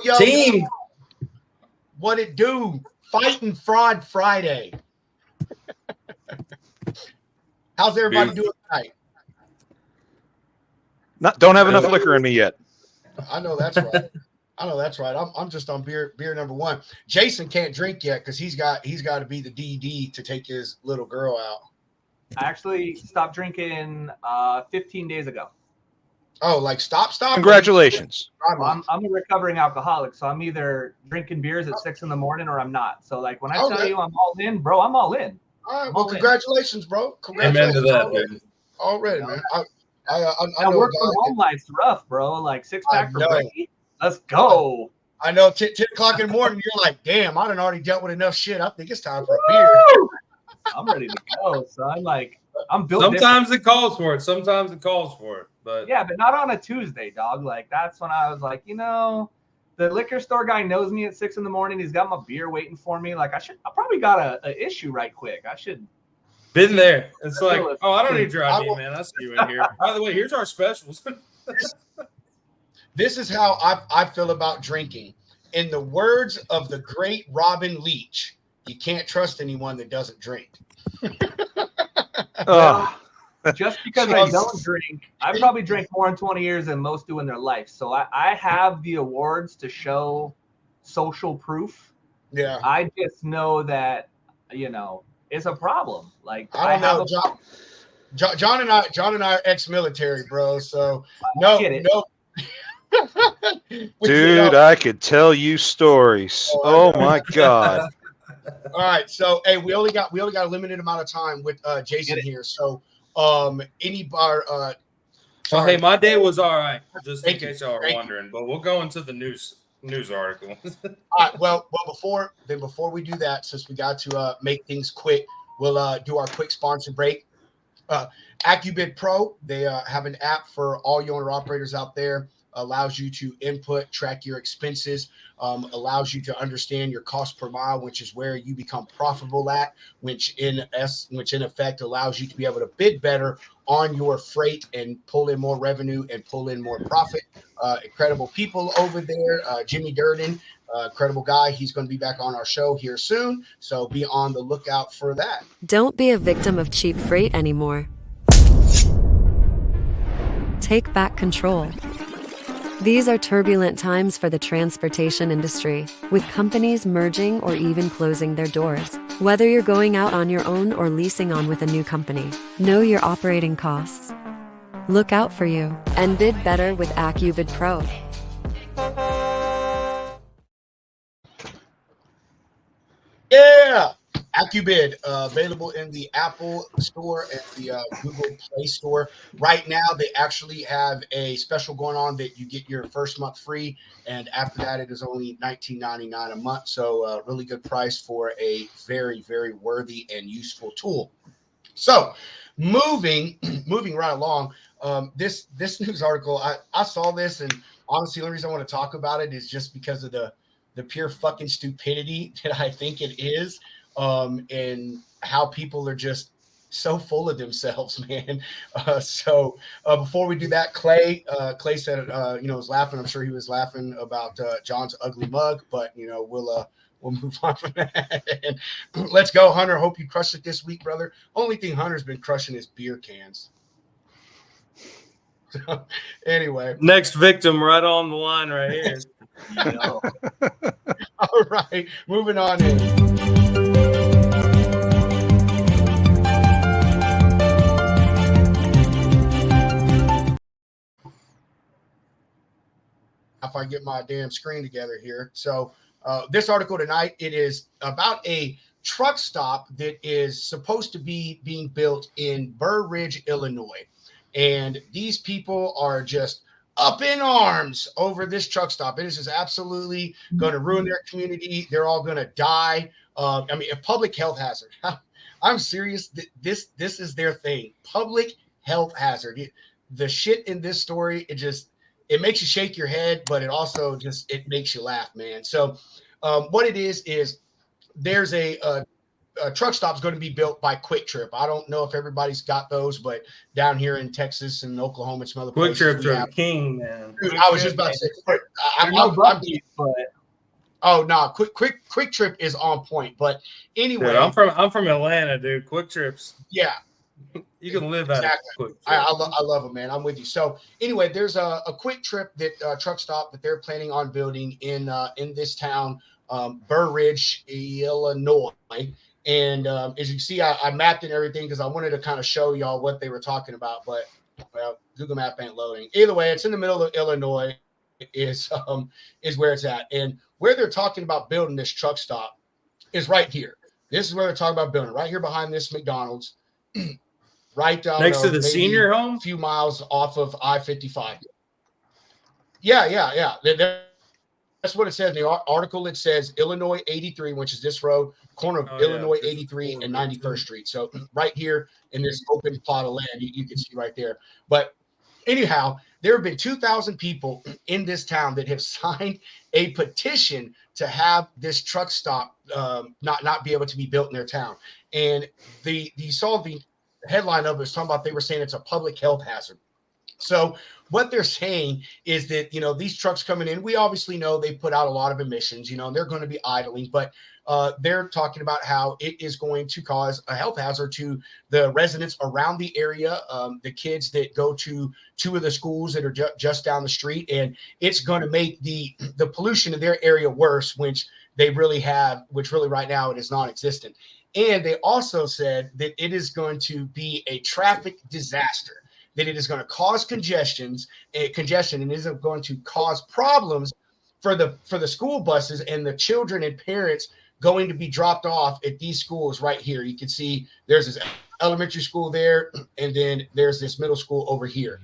Yo. Team. What it do? Fighting Fraud Friday. How's everybody doing tonight? Don't have enough liquor in me yet. I know that's right. I'm just on beer number one. Jason can't drink yet because he's got to be the DD to take his little girl out. I actually stopped drinking 15 days ago. Oh, like stop. Congratulations. Well, I'm a recovering alcoholic, so I'm either drinking beers at 6 a.m. or I'm not. So like when I tell you I'm all in, bro, I'm all in. All right. Well, congratulations, bro. Amen to that, man. Already, man. I know work from home life's rough, bro. Like 6-pack for Ricky. Let's go. I know 10 o'clock in the morning, you're like, damn, I done already dealt with enough shit. I think it's time for a beer. I'm ready to go, son. Like I'm built. Sometimes it calls for it. But yeah, but not on a Tuesday, dog. Like that's when I was like, the liquor store guy knows me at 6 a.m. He's got my beer waiting for me. Like I probably got a issue right quick. I should. Been there. It's like, oh, I don't need your ID, man. I see you in here. By the way, here's our specials. This is how I feel about drinking. In the words of the great Robin Leach, you can't trust anyone that doesn't drink. Just because I don't drink, I probably drank more in 20 years than most do in their life. So I have the awards to show social proof. Yeah. I just know that, it's a problem. Like I don't know. John and I are ex-military, bro. So no. Dude, I could tell you stories. Oh my God. All right. So hey, we only got a limited amount of time with Jason here. So hey, my day was all right, just in case y'all are wondering. But we'll go into the news article. All right. Well, before we do that, since we got to make things quick, we'll do our quick sponsor break. AccuBid Pro, they have an app for all you owner operators out there. Allows you to input, track your expenses, allows you to understand your cost per mile, which is where you become profitable at, which in effect allows you to be able to bid better on your freight and pull in more revenue and pull in more profit. Incredible people over there. Jimmy Durden, incredible guy. He's going to be back on our show here soon, so be on the lookout for that. Don't be a victim of cheap freight anymore. Take back control. These are turbulent times for the transportation industry, with companies merging or even closing their doors. Whether you're going out on your own or leasing on with a new company, know your operating costs. Look out for you and bid better with AccuBid Pro. Yeah, AccuBid, available in the Apple Store and the Google Play Store. Right now, they actually have a special going on that you get your first month free, and after that, it is only $19.99 a month. So, really good price for a very, very worthy and useful tool. So, moving right along, this news article, I saw this, and honestly, the only reason I want to talk about it is just because of the pure fucking stupidity that I think it is. And how people are just so full of themselves, man. So before we do that, Clay said, was laughing. I'm sure he was laughing about John's ugly mug, but we'll move on from that. And let's go, Hunter. Hope you crushed it this week, brother. Only thing Hunter's been crushing is beer cans. So, anyway, next victim right on the line right here. All right, moving on in. If I get my damn screen together here. So this article tonight, it is about a truck stop that is supposed to be being built in Burr Ridge, Illinois. And these people are just up in arms over this truck stop. It is just absolutely going to ruin their community. They're all going to die. A public health hazard. I'm serious. This is their thing. Public health hazard. The shit in this story, it makes you shake your head, but it also it makes you laugh, man. So what it is there's a truck stop is going to be built by Quick Trip. I don't know if everybody's got those, but down here in Texas and Oklahoma and some other Quick places, Trips we are have. the king, man. Dude, I was just about to say. They're no Buc-ee's, but Oh no, Quick Trip is on point. But anyway, Dude, I'm from Atlanta, dude. Quick Trips, yeah, you can live out of exactly. Quick Trip. I love them, man. I'm with you. So anyway, there's a Quick Trip that truck stop that they're planning on building in this town, Burr Ridge, Illinois. And as you can see, I mapped and everything because I wanted to kind of show y'all what they were talking about, but well, Google Map ain't loading. Either way, it's in the middle of Illinois. Is where it's at, and where they're talking about building this truck stop is right here. This is where they're talking about building, right here behind this McDonald's, right down Next to the senior home, a few miles off of I-55. Yeah. That's what it says in the article. It says Illinois 83, which is this road, corner of Illinois 83 and 91st Street. So right here in this open plot of land, you can see right there. But anyhow, there have been 2,000 people in this town that have signed a petition to have this truck stop not be able to be built in their town. And you saw the headline of it was talking about, they were saying it's a public health hazard. So what they're saying is that, these trucks coming in, we obviously know they put out a lot of emissions, and they're going to be idling, but they're talking about how it is going to cause a health hazard to the residents around the area, the kids that go to two of the schools that are just down the street, and it's going to make the pollution in their area worse, which really right now it is non-existent. And they also said that it is going to be a traffic disaster, that it is going to cause congestion, and is going to cause problems for the school buses and the children and parents going to be dropped off at these schools right here. You can see there's this elementary school there, and then there's this middle school over here.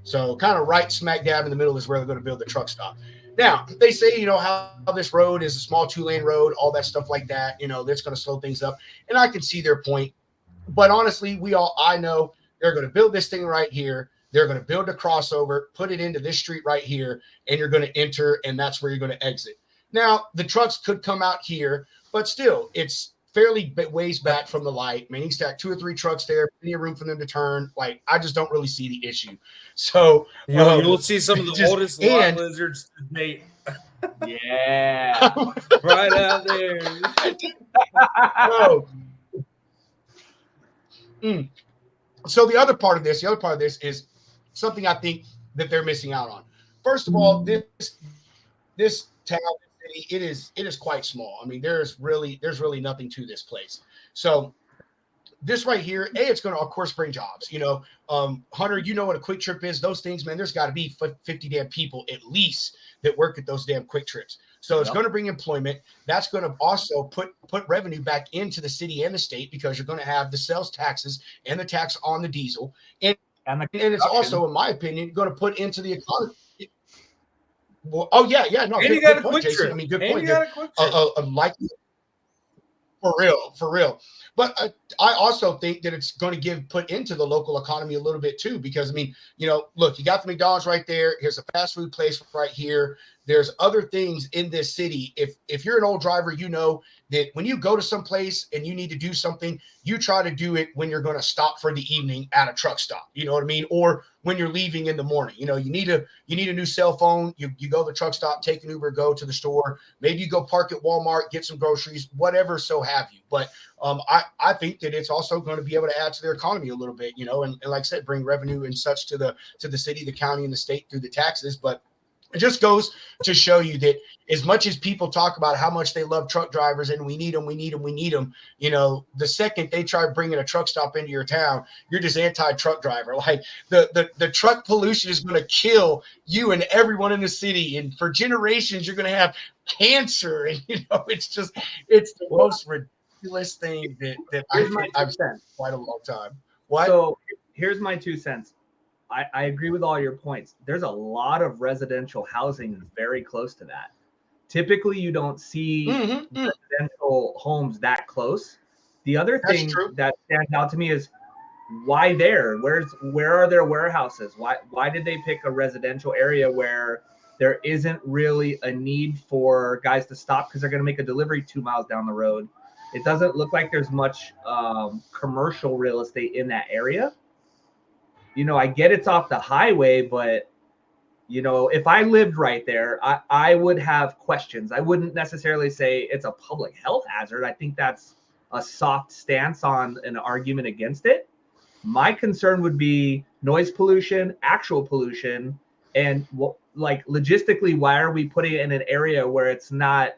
So kind of right smack dab in the middle is where they're going to build the truck stop. Now, they say, how this road is a small 2-lane road, all that stuff like that, that's going to slow things up. And I can see their point. But honestly, I know they're going to build this thing right here. They're going to build a crossover, put it into this street right here, and you're going to enter, and that's where you're going to exit. Now, the trucks could come out here, but still, it's fairly ways back from the light. I mean, you stack 2 or 3 trucks there, plenty of room for them to turn. Like, I just don't really see the issue. So you'll see some of the oldest lot lizards to date. Yeah, right out there. So the other part of this is something I think that they're missing out on. First of all, this town, it is quite small. I mean, there's really nothing to this place. So this right here, it's going to, of course, bring jobs. Hunter, you know what a Quick Trip is. Those things, man, there's got to be 50 damn people at least that work at those damn Quick Trips. So it's going to bring employment. That's going to also put revenue back into the city and the state, because you're going to have the sales taxes and the tax on the diesel. And it's also, in my opinion, going to put into the economy. Well, oh yeah, no, and good point, Jason. I mean, good point. Likely for real. But I also think that it's going to put into the local economy a little bit too, because I mean, look, you got the McDonald's right there. Here's a fast food place right here. There's other things in this city. If you're an old driver, you know that when you go to some place and you need to do something, you try to do it when you're going to stop for the evening at a truck stop. You know what I mean? Or when you're leaving in the morning. You need a new cell phone. You go to the truck stop, take an Uber, go to the store. Maybe you go park at Walmart, get some groceries, whatever, so have you. But I think that it's also going to be able to add to their economy a little bit, and like I said, bring revenue and such to the city, the county, and the state through the taxes. But it just goes to show you that as much as people talk about how much they love truck drivers and we need them, the second they try bringing a truck stop into your town, you're just anti-truck driver. Like the truck pollution is going to kill you and everyone in the city. And for generations, you're going to have cancer. And, it's the most ridiculous thing that I've said quite a long time. What? So here's my 2 cents. I agree with all your points. There's a lot of residential housing very close to that. Typically, you don't see residential homes that close. The other thing that stands out to me is why there? Where are their warehouses? Why did they pick a residential area where there isn't really a need for guys to stop because they're going to make a delivery 2 miles down the road? It doesn't look like there's much commercial real estate in that area. You know, I get it's off the highway, but you know, if I lived right there, I would have questions. I wouldn't necessarily say it's a public health hazard. I think that's a soft stance on an argument against it. My concern would be noise pollution, actual pollution, and like logistically, why are we putting it in an area where it's not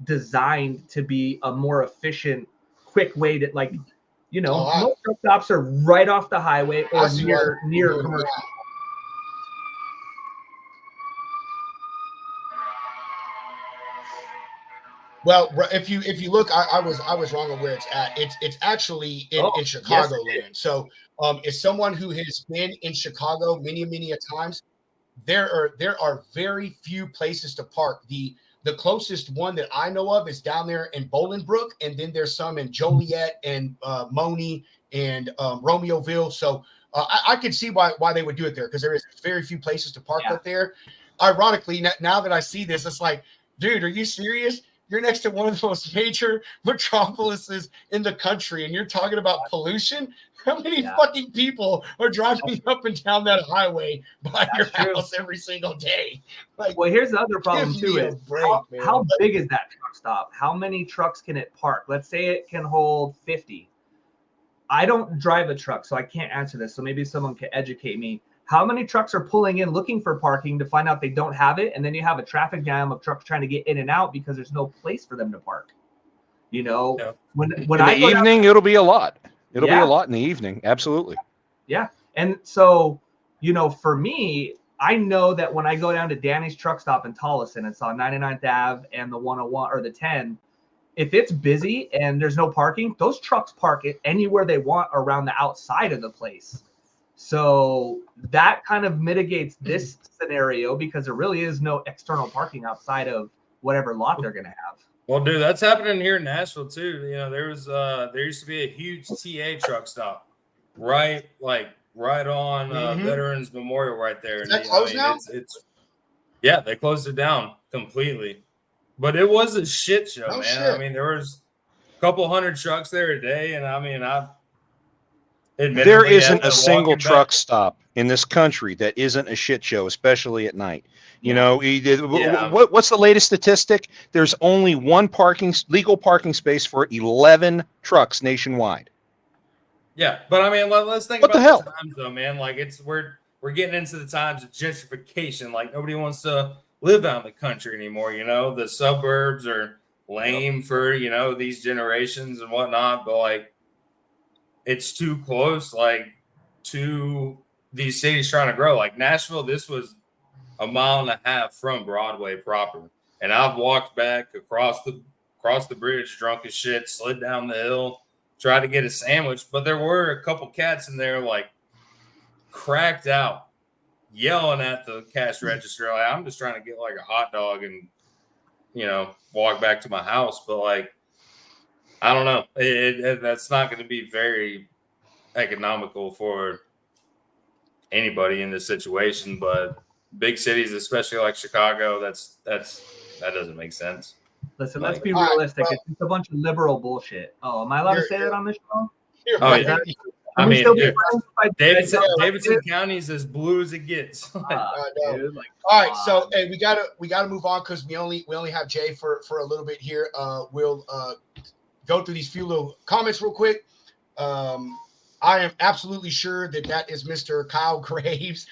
designed to be a more efficient, quick way to, like, you know, most truck stops are right off the highway or near commercial. Well, if you look, I was wrong on where it's at. It's actually in Chicagoland. Yes, so as someone who has been in Chicago many a times, there are very few places to park. The closest one that I know of is down there in Bolingbrook, and then there's some in Joliet and Moni and Romeoville. So I could see why they would do it there, because there is very few places to park up there. Ironically, now that I see this, it's like, dude, are you serious? You're next to one of the most major metropolises in the country, and you're talking about pollution? How many fucking people are driving up and down that highway by your house every single day? Like, well, here's the other problem too: is how big is that truck stop? How many trucks can it park? Let's say it can hold 50. I don't drive a truck, so I can't answer this. So maybe someone can educate me. How many trucks are pulling in looking for parking to find out they don't have it? And then you have a traffic jam of trucks trying to get in and out because there's no place for them to park. You know, when in the evening, it'll be a lot. It'll be a lot in the evening. Absolutely. Yeah. And so, you know, for me, I know that when I go down to Danny's truck stop in Tolleson, it's on 99th Ave and the 101 or the 10. If it's busy and there's no parking, those trucks park it anywhere they want around the outside of the place. So that kind of mitigates this scenario, because there really is no external parking outside of whatever lot they're going to have. Well, dude, that's happening here in Nashville too. You know, there used to be a huge TA truck stop right on Veterans Memorial right there. Is that closed now? Yeah, they closed it down completely. But it was a shit show, man. Shit. I mean, there was a couple hundred trucks there a day, and I mean, there isn't a single truck stop in this country that isn't a shit show, especially at night. You know, what's the latest statistic? There's only one legal parking space for 11 trucks nationwide. Yeah, but I mean, let's think about the times, though, man. Like, we're getting into the times of gentrification. Like, nobody wants to live out in the country anymore. You know, the suburbs are lame for, you know, these generations and whatnot. But like, it's too close, like, to these cities trying to grow. Like Nashville, this was a mile and a half from Broadway proper, and I've walked back across the bridge drunk as shit, slid down the hill, tried to get a sandwich, but there were a couple cats in there like cracked out, yelling at the cash register. Like, I'm just trying to get like a hot dog and, you know, walk back to my house. But like, I don't know. That's not going to be very economical for anybody in this situation. But big cities, especially like Chicago, that doesn't make sense. Listen, let's be realistic. It's just a bunch of liberal bullshit. Oh, am I allowed to say that on this show? Oh, yeah. I mean, Davidson County is as blue as it gets. Dude, all right, so hey, we gotta move on, because we only have Jay for a little bit here. We'll go through these few little comments real quick. I am absolutely sure that is Mr. Kyle Graves.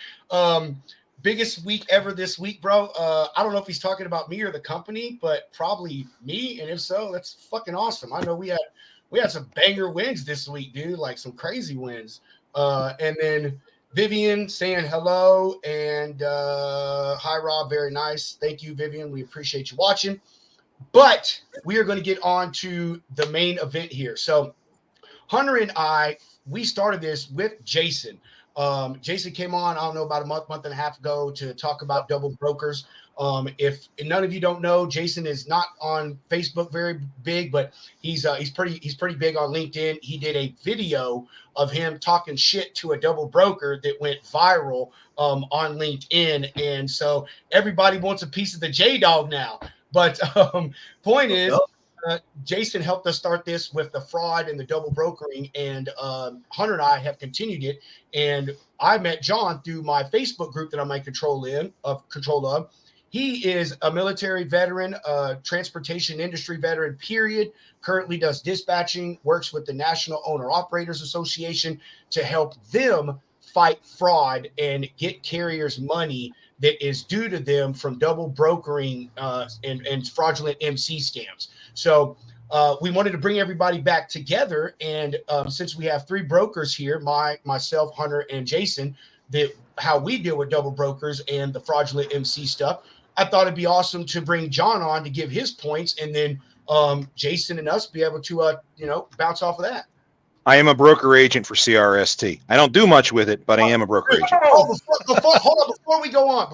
Biggest week ever this week, bro. I don't know if he's talking about me or the company, but probably me. And if so, that's fucking awesome. I know we had some banger wins this week, dude, like some crazy wins. And then Vivian saying hello, and hi, Rob. Very nice. Thank you, Vivian. We appreciate you watching. But we are going to get on to the main event here. So Hunter and I, we started this with Jason. Jason came on, I don't know, about a month and a half ago to talk about double brokers. If none of you don't know, Jason is not on Facebook very big, but he's pretty big on LinkedIn. He did a video of him talking shit to a double broker that went viral on LinkedIn, and so everybody wants a piece of the J-Dog now. But point is, Jason helped us start this with the fraud and the double brokering, and Hunter and I have continued it. And I met John through my Facebook group that I'm in control of. He is a military veteran, transportation industry veteran, period. Currently does dispatching, works with the National Owner Operators Association to help them fight fraud and get carriers money that is due to them from double brokering and fraudulent MC scams. So we wanted to bring everybody back together. And since we have 3 brokers here, myself, Hunter, and Jason, that how we deal with double brokers and the fraudulent MC stuff, I thought it'd be awesome to bring John on to give his points, and then Jason and us be able to, bounce off of that. I am a broker agent for CRST. I don't do much with it, but I am a broker agent. Oh, hold on, before we go on,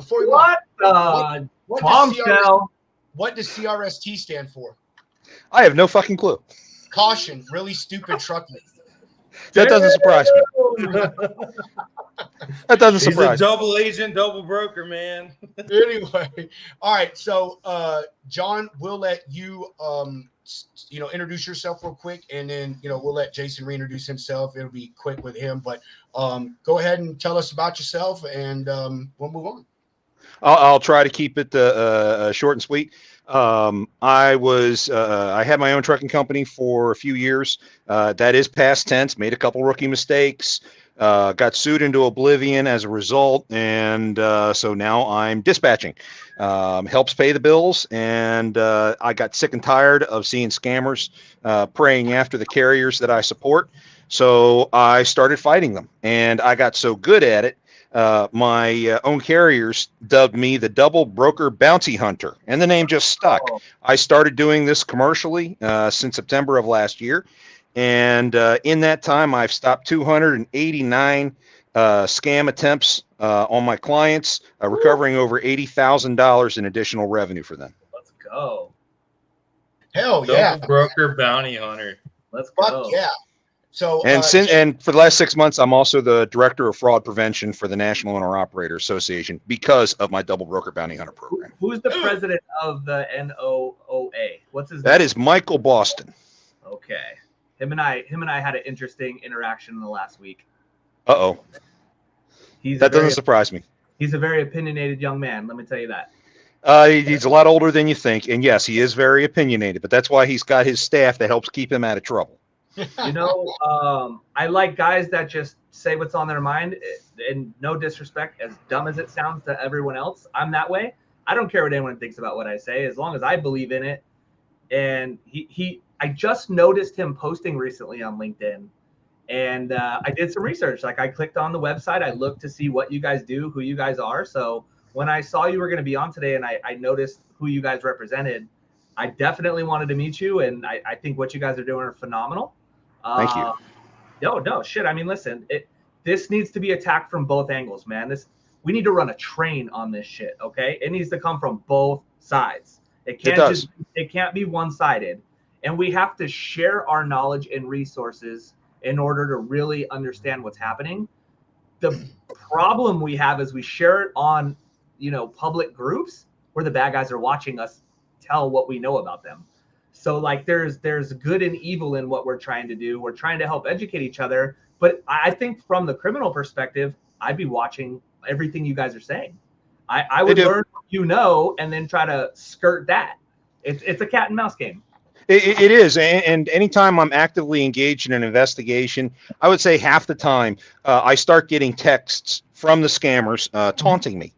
what does CRST stand for? I have no fucking clue. Caution, really stupid truckers. That doesn't surprise me. That doesn't surprise me. He's a double agent, double broker, man. Anyway, all right. So, John, we'll let you, introduce yourself real quick, and then, we'll let Jason reintroduce himself. It'll be quick with him, but go ahead and tell us about yourself, and we'll move on. I'll try to keep it short and sweet. I had my own trucking company for a few years. That is past tense. Made a couple rookie mistakes. Got sued into oblivion as a result, and so now I'm dispatching. Helps pay the bills, and I got sick and tired of seeing scammers preying after the carriers that I support. So I started fighting them, and I got so good at it. My own carriers dubbed me the double broker bounty hunter, and the name just stuck. I started doing this commercially since September of last year, and in that time, I've stopped 289 scam attempts on my clients, recovering over $80,000 in additional revenue for them. Let's go. Hell yeah. Double broker bounty hunter. Let's go. Fuck yeah. So, and for the last 6 months, I'm also the director of fraud prevention for the National Owner Operator Association because of my double broker bounty hunter program. Who's the president of the NOOA? What's his name? That is Michael Boston. Okay. Him and I had an interesting interaction in the last week. Uh-oh. That doesn't surprise me. He's a very opinionated young man. Let me tell you that. He's a lot older than you think. And yes, he is very opinionated, but that's why he's got his staff that helps keep him out of trouble. I like guys that just say what's on their mind, and no disrespect, as dumb as it sounds to everyone else, I'm that way. I don't care what anyone thinks about what I say, as long as I believe in it. And I just noticed him posting recently on LinkedIn, and I did some research. Like, I clicked on the website, I looked to see what you guys do, who you guys are. So when I saw you were going to be on today, and I noticed who you guys represented, I definitely wanted to meet you, and I think what you guys are doing are phenomenal. Thank you. No shit. I mean, listen, this needs to be attacked from both angles, man. We need to run a train on this shit. Okay. It needs to come from both sides. It can't be one-sided, and we have to share our knowledge and resources in order to really understand what's happening. The problem we have is we share it on, public groups where the bad guys are watching us tell what we know about them. So like there's good and evil in what we're trying to do. We're trying to help educate each other. But I think from the criminal perspective, I'd be watching everything you guys are saying. I would learn what and then try to skirt that. It's a cat and mouse game. It is. And anytime I'm actively engaged in an investigation, I would say half the time I start getting texts from the scammers taunting me.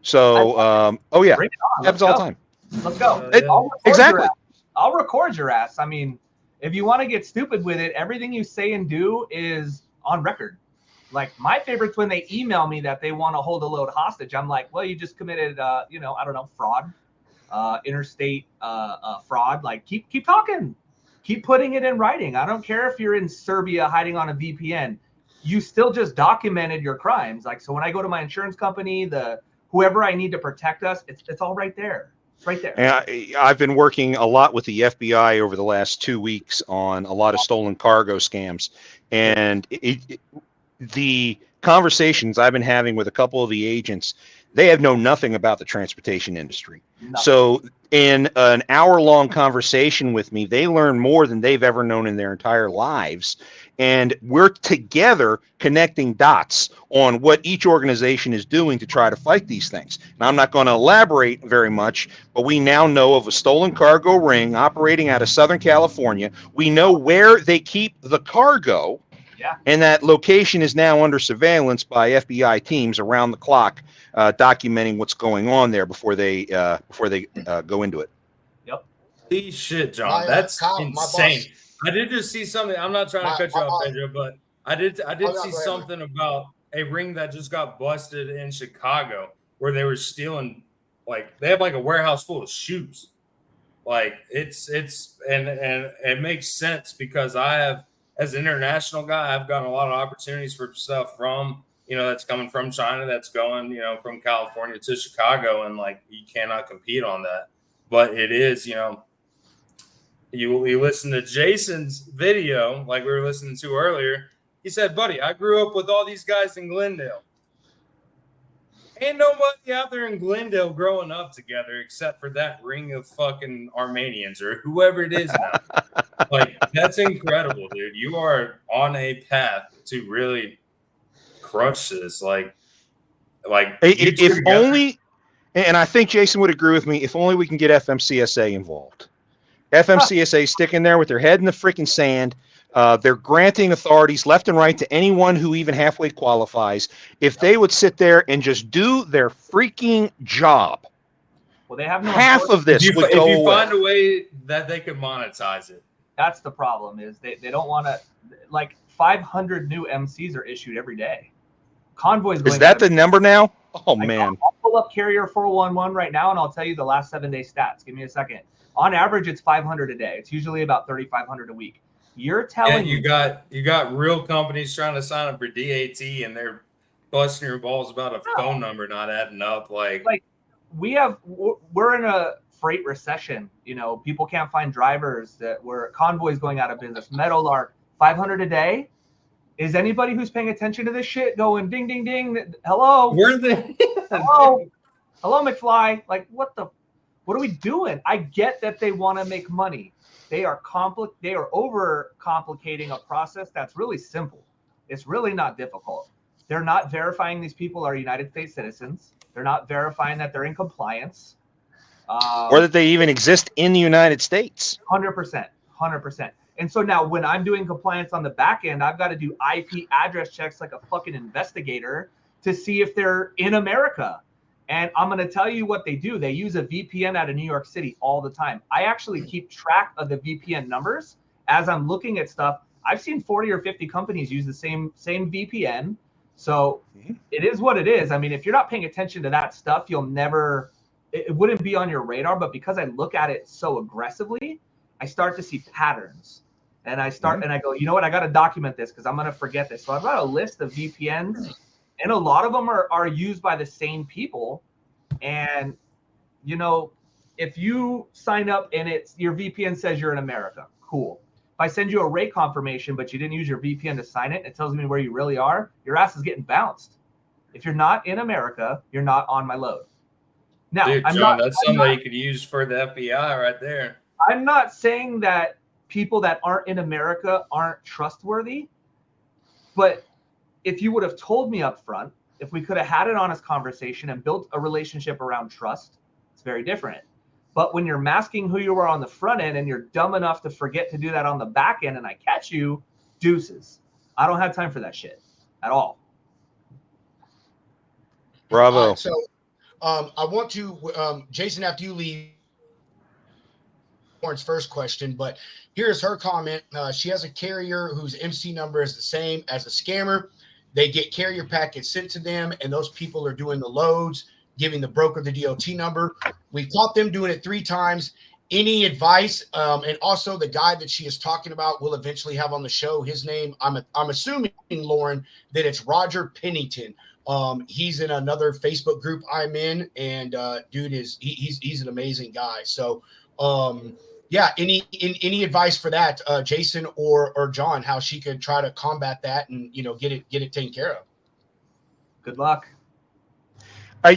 So, it happens all the time. Let's go. Exactly. I'll record your ass. I mean, if you want to get stupid with it, everything you say and do is on record. Like, my favorite's when they email me that they want to hold a load hostage. I'm like, well, you just committed, fraud, interstate fraud. Like, keep talking, keep putting it in writing. I don't care if you're in Serbia hiding on a VPN. You still just documented your crimes. Like, so when I go to my insurance company, whoever I need to protect us, it's all right there. It's right there. And I've been working a lot with the FBI over the last 2 weeks on a lot of stolen cargo scams, and the conversations I've been having with a couple of the agents, they have known nothing about the transportation industry. Nothing. So in an hour-long conversation with me, they learn more than they've ever known in their entire lives. And we're together connecting dots on what each organization is doing to try to fight these things. Now, I'm not going to elaborate very much, but we now know of a stolen cargo ring operating out of Southern California. We know where they keep the cargo. Yeah. And that location is now under surveillance by FBI teams around the clock, documenting what's going on there before they go into it. Yep. Holy shit, John. That's Kyle, insane. I did just see something. I'm not trying to cut you off, Pedro, but I did see something about a ring that just got busted in Chicago where they were stealing, like, they have like a warehouse full of shoes. Like, it's and it makes sense because I have, as an international guy, I've gotten a lot of opportunities for stuff from, that's coming from China, that's going, from California to Chicago, and like, you cannot compete on that. But it is, you listen to Jason's video, like we were listening to earlier. He said, buddy, I grew up with all these guys in Glendale. Ain't nobody out there in Glendale growing up together except for that ring of fucking Armenians or whoever it is now. Like, that's incredible, dude. You are on a path to really crush this. Like if only, and I think Jason would agree with me, if only we can get FMCSA involved. FMCSA sticking there with their head in the freaking sand. They're granting authorities left and right to anyone who even halfway qualifies. If they would sit there and just do their freaking job, well, they have no half of this would go away. If you find a way that they could monetize it. That's the problem, is they don't want to, like, 500 new MCs are issued every day. Convoys. Is that the number now? Oh, man. I'll pull up Carrier 411 right now, and I'll tell you the last 7 day stats. Give me a second. On average, it's 500 a day. It's usually about 3,500 a week. You're telling me. You got real companies trying to sign up for DAT, and they're busting your balls about a phone number not adding up. Like we're in a freight recession. People can't find drivers. That were Convoys going out of business. Meadowlark, 500 a day. Is anybody who's paying attention to this shit going ding ding ding? Hello, where they? hello, McFly. Like, what are we doing? I get that they want to make money. They are over complicating a process that's really simple. It's really not difficult. They're not verifying these people are United States citizens. They're not verifying that they're in compliance. Or that they even exist in the United States. 100%. And so now when I'm doing compliance on the back end, I've got to do IP address checks like a fucking investigator to see if they're in America. And I'm going to tell you what they do. They use a VPN out of New York City all the time. I actually keep track of the VPN numbers as I'm looking at stuff. I've seen 40 or 50 companies use the same VPN. So it is what it is. I mean, if you're not paying attention to that stuff, it wouldn't be on your radar. But because I look at it so aggressively, I start to see patterns. And I go, you know what? I got to document this because I'm going to forget this. So I've got a list of VPNs. And a lot of them are used by the same people. And, if you sign up and your VPN says you're in America, cool. If I send you a rate confirmation, but you didn't use your VPN to sign it, it tells me where you really are, your ass is getting bounced. If you're not in America, you're not on my load. Now, dude, John, that's something you could use for the FBI right there. I'm not saying that people that aren't in America aren't trustworthy, but if you would have told me up front, if we could have had an honest conversation and built a relationship around trust, it's very different. But when you're masking who you are on the front end and you're dumb enough to forget to do that on the back end and I catch you, deuces. I don't have time for that shit at all. Bravo. So I want to, Jason, after you leave, Lauren's first question, but here's her comment. She has a carrier whose MC number is the same as a scammer. They get carrier packets sent to them, and those people are doing the loads, giving the broker the DOT number. We've caught them doing it 3 times. Any advice? And also the guy that she is talking about will eventually have on the show. His name, I'm assuming, Lauren, that it's Roger Pennington. He's in another Facebook group I'm in, and dude he's an amazing guy. So yeah, any advice for that, Jason or John, how she could try to combat that and get it taken care of? Good luck. I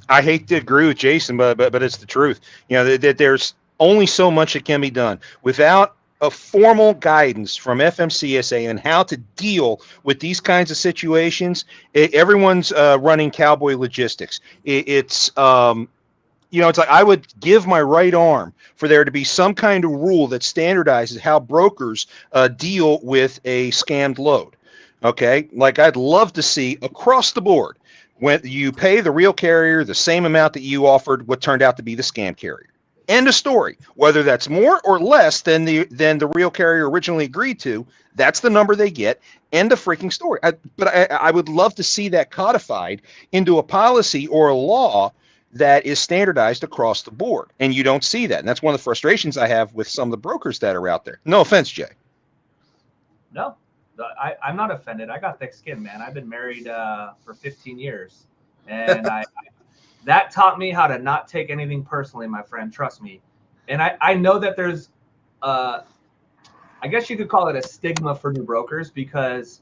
hate to agree with Jason, but it's the truth. You know that there's only so much that can be done without a formal guidance from FMCSA on how to deal with these kinds of situations. Everyone's running cowboy logistics. It's it's like I would give my right arm for there to be some kind of rule that standardizes how brokers deal with a scammed load. Okay, like I'd love to see across the board when you pay the real carrier the same amount that you offered what turned out to be the scam carrier. End of story. Whether that's more or less than the real carrier originally agreed to, that's the number they get. End of freaking story. I would love to see that codified into a policy or a law that is standardized across the board. And you don't see that. And that's one of the frustrations I have with some of the brokers that are out there. No offense, Jay. No, I'm not offended. I got thick skin, man. I've been married for 15 years. And that taught me how to not take anything personally, my friend. Trust me. And I know that there's, I guess you could call it a stigma for new brokers, because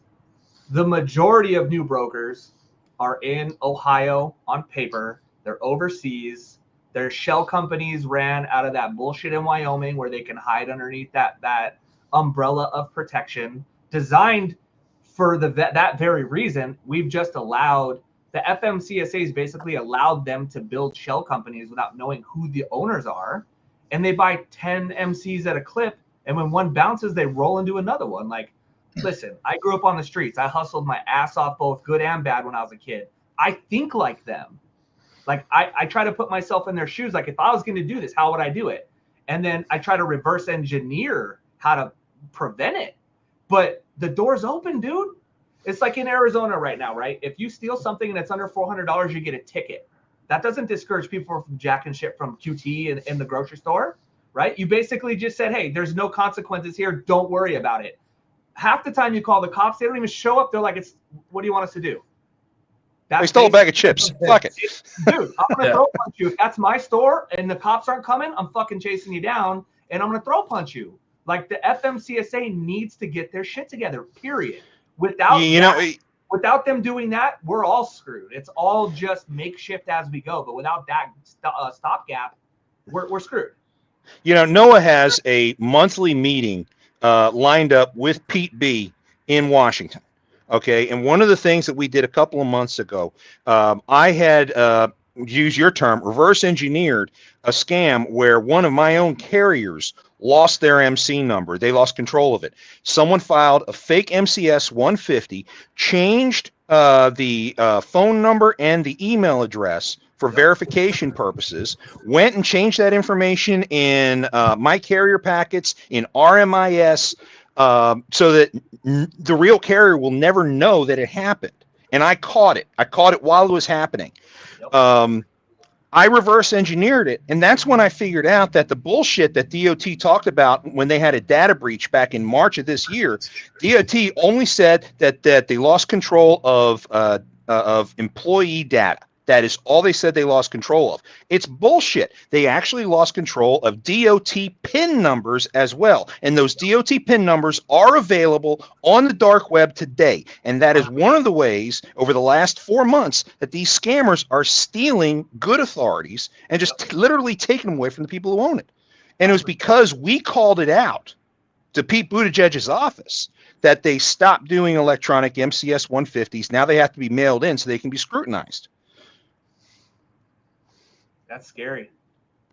the majority of new brokers are in Ohio on paper. They're overseas. Their shell companies ran out of that bullshit in Wyoming where they can hide underneath that umbrella of protection designed for that very reason. We've just allowed the FMCSA's basically allowed them to build shell companies without knowing who the owners are. And they buy 10 MCs at a clip. And when one bounces, they roll into another one. Like, listen, I grew up on the streets. I hustled my ass off, both good and bad, when I was a kid. I think like them. Like, I try to put myself in their shoes. Like, if I was going to do this, how would I do it? And then I try to reverse engineer how to prevent it. But the door's open, dude. It's like in Arizona right now, right? If you steal something and it's under $400, you get a ticket. That doesn't discourage people from jacking shit from QT in the grocery store, right? You basically just said, hey, there's no consequences here. Don't worry about it. Half the time you call the cops, they don't even show up. They're like, what do you want us to do? They stole a bag of chips. Fuck it. Dude, I'm going to throw punch you. If that's my store and the cops aren't coming, I'm fucking chasing you down and I'm going to throw punch you. Like, the FMCSA needs to get their shit together, period. Without them doing that, we're all screwed. It's all just makeshift as we go. But without that stopgap, we're screwed. You know, NOAA has a monthly meeting lined up with Pete B in Washington. Okay, and one of the things that we did a couple of months ago, I had, use your term, reverse engineered a scam where one of my own carriers lost their MC number. They lost control of it. Someone filed a fake MCS 150, changed the phone number and the email address for verification purposes, went and changed that information in my carrier packets, in RMIS, so that the real carrier will never know that it happened. And I caught it. I caught it while it was happening. I reverse engineered it. And that's when I figured out that the bullshit that DOT talked about when they had a data breach back in March of this year, DOT only said that they lost control of employee data. That is all they said they lost control of. It's bullshit. They actually lost control of DOT PIN numbers as well. And those DOT PIN numbers are available on the dark web today. And that is one of the ways over the last 4 months that these scammers are stealing good authorities and just literally taking them away from the people who own it. And it was because we called it out to Pete Buttigieg's office that they stopped doing electronic MCS 150s. Now they have to be mailed in so they can be scrutinized. That's scary.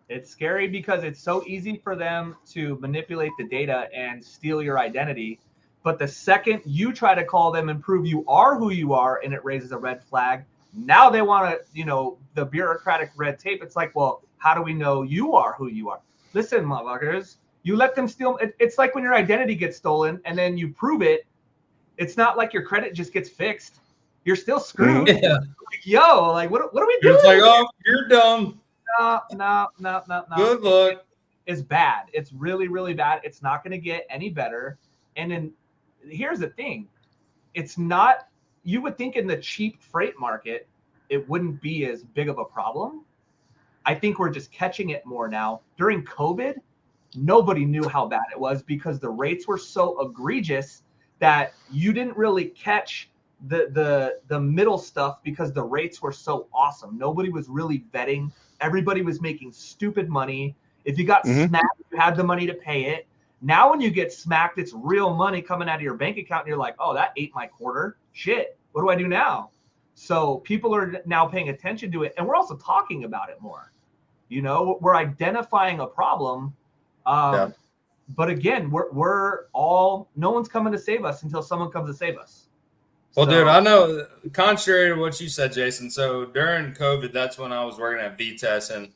It's scary because it's so easy for them to manipulate the data and steal your identity. But the second you try to call them and prove you are who you are and it raises a red flag, now they want to, the bureaucratic red tape. It's like, well, how do we know you are who you are? Listen, motherfuckers, you let them steal. It's like when your identity gets stolen and then you prove it. It's not like your credit just gets fixed. You're still screwed. Yeah. Like, yo, like, what are we doing? It's like, oh, you're dumb. No. Good luck. It's bad. It's really, really bad. It's not going to get any better. And then here's the thing. It's not, you would think in the cheap freight market, it wouldn't be as big of a problem. I think we're just catching it more now. During COVID, nobody knew how bad it was because the rates were so egregious that you didn't really catch the middle stuff because the rates were so awesome. Nobody was really vetting. Everybody was making stupid money. If you got smacked, you had the money to pay it. Now when you get smacked, it's real money coming out of your bank account, and you're like, oh, that ate my quarter. Shit, what do I do now? So people are now paying attention to it, and we're also talking about it more. You know, we're identifying a problem. But again, we're all, no one's coming to save us until someone comes to save us. Well, dude, I know, contrary to what you said, Jason, so during COVID, that's when I was working at VTES, and,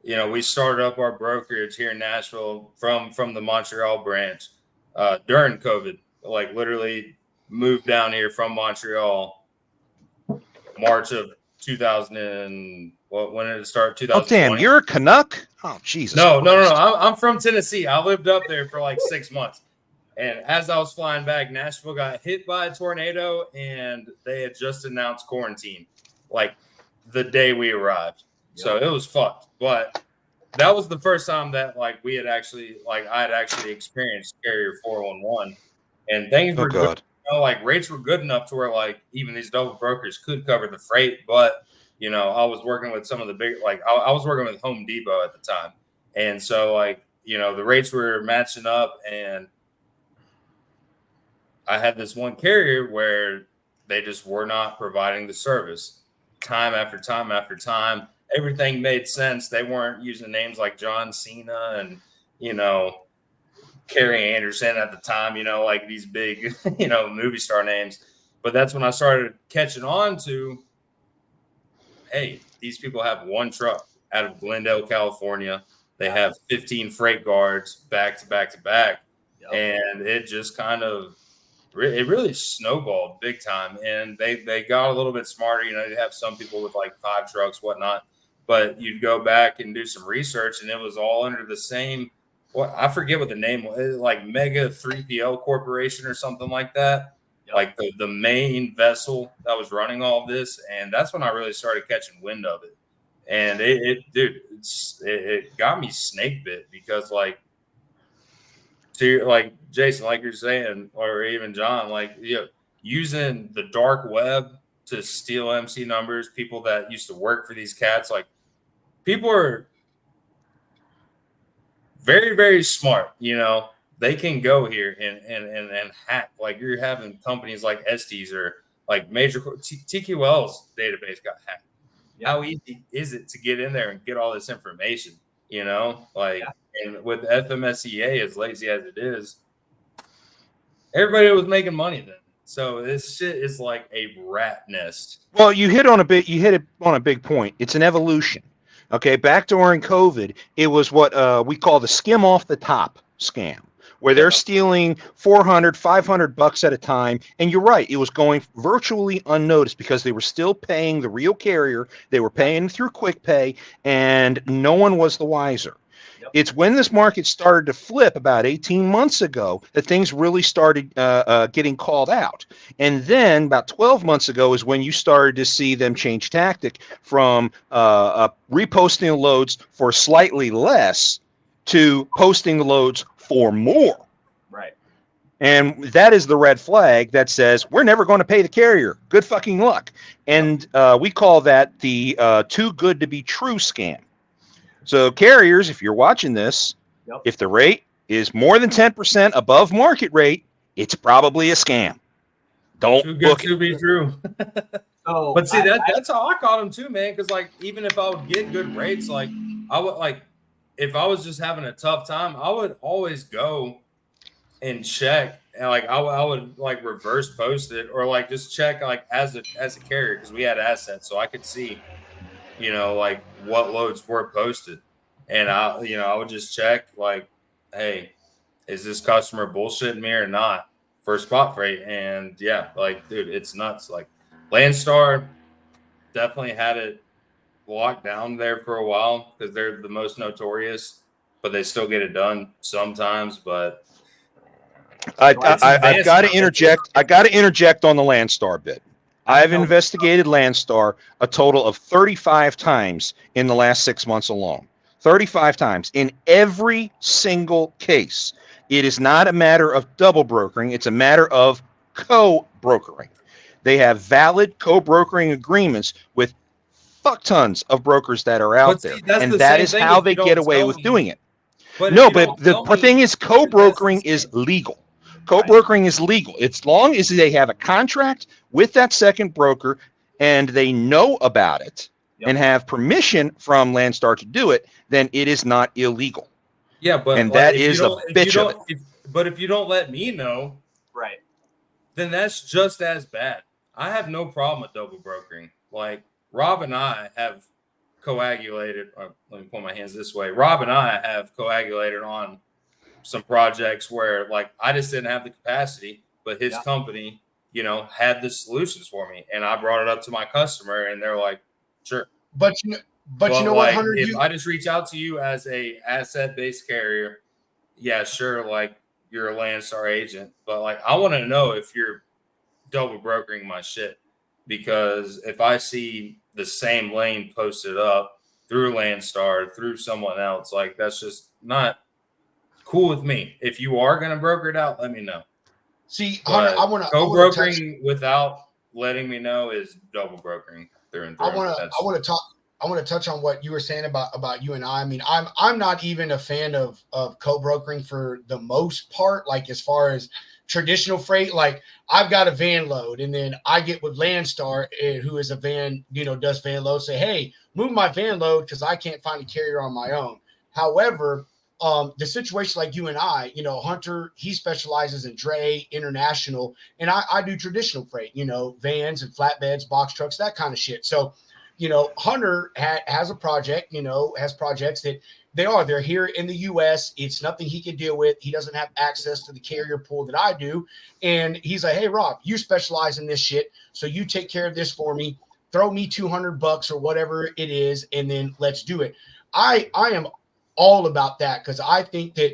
you know, we started up our brokerage here in Nashville from the Montreal branch during COVID, like literally moved down here from Montreal March of 2000 and when did it start? 2020. Oh, damn, you're a Canuck? Oh, Jesus. No. I'm from Tennessee. I lived up there for like 6 months. And as I was flying back, Nashville got hit by a tornado, and they had just announced quarantine like the day we arrived. Yep. So it was fucked. But that was the first time that like I had actually experienced Carrier 411, and things were good. You know, like rates were good enough to where like even these double brokers could cover the freight. But you know, I was working with some of the big, like I was working with Home Depot at the time, and so like you know the rates were matching up, and I had this one carrier where they just were not providing the service time after time after time. Everything made sense. They weren't using names like John Cena and, you know, Carrie Anderson at the time, you know, like these big, you know, movie star names. But that's when I started catching on to, hey, these people have one truck out of Glendale, California. They have 15 freight guards back to back to back. Yep. And it just kind of, it really snowballed big time, and they got a little bit smarter. You know, you have some people with like 5 trucks, whatnot, but you'd go back and do some research, and it was all under the same. Well, I forget what the name was, like Mega 3PL Corporation or something like that. Yep. Like the main vessel that was running all of this, and that's when I really started catching wind of it. And it got me snake bit because like. To like Jason, like you're saying, or even John, like you know, using the dark web to steal MC numbers, people that used to work for these cats, like people are very, very smart. You know, they can go here and hack. Like you're having companies like Estes or like major TQL's database got hacked. Yeah. How easy is it to get in there and get all this information? You know, like. Yeah. And with FMSEA, as lazy as it is, everybody was making money then. So this shit is like a rat nest. Well, you hit it on a big point. It's an evolution. Okay, back during COVID, it was what we call the skim off the top scam, where they're stealing $400, $500 at a time. And you're right, it was going virtually unnoticed because they were still paying the real carrier. They were paying through QuickPay, and no one was the wiser. It's when this market started to flip about 18 months ago that things really started getting called out. And then about 12 months ago is when you started to see them change tactic from reposting loads for slightly less to posting the loads for more. Right. And that is the red flag that says we're never going to pay the carrier. Good fucking luck. And we call that the too good to be true scam. So carriers, if you're watching this, if the rate is more than 10% above market rate, it's probably a scam. Don't too good to be true. But see, that's how I caught them too, man. Because like, even if I would get good rates, like I would like, if I was just having a tough time, I would always go and check, and like I would like reverse post it or like just check like as a carrier because we had assets, so I could see. You know, like what loads were posted. And I would just check like, hey, is this customer bullshitting me or not for spot freight? And yeah, like, dude, it's nuts. Like Landstar definitely had it locked down there for a while because they're the most notorious, but they still get it done sometimes. But I've got to interject. I got to interject on the Landstar bit. I've investigated Landstar a total of 35 times in the last 6 months alone. 35 times. In every single case, it is not a matter of double brokering. It's a matter of co-brokering. They have valid co-brokering agreements with fuck tons of brokers that are out there, and that is how they get away with doing it. No, but the thing is, co-brokering is legal. Co-brokering is legal. As long as they have a contract with that second broker and they know about it and have permission from Landstar to do it, then it is not illegal. Yeah, but and that is a bitch of it. But if you don't let me know, right, then that's just as bad. I have no problem with double brokering. Like Rob and I have coagulated. Let me point my hands this way. Rob and I have coagulated on some projects where, like, I just didn't have the capacity, but his company, you know, had the solutions for me, and I brought it up to my customer, and they're like, "Sure." But you know what, like, Hunter? If I just reach out to you as a asset-based carrier, yeah, sure, like you're a Landstar agent, but like I want to know if you're double brokering my shit, because if I see the same lane posted up through Landstar, through someone else, like that's just not cool with me. If you are going to broker it out, let me know. See, Hunter, I want to co-brokering without letting me know is double brokering through and through. I want to touch on what you were saying about you and I. I mean, I'm not even a fan of co-brokering for the most part. Like as far as traditional freight, like I've got a van load, and then I get with Landstar, who is a van, you know, does van load. Say, hey, move my van load because I can't find a carrier on my own. However, the situation like you and I, you know, Hunter, he specializes in dray, international, and I do traditional freight, you know, vans and flatbeds, box trucks, that kind of shit. So, you know, Hunter has a project, you know, has projects that they're here in the U.S. It's nothing he can deal with. He doesn't have access to the carrier pool that I do. And he's like, hey, Rob, you specialize in this shit, so you take care of this for me. Throw me $200 or whatever it is, and then let's do it. I am all about that, because I think that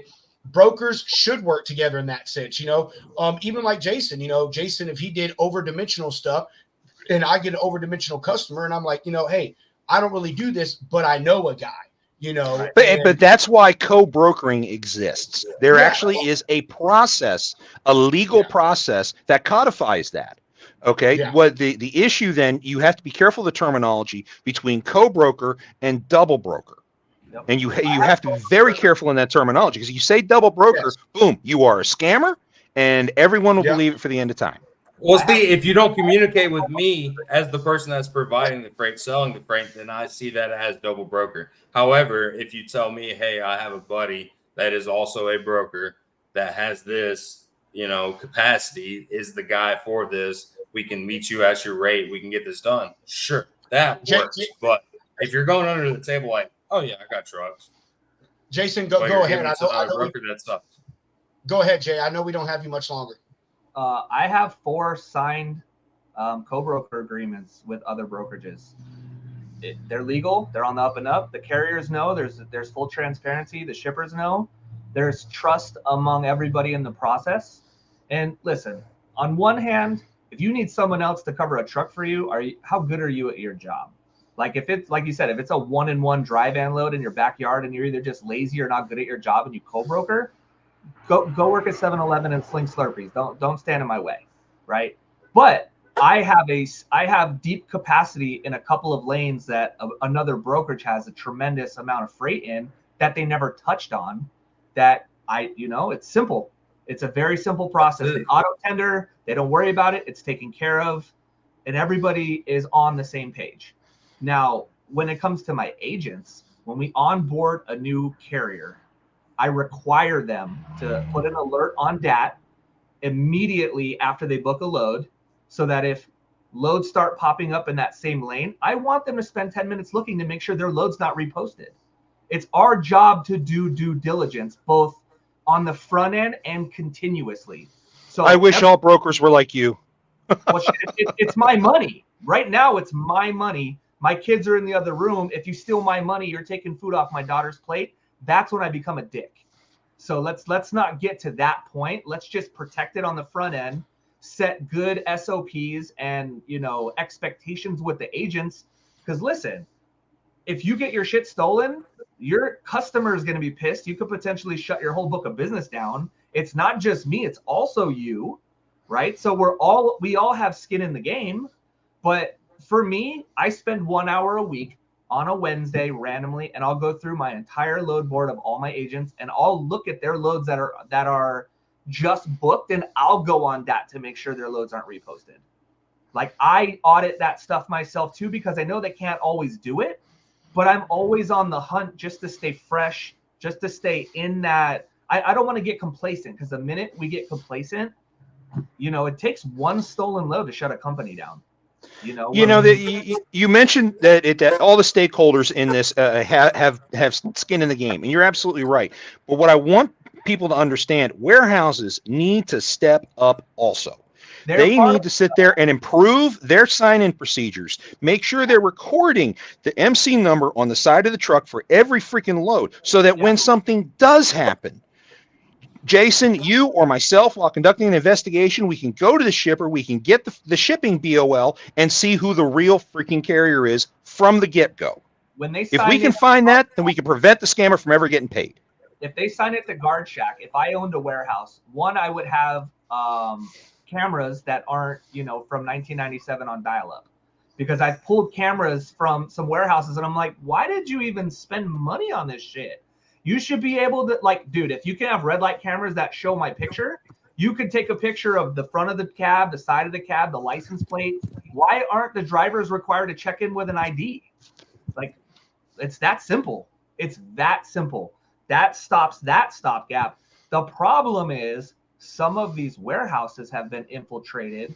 brokers should work together in that sense. You know, even like Jason, you know, Jason, if he did over-dimensional stuff and I get an over-dimensional customer and I'm like, you know, hey, I don't really do this, but I know a guy, you know. But that's why co-brokering exists. There actually is a process, a legal process that codifies that. Okay. Yeah. What the issue then, you have to be careful of the terminology between co-broker and double broker. Yep. And you have to be very careful in that terminology, because you say double broker, boom, you are a scammer, and everyone will believe it for the end of time. Well, see, if you don't communicate with me as the person that's providing the freight, selling the freight, then I see that as double broker. However, if you tell me, hey, I have a buddy that is also a broker that has this, you know, capacity, is the guy for this, we can meet you at your rate, we can get this done. Sure, that works. But if you're going under the table like, oh yeah, I got trucks. Jason, go ahead. I know broker that sucks. Go ahead, Jay. I know we don't have you much longer. I have 4 signed co-broker agreements with other brokerages. They're legal. They're on the up and up. The carriers know. There's full transparency. The shippers know. There's trust among everybody in the process. And listen, on one hand, if you need someone else to cover a truck for you, how good are you at your job? Like if it's like you said, if it's a 1-in-1 dry van load in your backyard and you're either just lazy or not good at your job and you co-broker, go work at 7-Eleven and sling Slurpees. Don't stand in my way, right? But I have deep capacity in a couple of lanes that another brokerage has a tremendous amount of freight in that they never touched on. That it's simple. It's a very simple process. They auto tender. They don't worry about it. It's taken care of, and everybody is on the same page. Now, when it comes to my agents, when we onboard a new carrier, I require them to put an alert on DAT immediately after they book a load, so that if loads start popping up in that same lane, I want them to spend 10 minutes looking to make sure their load's not reposted. It's our job to do due diligence, both on the front end and continuously. So I wish all brokers were like you. Well, it's my money. Right now, it's my money. My kids are in the other room. If you steal my money, you're taking food off my daughter's plate. That's when I become a dick. So let's not get to that point. Let's just protect it on the front end, set good SOPs and, expectations with the agents. Because listen, if you get your shit stolen, your customer is going to be pissed. You could potentially shut your whole book of business down. It's not just me. It's also you, right? So we all have skin in the game. But for me, I spend 1 hour a week on a Wednesday randomly, and I'll go through my entire load board of all my agents, and I'll look at their loads that are just booked, and I'll go on that to make sure their loads aren't reposted. Like, I audit that stuff myself too, because I know they can't always do it, but I'm always on the hunt just to stay fresh, just to stay in that. I don't want to get complacent, because the minute we get complacent, it takes one stolen load to shut a company down. You mentioned that all the stakeholders in this have skin in the game, and you're absolutely right. But what I want people to understand, warehouses need to step up also. They need to sit there and improve their sign-in procedures. Make sure they're recording the MC number on the side of the truck for every freaking load, so that when something does happen, Jason, you or myself, while conducting an investigation, we can go to the shipper, we can get the shipping BOL and see who the real freaking carrier is from the get-go. If we can find that, then we can prevent the scammer from ever getting paid. If they sign it to Guard Shack, if I owned a warehouse, I would have cameras that aren't, from 1997 on dial-up. Because I've pulled cameras from some warehouses, and I'm like, why did you even spend money on this shit? You should be able to, dude, if you can have red light cameras that show my picture, you could take a picture of the front of the cab, the side of the cab, the license plate. Why aren't the drivers required to check in with an ID? It's that simple. It's that simple. That stops that stopgap. The problem is some of these warehouses have been infiltrated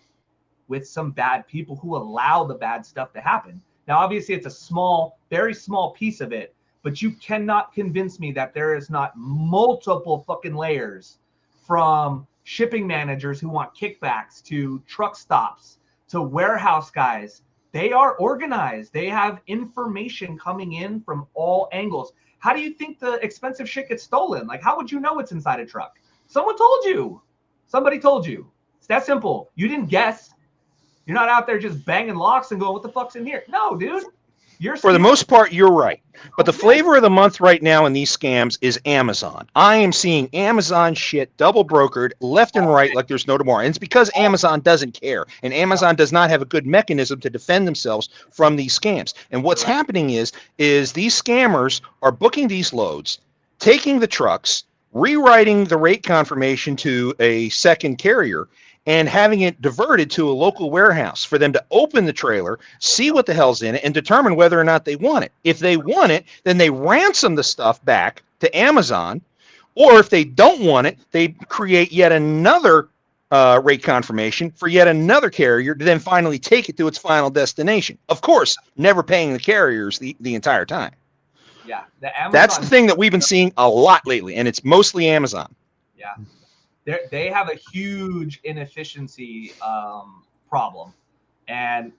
with some bad people who allow the bad stuff to happen. Now, obviously, it's a very small piece of it, but you cannot convince me that there is not multiple fucking layers, from shipping managers who want kickbacks to truck stops to warehouse guys. They are organized. They have information coming in from all angles. How do you think the expensive shit gets stolen? How would you know it's inside a truck? Someone told you. Somebody told you. It's that simple. You didn't guess. You're not out there just banging locks and going, what the fuck's in here? No, dude. For the most part, you're right. But the flavor of the month right now in these scams is Amazon. I am seeing Amazon shit double brokered left and right like there's no tomorrow. And it's because Amazon doesn't care. And Amazon does not have a good mechanism to defend themselves from these scams. And what's happening is these scammers are booking these loads, taking the trucks, rewriting the rate confirmation to a second carrier, and having it diverted to a local warehouse for them to open the trailer, see what the hell's in it, and determine whether or not they want it. If they want it, then they ransom the stuff back to Amazon. Or if they don't want it, they create yet another rate confirmation for yet another carrier to then finally take it to its final destination. Of course, never paying the carriers the entire time. Yeah, that's the thing that we've been seeing a lot lately, and it's mostly Amazon. Yeah. They have a huge inefficiency problem. And,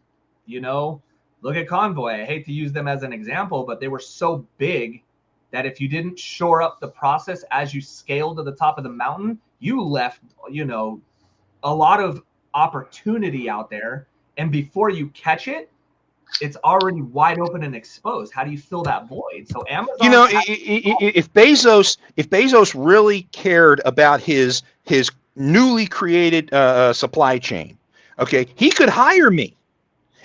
look at Convoy. I hate to use them as an example, but they were so big that if you didn't shore up the process as you scaled to the top of the mountain, you left, a lot of opportunity out there. And before you catch it, it's already wide open and exposed. How do you fill that void? So Amazon, if Bezos really cared about his newly created supply chain, okay, he could hire me,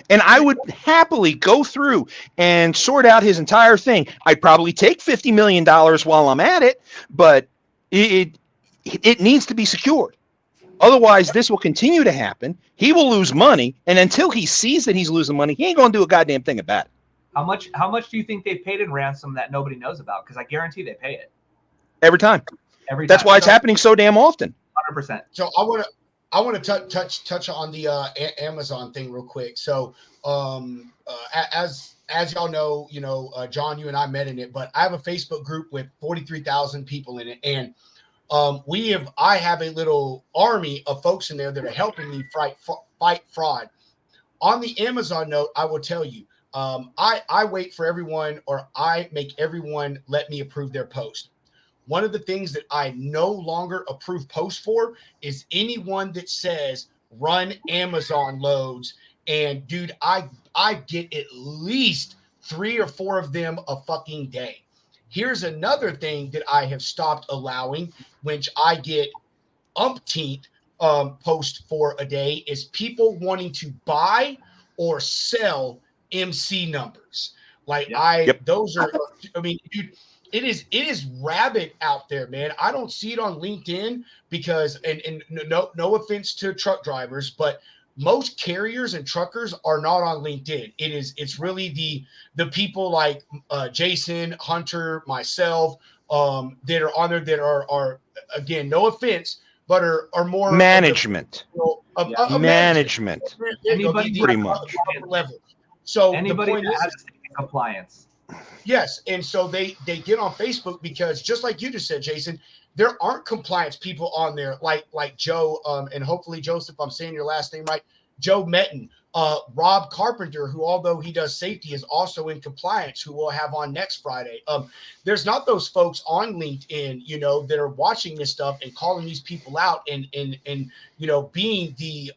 and I would happily go through and sort out his entire thing. I'd probably take $50 million while I'm at it, but it needs to be secured. Otherwise, this will continue to happen. He will lose money, and until he sees that he's losing money, he ain't going to do a goddamn thing about it. How much do you think they paid in ransom that nobody knows about? Because I guarantee they pay it every time. That's why it's happening so damn often. 100%. So I want to touch on the Amazon thing real quick. So as y'all know, John, you and I met in it, but I have a Facebook group with 43,000 people in it, and I have a little army of folks in there that are helping me fight fraud. On the Amazon note, I will tell you, I wait for everyone, or I make everyone let me approve their post. One of the things that I no longer approve posts for is anyone that says run Amazon loads. And dude, I get at least 3 or 4 of them a fucking day. Here's another thing that I have stopped allowing, which I get umpteenth post for a day is people wanting to buy or sell MC numbers. Like those are, I mean, dude, it is rabid out there, man. I don't see it on LinkedIn because, and no offense to truck drivers, but most carriers and truckers are not on LinkedIn. It's really the people like Jason, Hunter, myself, that are on there that are again, no offense, but are more management. Management. Anybody pretty much level. So anybody the point that has is compliance. Yes, and so they get on Facebook because just like you just said, Jason, there aren't compliance people on there like Joe, and hopefully Joseph, I'm saying your last name right, Joe Metten, Rob Carpenter, who although he does safety is also in compliance, who we'll have on next Friday. There's not those folks on LinkedIn, that are watching this stuff and calling these people out and being the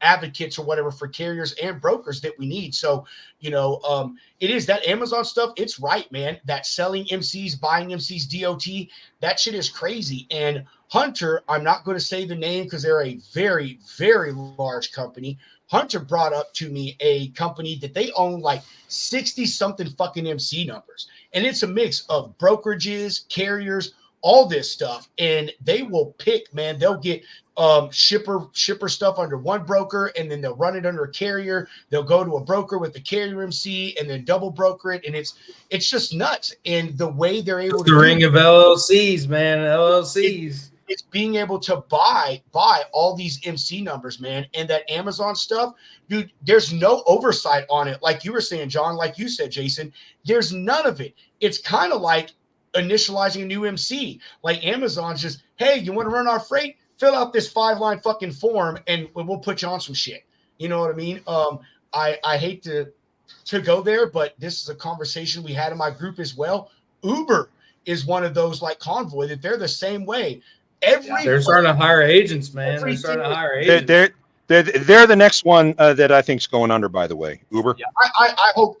advocates or whatever for carriers and brokers that we need. So it is that Amazon stuff. It's right, man. That selling MCs, buying MCs, DOT, that shit is crazy. And Hunter, I'm not going to say the name because they're a very, very large company. Hunter brought up to me a company that they own like 60 something fucking MC numbers. And it's a mix of brokerages, carriers, all this stuff. And they will pick, man, they'll get shipper stuff under one broker, and then they'll run it under a carrier. They'll go to a broker with the carrier MC and then double broker it. And it's just nuts. And the way they're able to the ring of LLCs, man, LLCs. It's being able to buy all these MC numbers, man. And that Amazon stuff, dude, there's no oversight on it. Like you were saying, John, like you said, Jason, there's none of it. It's kind of like initializing a new MC. Like Amazon's just, hey, you want to run our freight? Fill out this 5-line fucking form and we'll put you on some shit. You know what I mean? I hate to go there, but this is a conversation we had in my group as well. Uber is one of those like Convoy that they're the same way. They're starting to hire agents, man. They're starting to hire agents. They're the next one that I think is going under, by the way. Uber. Yeah,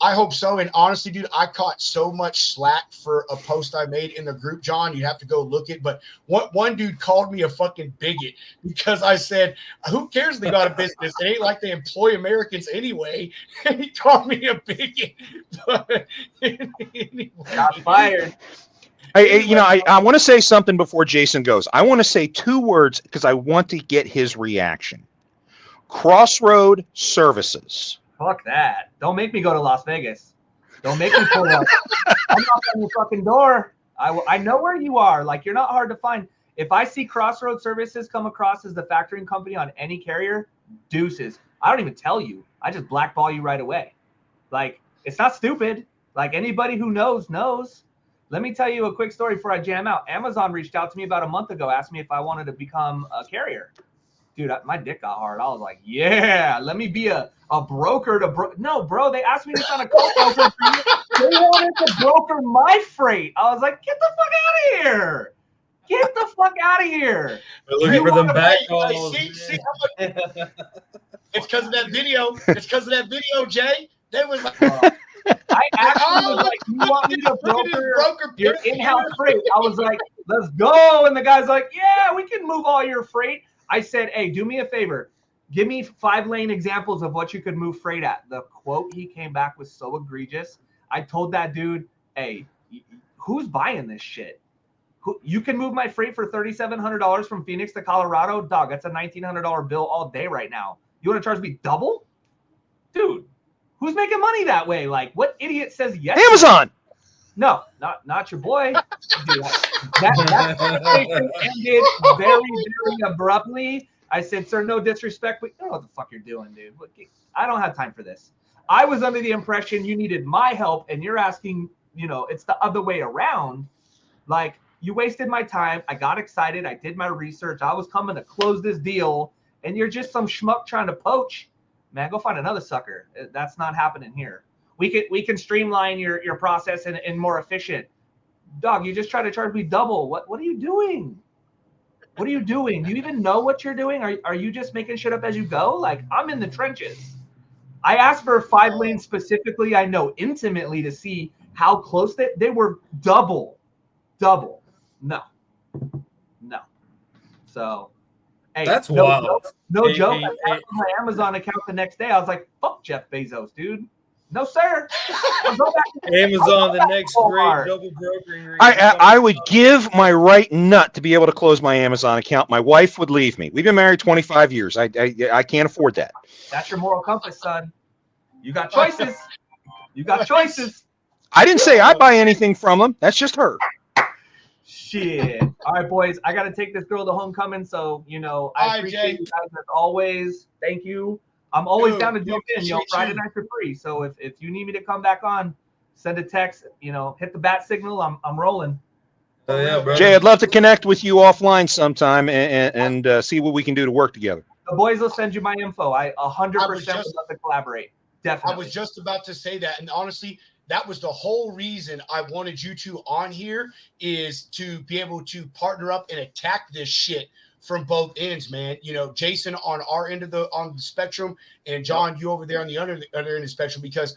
I hope so. And honestly, dude, I caught so much slack for a post I made in the group, John. You have to go look it. But one dude called me a fucking bigot because I said, who cares they got a business? It ain't like they employ Americans anyway. And he called me a bigot. But anyway. Got fired. I want to say something before Jason goes. I want to say 2 words because I want to get his reaction. Crossroad Services. Fuck that. Don't make me go to Las Vegas. Don't make me pull up. I'm knocking on your fucking door. I know where you are. Like, you're not hard to find. If I see Crossroad Services come across as the factoring company on any carrier, deuces. I don't even tell you. I just blackball you right away. Like, it's not stupid. Like, anybody who knows. Let me tell you a quick story before I jam out. Amazon reached out to me about a month ago, asked me if I wanted to become a carrier. Dude, my dick got hard. I was like, yeah, let me be a broker to No, bro, they asked me to sign a co-broker for you. They wanted to broker my freight. I was like, get the fuck out of here. Get the fuck out of here. We're looking for them back calls. See how much, it's because of that video. It's because of that video, Jay. They was like, I actually was like, you want me to broker your in-house freight? I was like, let's go. And the guy's like, yeah, we can move all your freight. I said, hey, do me a favor. Give me 5-lane examples of what you could move freight at. The quote he came back was so egregious. I told that dude, hey, who's buying this shit? You can move my freight for $3,700 from Phoenix to Colorado? Dog, that's a $1,900 bill all day right now. You want to charge me double? Dude, who's making money that way? Like, what idiot says yes? Amazon. No, not your boy. Dude, that conversation ended very, very abruptly. I said, sir, no disrespect, but you know what the fuck you're doing, dude. I don't have time for this. I was under the impression you needed my help, and you're asking, it's the other way around. Like, you wasted my time. I got excited. I did my research. I was coming to close this deal, and you're just some schmuck trying to poach. Man, go find another sucker. That's not happening here. We can streamline your process and more efficient. Dog, you just try to charge me double. What are you doing? What are you doing? Do you even know what you're doing? Are you just making shit up as you go? Like, I'm in the trenches. I asked for 5 lanes specifically. I know intimately to see how close they were. Double. No. So Hey, That's no, wild. no joke. I tapped my Amazon account the next day. I was like, "Fuck Jeff Bezos, dude." No, sir. Amazon, the next great double brokering. I would give my right nut to be able to close my Amazon account. My wife would leave me. We've been married 25 years. I can't afford that. That's your moral compass, son. You got choices. You got choices. I didn't say I buy anything from them. That's just her. Shit. All right, boys. I got to take this girl to homecoming. So, I appreciate you guys as always. Thank you. I'm always down to jump in. Friday nights are free. So if you need me to come back on, send a text, hit the bat signal. I'm rolling. Oh, yeah, bro. Jay, I'd love to connect with you offline sometime and see what we can do to work together. The boys will send you my info. I 100% would love to collaborate. Definitely. I was just about to say that. And honestly, that was the whole reason I wanted you two on here, is to be able to partner up and attack this shit from both ends, man. Jason on our end of the spectrum, and John, you over there on the other end of the spectrum, because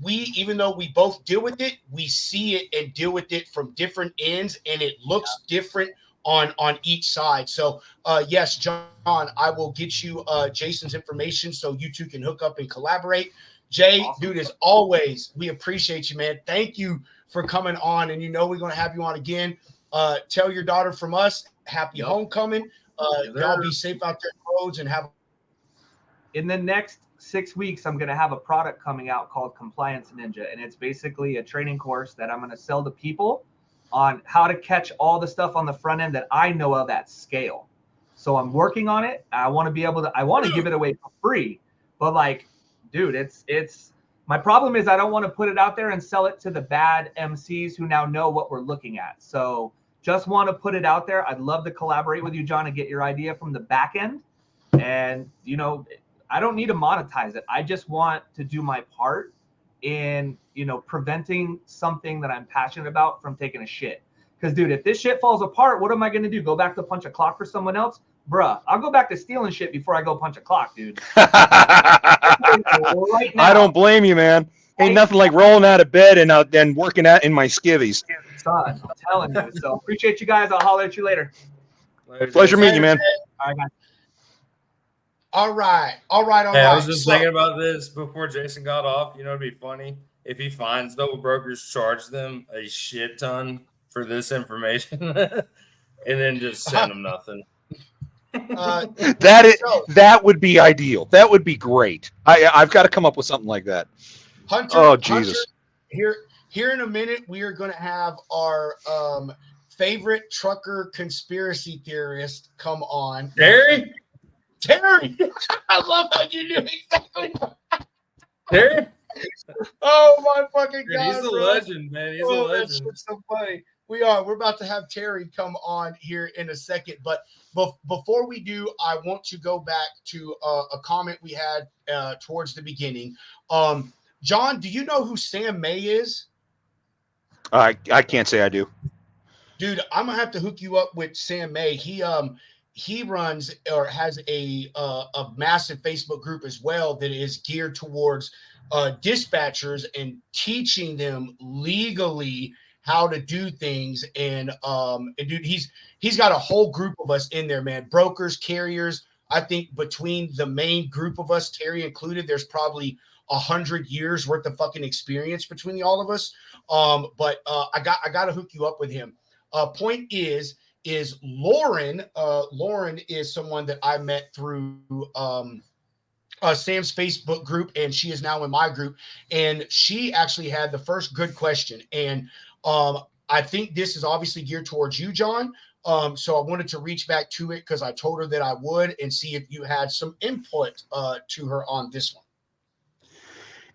even though we both deal with it, we see it and deal with it from different ends, and it looks different on each side. So yes, John, I will get you Jason's information so you two can hook up and collaborate. Jay, awesome. Dude, as always, we appreciate you, man. Thank you for coming on, and we're going to have you on again. Tell your daughter from us, happy homecoming. Y'all be safe out there on the roads and have. In the next 6 weeks, I'm going to have a product coming out called Compliance Ninja, and it's basically a training course that I'm going to sell to people on how to catch all the stuff on the front end that I know of at scale. So I'm working on it. I want to give it away for free, but dude, it's my problem is I don't want to put it out there and sell it to the bad MCs who now know what we're looking at. So just want to put it out there. I'd love to collaborate with you, John, and get your idea from the back end. And, I don't need to monetize it. I just want to do my part in, preventing something that I'm passionate about from taking a shit. Because, dude, if this shit falls apart, what am I going to do? Go back to punch a clock for someone else? Bruh, I'll go back to stealing shit before I go punch a clock, dude. Right now, I don't blame you, man. Ain't nothing like rolling out of bed and working out in my skivvies. Son, I'm telling you. So appreciate you guys. I'll holler at you later. Pleasure meeting you, man. All right, guys. All right. I was just thinking about this before Jason got off. It'd be funny if he finds double brokers, charge them a shit ton for this information, and then just send them nothing. That would be ideal. That would be great. I've got to come up with something like that. Hunter, oh Jesus! Hunter, here in a minute, we are going to have our favorite trucker conspiracy theorist come on. Terry, I love how you knew exactly. Terry. Oh my fucking God! He's a legend, man. He's a legend. That's so funny. We're about to have Terry come on here in a second, but before we do, I want to go back to a comment we had towards the beginning. John, do you know who Sam May is? I can't say I do. Dude, I'm gonna have to hook you up with Sam May. He runs or has a massive Facebook group as well that is geared towards dispatchers and teaching them legally how to do things. And dude, he's got a whole group of us in there, man. Brokers, carriers. I think between the main group of us, Terry included, there's probably 100 years worth of fucking experience between all of us. But I got to hook you up with him. Point is Lauren. Lauren is someone that I met through Sam's Facebook group, and she is now in my group. And she actually had the first good question. And I think this is obviously geared towards you, John. So I wanted to reach back to it because I told her that I would, and see if you had some input to her on this one.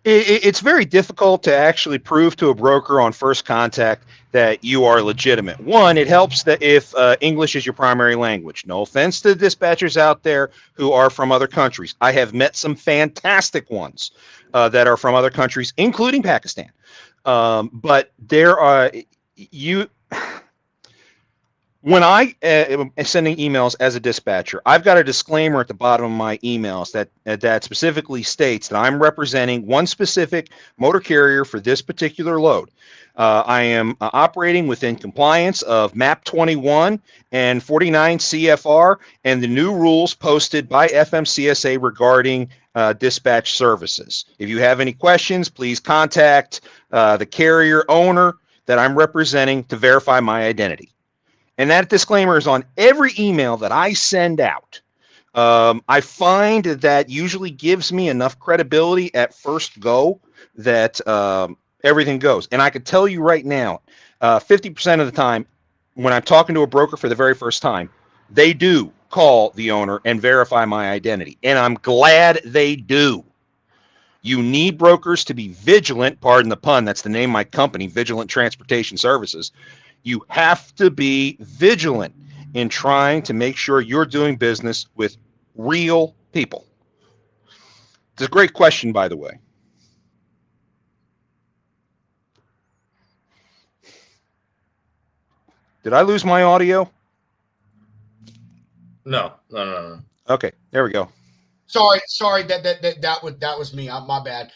It's very difficult to actually prove to a broker on first contact that you are legitimate. One, it helps that if English is your primary language. No offense to dispatchers out there who are from other countries. I have met some fantastic ones that are from other countries, including Pakistan. But there are when I am sending emails as a dispatcher, I've got a disclaimer at the bottom of my emails that specifically states that I'm representing one specific motor carrier for this particular load. I am operating within compliance of MAP 21 and 49 CFR and the new rules posted by FMCSA regarding dispatch services. If you have any questions, please contact the carrier owner that I'm representing to verify my identity. And that disclaimer is on every email that I send out. I find that usually gives me enough credibility at first go that everything goes. And I can tell you right now, 50% of the time, when I'm talking to a broker for the very first time, they do call the owner and verify my identity. And I'm glad they do. You need brokers to be vigilant, pardon the pun, that's the name of my company, Vigilant Transportation Services. You have to be vigilant in trying to make sure you're doing business with real people. It's a great question, by the way. Did I lose my audio? No. Okay, there we go. Sorry, that was me. My bad.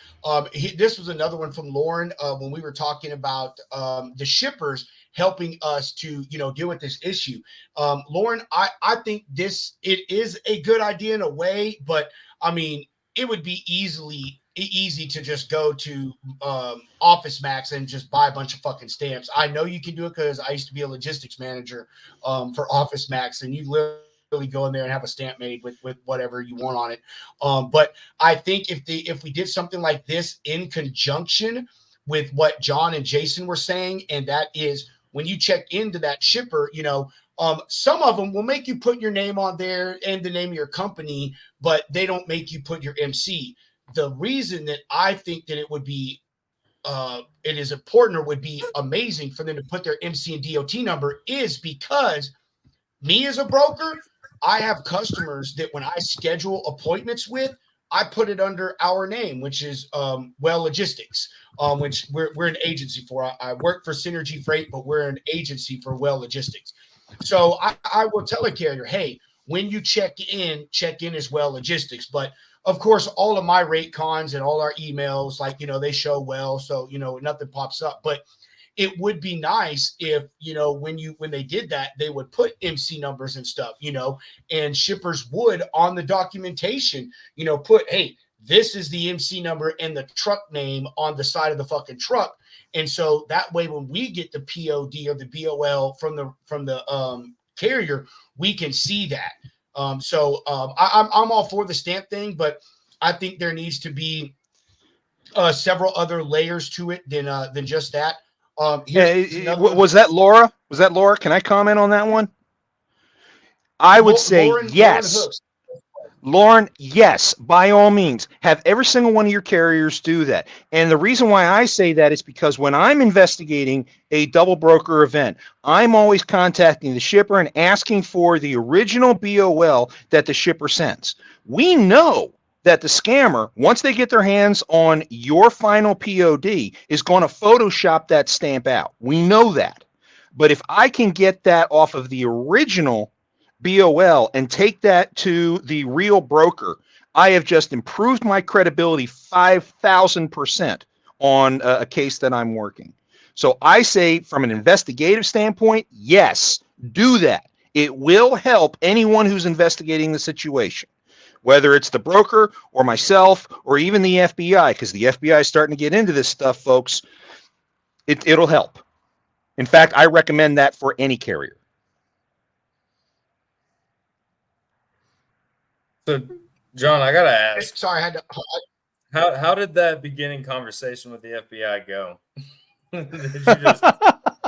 This was another one from Lauren when we were talking about the shippers helping us to deal with this issue. Lauren, I think it is a good idea in a way, but I mean it would be easy to just go to Office Max and just buy a bunch of fucking stamps. I know you can do it because I used to be a logistics manager for Office Max, and you literally go in there and have a stamp made with whatever you want on it. But I think if we did something like this in conjunction with what John and Jason were saying, and that is when you check into that shipper, some of them will make you put your name on there and the name of your company, but they don't make you put your MC. The reason that I think that it would be it is important or would be amazing for them to put their MC and DOT number is because me as a broker, I have customers that when I schedule appointments with, I put it under our name, which is Well Logistics, which we're an agency for. I work for Synergy Freight, but we're an agency for Well Logistics. So I will tell a carrier, hey, when you check in as Well Logistics. But of course, all of my rate cons and all our emails, they show well, so nothing pops up. But it would be nice if when they did that, they would put MC numbers and stuff, and shippers would on the documentation, put, hey, this is the MC number and the truck name on the side of the fucking truck. And so that way, when we get the POD or the BOL from the carrier, we can see that. I'm all for the stamp thing, but I think there needs to be several other layers to it than just that. Was that Laura? Can I comment on that one? I would say yes. Lauren, yes, by all means, have every single one of your carriers do that. And the reason why I say that is because when I'm investigating a double broker event, I'm always contacting the shipper and asking for the original BOL that the shipper sends. We know that the scammer, once they get their hands on your final POD, is going to Photoshop that stamp out. We know that. But if I can get that off of the original BOL and take that to the real broker, I have just improved my credibility 5,000% on a case that I'm working. So I say from an investigative standpoint, yes, do that. It will help anyone who's investigating the situation, whether it's the broker or myself or even the FBI, because the FBI is starting to get into this stuff, folks. It'll help. In fact, I recommend that for any carrier. So, John, I gotta ask. Sorry, I had to. How did that beginning conversation with the FBI go? Did you just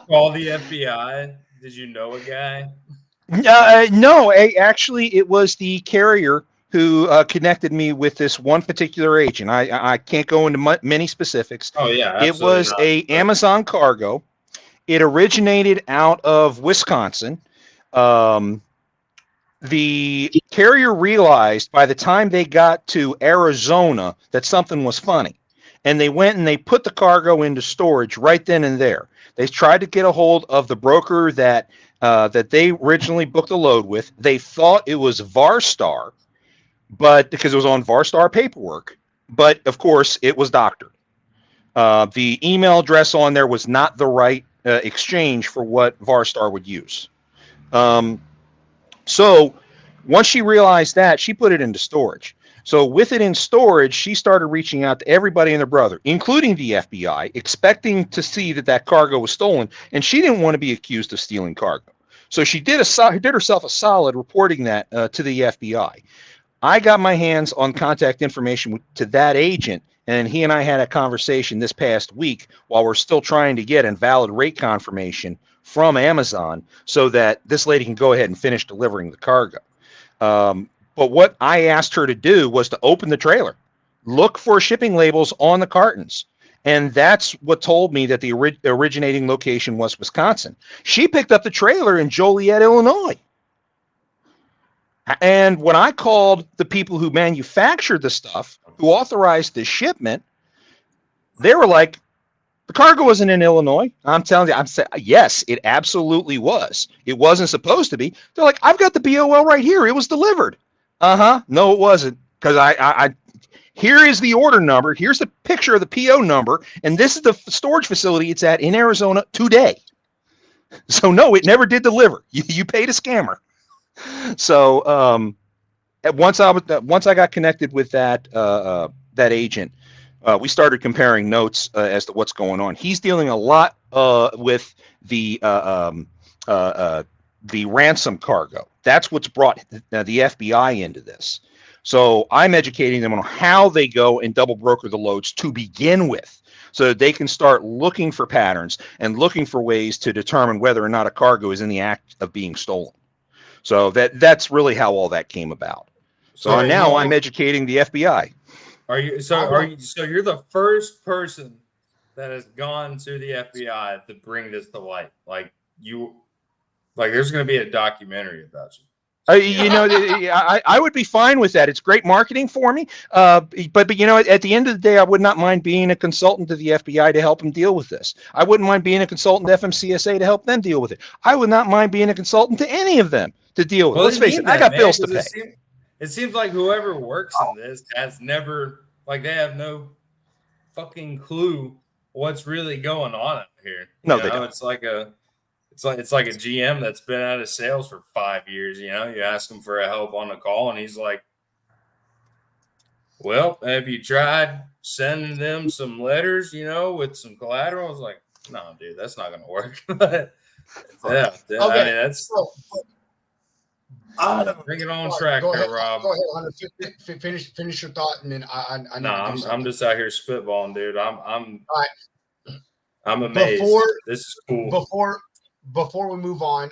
call the FBI? Did you know a guy? No, actually, it was the carrier who connected me with this one particular agent. I can't go into many specifics. Oh yeah, it was a Amazon cargo. It originated out of Wisconsin. The carrier realized by the time they got to Arizona that something was funny, and they went and they put the cargo into storage right then and there. They tried to get a hold of the broker that that they originally booked a load with. They thought it was Varstar, but because it was on Varstar paperwork, but of course it was doctored. The email address on there was not the right exchange for what Varstar would use. So once she realized that, she put it into storage. So with it in storage, she started reaching out to everybody and their brother, including the FBI, expecting to see that cargo was stolen. And she didn't want to be accused of stealing cargo. So she did herself a solid reporting that to the FBI. I got my hands on contact information to that agent, and he and I had a conversation this past week while we're still trying to get a valid rate confirmation from Amazon so that this lady can go ahead and finish delivering the cargo. But what I asked her to do was to open the trailer, look for shipping labels on the cartons. And that's what told me that the originating location was Wisconsin. She picked up the trailer in Joliet, Illinois. And when I called the people who manufactured the stuff, who authorized the shipment, they were like, the cargo wasn't in Illinois. I'm telling you, I'm saying, yes, it absolutely was. It wasn't supposed to be. They're like, I've got the BOL right here. It was delivered. No, it wasn't. Because I here is the order number. Here's the picture of the PO number. And this is the storage facility it's at in Arizona today. So no, it never did deliver. You paid a scammer. So once I got connected with that agent, we started comparing notes as to what's going on. He's dealing a lot with the ransom cargo. That's what's brought the FBI into this. So I'm educating them on how they go and double broker the loads to begin with, so that they can start looking for patterns and looking for ways to determine whether or not a cargo is in the act of being stolen. So that's really how all that came about. So now I'm educating the FBI. So you're the first person that has gone to the FBI to bring this to light. There's going to be a documentary about you. I would be fine with that. It's great marketing for me. But at the end of the day, I would not mind being a consultant to the FBI to help them deal with this. I wouldn't mind being a consultant to FMCSA to help them deal with it. I would not mind being a consultant to any of them to deal with it. Let's face it, I got bills to pay. It seems like whoever works in this has never, they have no fucking clue what's really going on up here. They don't. It's like a GM that's been out of sales for 5 years. You ask him for a help on a call, and he's like, "Well, have you tried sending them some letters? With some collateral?" I was like, "No, dude, that's not going to work." But yeah, okay. I mean, that's. Bring it on track, go ahead, Rob. Go ahead, Hunter. Finish your thought, and then I'm just out here spitballing, dude. I'm amazed. This is cool. Before we move on,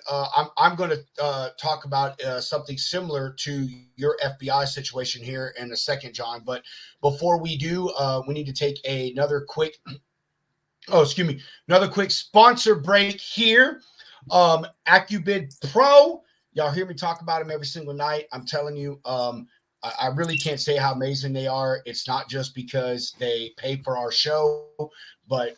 I'm going to talk about something similar to your FBI situation here in a second, John. But before we do, we need to take another quick sponsor break here. AccuBid Pro. Y'all hear me talk about them every single night. I'm telling you, I really can't say how amazing they are. It's not just because they pay for our show, but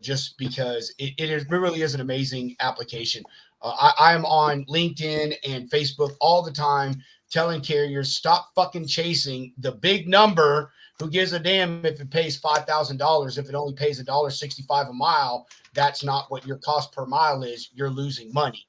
just because it really is an amazing application. I am on LinkedIn and Facebook all the time telling carriers, stop fucking chasing the big number. Who gives a damn if it pays $5,000? If it only pays $1.65 a mile, that's not what your cost per mile is. You're losing money.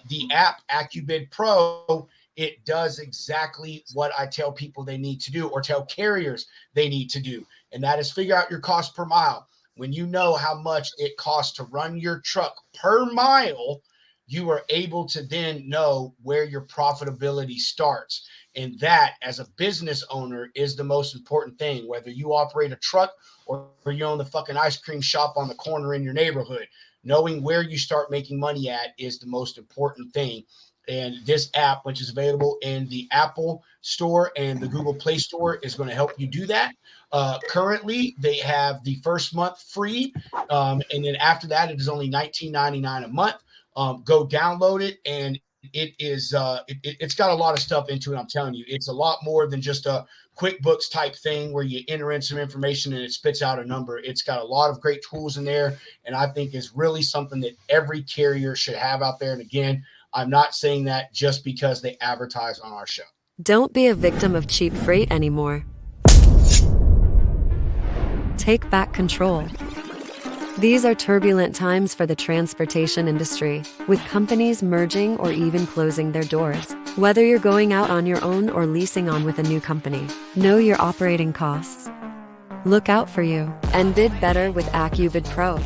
The app AccuBid Pro, it does exactly what I tell people they need to do, or tell carriers they need to do. And that is figure out your cost per mile. When you know how much it costs to run your truck per mile, you are able to then know where your profitability starts. And that, as a business owner, is the most important thing, whether you operate a truck or you own the fucking ice cream shop on the corner in your neighborhood. Knowing where you start making money at is the most important thing. And this app, which is available in the Apple Store and the Google Play Store, is going to help you do that. Currently, they have the first month free. And then after that, it is only $19.99 a month. Go download it. And it is it's got a lot of stuff into it. I'm telling you, it's a lot more than just a QuickBooks type thing where you enter in some information and it spits out a number. It's got a lot of great tools in there, and I think is really something that every carrier should have out there. And again, I'm not saying that just because they advertise on our show. Don't be a victim of cheap freight anymore. Take back control. These are turbulent times for the transportation industry, with companies merging or even closing their doors. Whether you're going out on your own or leasing on with a new company, know your operating costs. Look out for you and bid better with AccuBid Pro.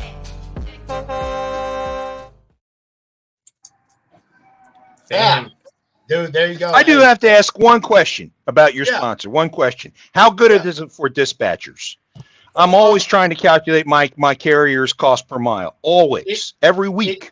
Yeah. Dude, there you go. I do have to ask one question about your sponsor. One question. How good is it for dispatchers? I'm always trying to calculate my carrier's cost per mile. Always. Every week.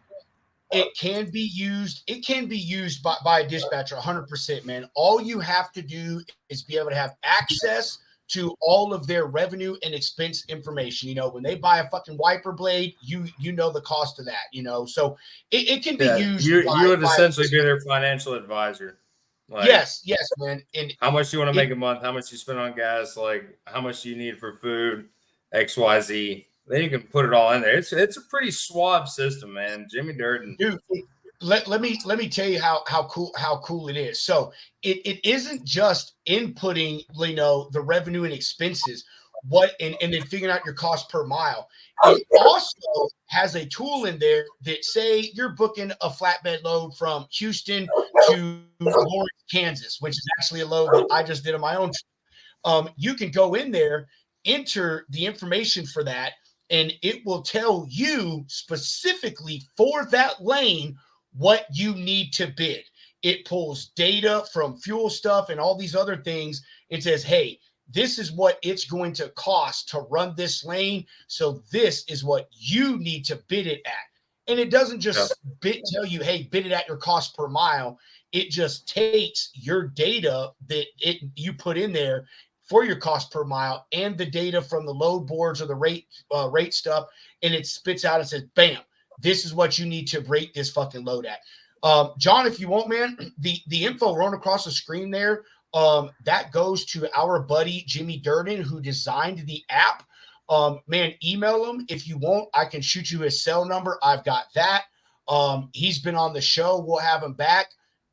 It can be used. It can be used by a dispatcher 100%, man. All you have to do is be able to have access to all of their revenue and expense information. You know, when they buy a fucking wiper blade, you know the cost of that, you know. So it can be used. You would essentially be their financial advisor. Like, yes, man. And how much you want to make a month, how much you spend on gas, like how much you need for food, XYZ. Then you can put it all in there. It's a pretty suave system, man. Jimmy Durden. Dude, let me tell you how cool it is. So it isn't just inputting, you know, the revenue and expenses, and then figuring out your cost per mile. It also has a tool in there that, say you're booking a flatbed load from Houston to Lawrence, Kansas, which is actually a load that I just did on my own. You can go in there, enter the information for that, and it will tell you specifically for that lane what you need to bid. It pulls data from fuel stuff and all these other things. It says, hey, this is what it's going to cost to run this lane. So this is what you need to bid it at. And it doesn't just tell you, hey, bid it at your cost per mile. It just takes your data that you put in there for your cost per mile and the data from the load boards or the rate stuff, and it spits out and says, bam, this is what you need to rate this fucking load at. John, if you want, man, the info run across the screen there, that goes to our buddy Jimmy Durden, who designed the app. Man, email him if you want. I can shoot you his cell number. I've got that. He's been on the show. We'll have him back.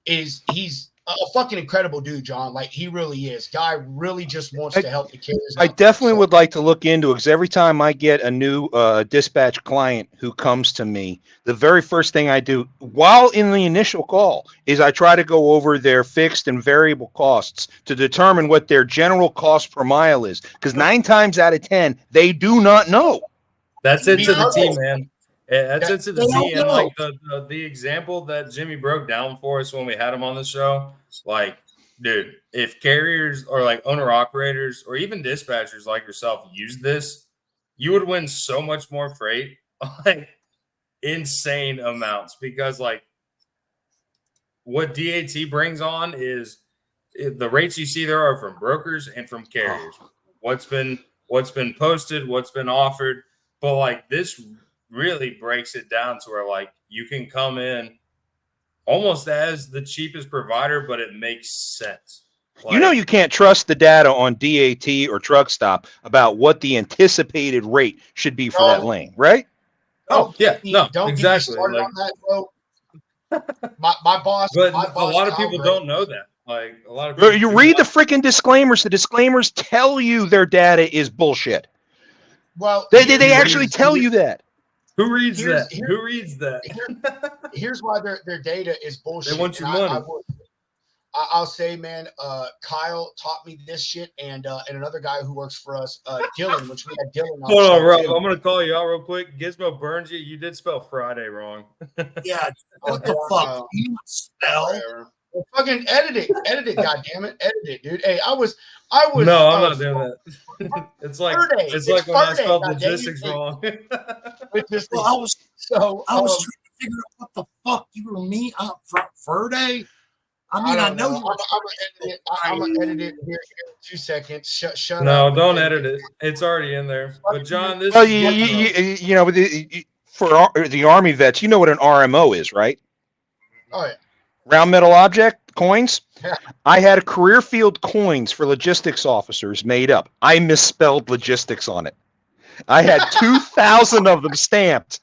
He's a fucking incredible dude, John. Like, he really is. Guy really just wants to help the kids. I definitely would like to look into it, because every time I get a new dispatch client who comes to me, the very first thing I do while in the initial call is I try to go over their fixed and variable costs to determine what their general cost per mile is, because 9 times out of 10, they do not know. That's it to the team, man. That's it to the team. And like the example that Jimmy broke down for us when we had him on the show, like, dude, if carriers or like owner operators or even dispatchers like yourself use this, you would win so much more freight, like insane amounts, because like what DAT brings on is the rates you see there are from brokers and from carriers. What's been posted, what's been offered, but like this really breaks it down to where like you can come in almost as the cheapest provider, but it makes sense. Like, you know, you can't trust the data on DAT or Truck Stop about what the anticipated rate should be for that lane, right? Oh yeah, no, don't exactly. Get me started on that, bro. My boss, but my boss, a lot of people don't know that. Like a lot of people, you read the freaking disclaimers. The disclaimers tell you their data is bullshit. Well, they actually tell you that. Who reads that? Who reads that? Here's why their data is bullshit. They want your money. I'll say, man, Kyle taught me this shit, and another guy who works for us, Dylan, which we had Dylan on. Hold on, Rob. I'm gonna call you out real quick. Gizmo burns you. You did spell Friday wrong. Yeah. What the fuck? You spell? Well, fucking edit it, goddammit, edit it, dude. Hey, I was. No, I'm not doing that. It's like when I spelled logistics wrong. Well, I was trying to figure out what the fuck you were mean up Friday. I mean, I know I'm gonna edit it here in 2 seconds. Shut no, up. No, don't edit it. It's already in there. But John, this you know, for the Army vets, you know what an RMO is, right? Oh yeah. Round metal object, Coins. I had a career field coins for logistics officers made up. I misspelled logistics on it. I had 2,000 of them stamped,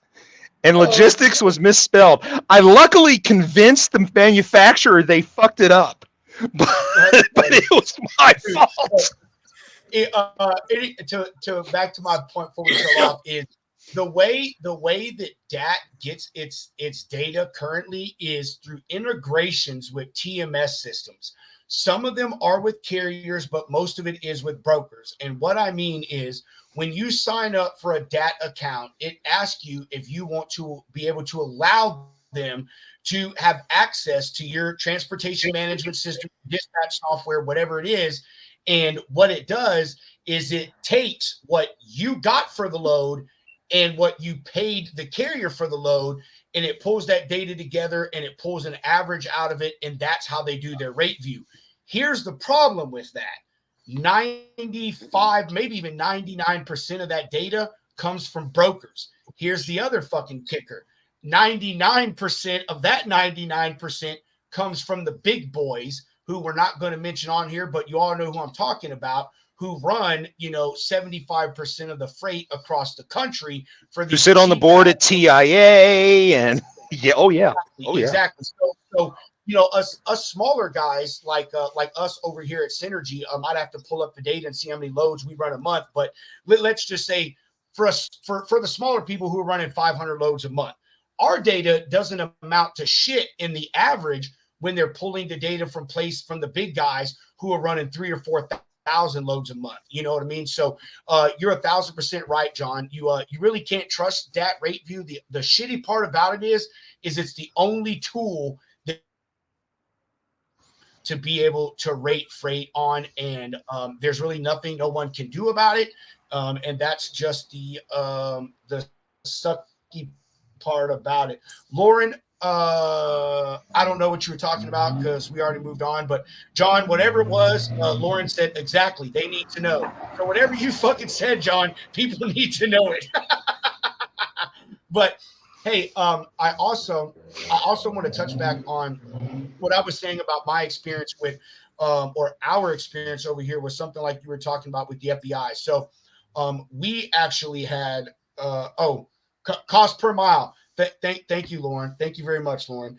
and logistics was misspelled. I luckily convinced the manufacturer they fucked it up, but it was my fault. To back to my point before we go off is the way that DAT gets its data currently is through integrations with TMS systems. Some of them are with carriers, but most of it is with brokers. And what I mean is when you sign up for a DAT account, it asks you if you want to be able to allow them to have access to your transportation management system, dispatch software, whatever it is. And what it does is it takes what you got for the load and what you paid the carrier for the load, and it pulls that data together and it pulls an average out of it. And that's how they do their rate view. Here's the problem with that. 95, maybe even 99% of that data comes from brokers. Here's the other fucking kicker. 99% of that 99% comes from the big boys who we're not going to mention on here, but you all know who I'm talking about, who run, 75% of the freight across the country for the who sit on the board at TIA and exactly. So us smaller guys like us over here at Synergy, I'd have to pull up the data and see how many loads we run a month. But let's just say for us, for the smaller people who are running 500 loads a month, our data doesn't amount to shit in the average when they're pulling the data from the big guys who are running 3,000 or 4,000 loads a month. You know what I mean? So you're 1,000% right, John. You really can't trust that rate view. The shitty part about it is it's the only tool to be able to rate freight on, and there's really nothing no one can do about it. And that's just the sucky part about it. Lauren, I don't know what you were talking about because we already moved on, but John, whatever it was, Lauren said exactly. They need to know. So whatever you fucking said, John, people need to know it. But hey, I also want to touch back on what I was saying about my experience with, or our experience over here was something like you were talking about with the FBI. So we actually had, cost per mile. Thank you, Lauren. Thank you very much, Lauren.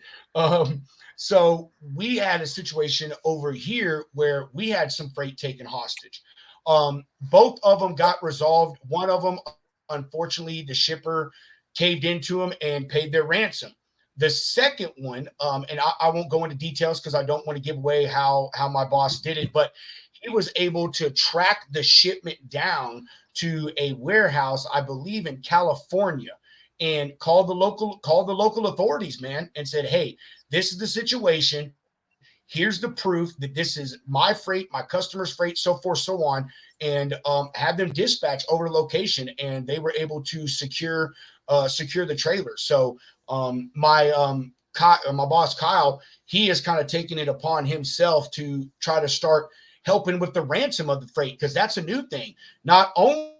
So we had a situation over here where we had some freight taken hostage. Both of them got resolved. One of them, unfortunately, the shipper caved into them and paid their ransom. The second one, and I won't go into details because I don't want to give away how my boss did it, but he was able to track the shipment down to a warehouse, I believe in California, and called the local authorities, man, and said, hey, this is the situation. Here's the proof that this is my freight, my customer's freight, so forth, so on, and had them dispatch over the location, and they were able to secure the trailer. So my boss Kyle, he has kind of taken it upon himself to try to start helping with the ransom of the freight, because that's a new thing. Not only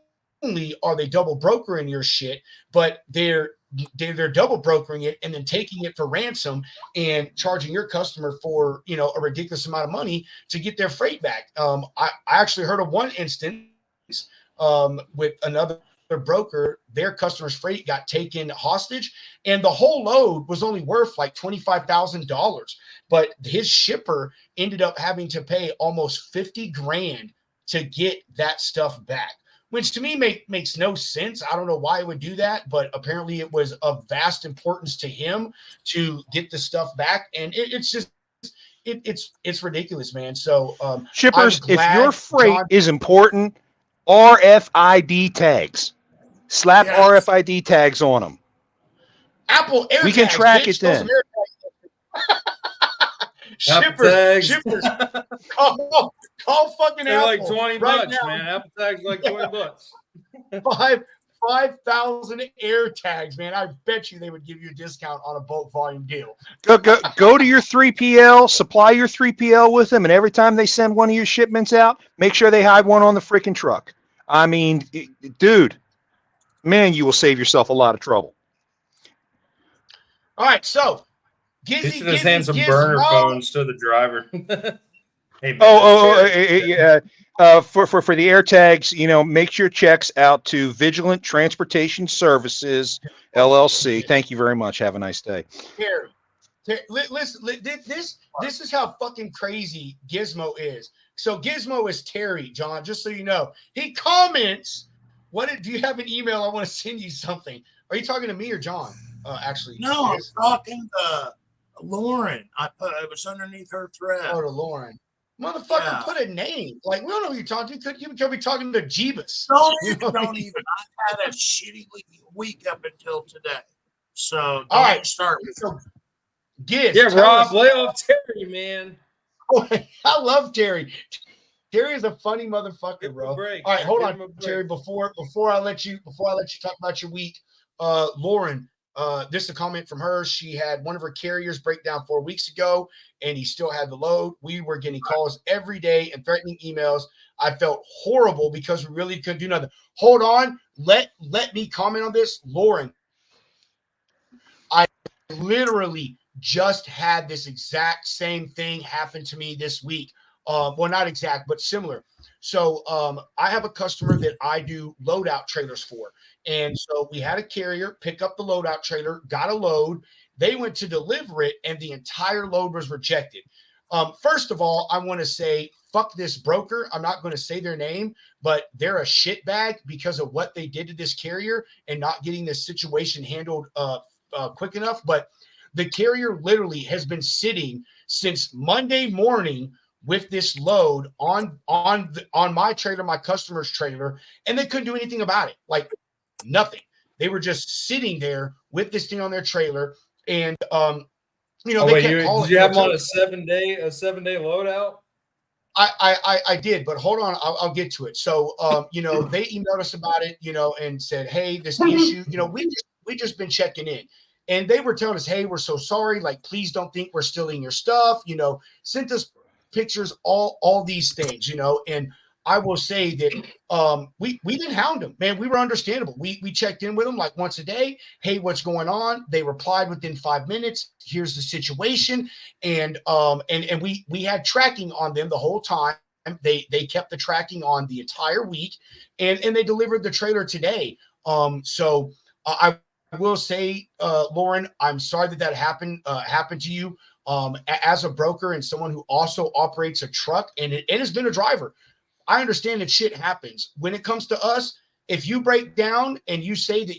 are they double brokering your shit, but they're double brokering it and then taking it for ransom and charging your customer for a ridiculous amount of money to get their freight back. I actually heard of one instance with another broker. Their customer's freight got taken hostage, and the whole load was only worth like $25,000, but his shipper ended up having to pay almost $50,000 to get that stuff back, which to me makes no sense. I don't know why he would do that, but apparently it was of vast importance to him to get the stuff back. And it's ridiculous, man. So shippers, if your freight is important, RFID tags, slap RFID tags on them. Apple AirTags, we can track it then. Shippers, call fucking they're Apple. Like $20 right now. Man. Apple tags like $20. 5,000 AirTags, man. I bet you they would give you a discount on a bulk volume deal. Go to your 3PL, supply your 3PL with them, and every time they send one of your shipments out, make sure they hide one on the freaking truck. I mean, dude, man, you will save yourself a lot of trouble. All right, so He should just hand some burner phones to the driver. Hey, man, for the AirTags, you know, make your checks out to Vigilant Transportation Services LLC. Thank you very much. Have a nice day. Terry, listen, this is how fucking crazy Gizmo is. So Gizmo is Terry, John, just so you know. He comments, do you have an email? I want to send you something. Are you talking to me or John? Actually. No, I'm talking to Lauren. It was underneath her thread. Oh, to Lauren. Motherfucker, put a name. Like, we don't know who you're talking to. You could be talking to Jeebus. Don't even. I've had a shitty week up until today. So all right, start with so Giz. Yeah, Rob, lay off Terry, man. Oh, I love Terry. Terry is a funny motherfucker, bro. All right, hold on, Terry. Before I let you talk about your week, Lauren. This is a comment from her. She had one of her carriers break down 4 weeks ago, and he still had the load. We were getting calls every day and threatening emails. I felt horrible because we really couldn't do nothing. Hold on. Let me comment on this. Lauren, I literally just had this exact same thing happen to me this week. Well, not exact, but similar. So I have a customer that I do loadout trailers for. And so we had a carrier pick up the loadout trailer, got a load. They went to deliver it, and the entire load was rejected. First of all, I want to say, fuck this broker. I'm not going to say their name, but they're a shitbag because of what they did to this carrier and not getting this situation handled quick enough. But the carrier literally has been sitting since Monday morning with this load on my trailer, my customer's trailer, and they couldn't do anything about it. Like nothing. They were just sitting there with this thing on their trailer, and they can't call it. Did you have them on a 7-day loadout? I did, but hold on, I'll get to it. So they emailed us about it, and said, hey, this issue, we just been checking in. And they were telling us, hey, we're so sorry. Like, please don't think we're stealing your stuff. Sent us pictures, all these things, and I will say that we didn't hound them, man. We were understandable. We checked in with them like once a day. Hey, what's going on? They replied within 5 minutes. Here's the situation. And we had tracking on them the whole time. They kept the tracking on the entire week, and they delivered the trailer today. So I will say, Lauren, I'm sorry that happened to you. As a broker and someone who also operates a truck and has been a driver, I understand that shit happens. When it comes to us, if you break down and you say that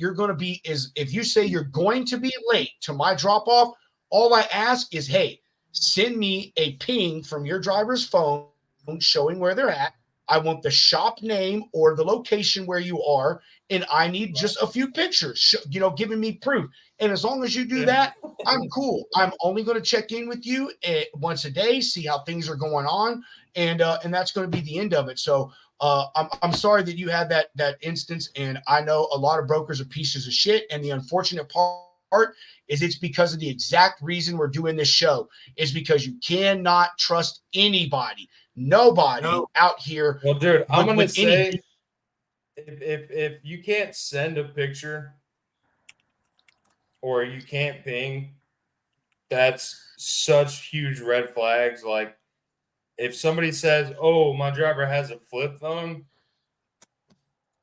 if you say you're going to be late to my drop off, all I ask is, hey, send me a ping from your driver's phone showing where they're at. I want the shop name or the location where you are, and I need just a few pictures, giving me proof. And as long as you do that, I'm cool. I'm only going to check in with you once a day, see how things are going on, and that's going to be the end of it. So I'm sorry that you had that instance, and I know a lot of brokers are pieces of shit. And the unfortunate part is it's because of the exact reason we're doing this show is because you cannot trust anybody. Nobody out here. Well, dude, I'm going to say if you can't send a picture or you can't ping, that's such huge red flags. Like if somebody says, oh, my driver has a flip phone.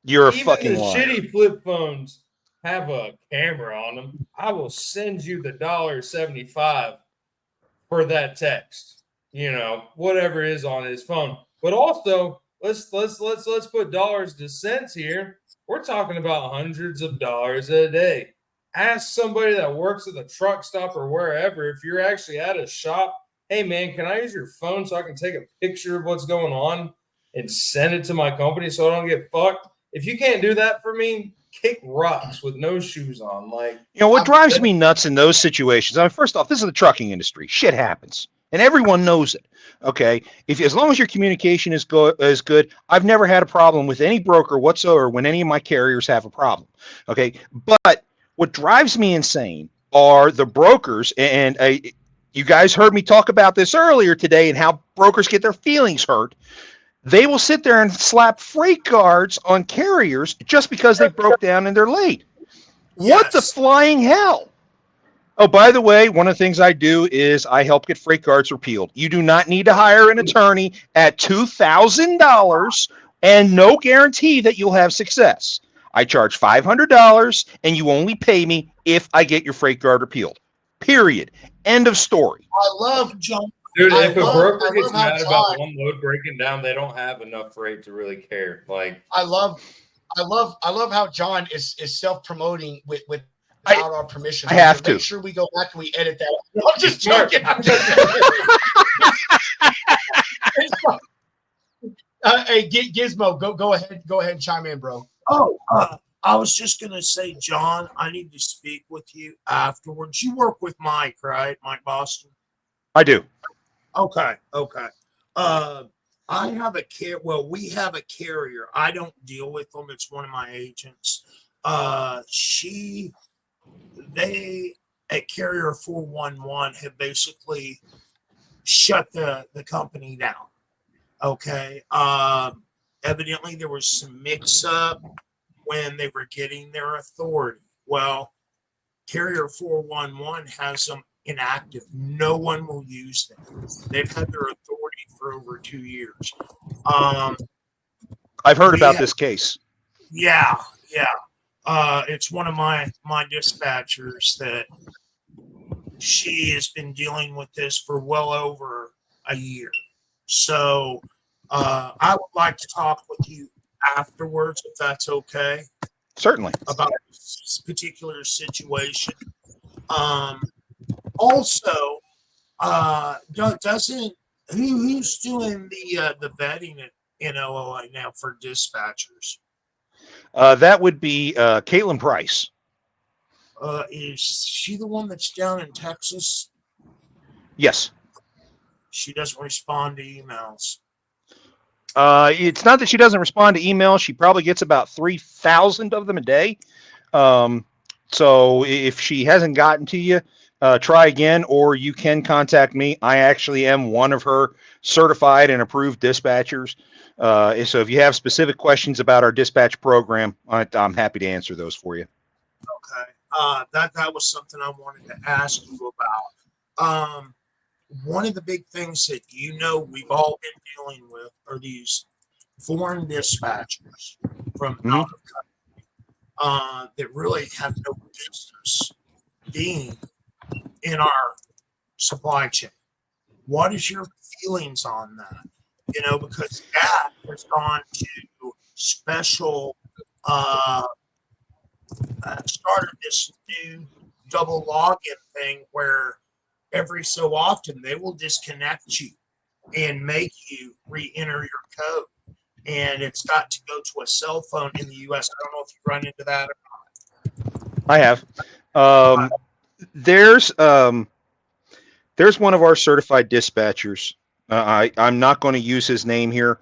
You're a even fucking the liar. Shitty flip phones have a camera on them. I will send you the $1.75 for that text. Whatever is on his phone. But also, let's put dollars to cents here. We're talking about hundreds of dollars a day. Ask somebody that works at the truck stop or wherever, if you're actually at a shop, hey man, can I use your phone so I can take a picture of what's going on and send it to my company so I don't get fucked? If you can't do that for me, kick rocks with no shoes on. Like, what drives me nuts in those situations? I mean, first off, this is the trucking industry. Shit happens. And everyone knows it. Okay. As long as your communication is good, I've never had a problem with any broker whatsoever when any of my carriers have a problem. Okay. But what drives me insane are the brokers. And you guys heard me talk about this earlier today and how brokers get their feelings hurt. They will sit there and slap freight cards on carriers just because they broke down and they're late. Yes. What the flying hell? Oh, by the way, one of the things I do is I help get freight cards repealed. You do not need to hire an attorney at $2,000 and no guarantee that you'll have success. I charge $500 and you only pay me if I get your freight card repealed. Period. End of story. I love John. Dude, if a broker gets mad about one load breaking down, they don't have enough freight to really care. Like, I love how John is self-promoting without our permission. I have to make sure we go back and we edit that. I'm just joking. Hey, Gizmo, go ahead and chime in, bro. Oh, I was just gonna say, John, I need to speak with you afterwards. You work with Mike, right? Mike Boston. I do. Okay. I have we have a carrier. I don't deal with them. It's one of my agents. They at Carrier 411 have basically shut the company down. Okay. Evidently there was some mix up when they were getting their authority. Well, Carrier 411 has them inactive. No one will use them. They've had their authority for over 2 years. I've heard about this case. Yeah. It's one of my dispatchers that she has been dealing with this for well over a year. So I would like to talk with you afterwards, if that's okay. Certainly. About this particular situation. Also, who's doing the vetting at NOLA now for dispatchers? That would be Caitlin Price. Is she the one that's down in Texas? Yes. She doesn't respond to emails. It's not that she doesn't respond to emails. She probably gets about 3,000 of them a day. So if she hasn't gotten to you, try again, or you can contact me. I actually am one of her certified and approved dispatchers. So if you have specific questions about our dispatch program, I'm happy to answer those for you. Okay. That was something I wanted to ask you about. One of the big things that we've all been dealing with are these foreign dispatchers from out of country that really have no business being in our supply chain. What is your feelings on that? Because that has gone to special, started this new double login thing where every so often they will disconnect you and make you re-enter your code. And it's got to go to a cell phone in the U.S. I don't know if you run into that or not. I have. There's one of our certified dispatchers. I'm not going to use his name here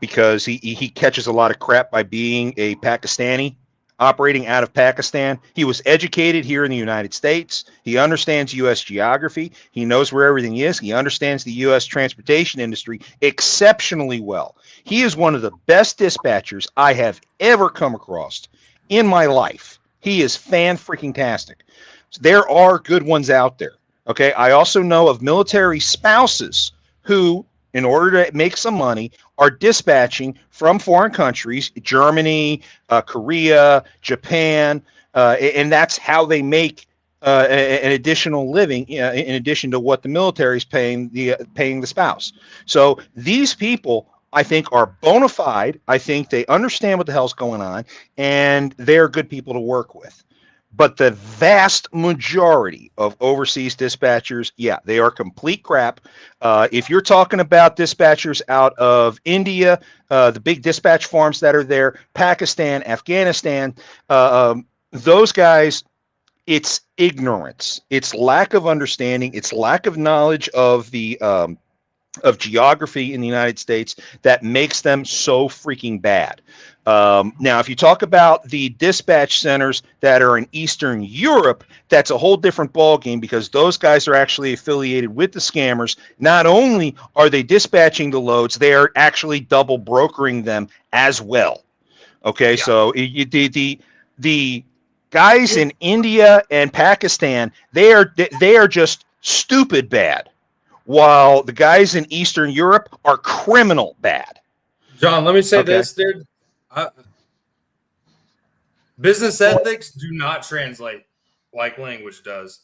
because he catches a lot of crap by being a Pakistani operating out of Pakistan. He was educated here in the United States. He understands U.S. geography. He knows where everything is. He understands the U.S. transportation industry exceptionally well. He is one of the best dispatchers I have ever come across in my life. He is fan-freaking-tastic. There are good ones out there. Okay. I also know of military spouses who, in order to make some money, are dispatching from foreign countries, Germany, Korea, Japan, and that's how they make an additional living in addition to what the military is paying the spouse. So these people, I think, are bona fide. I think they understand what the hell's going on, and they're good people to work with. But the vast majority of overseas dispatchers, yeah, they are complete crap. If you're talking about dispatchers out of India, the big dispatch farms that are there, Pakistan, Afghanistan, those guys, it's ignorance. It's lack of understanding. It's lack of knowledge of the of geography in the United States that makes them so freaking bad. Now, if you talk about the dispatch centers that are in Eastern Europe, that's a whole different ballgame because those guys are actually affiliated with the scammers. Not only are they dispatching the loads, they are actually double brokering them as well. Okay, yeah. So the Guys in India and Pakistan, they are just stupid bad, while the guys in Eastern Europe are criminal bad. John, let me say this, dude. Business ethics do not translate like language does.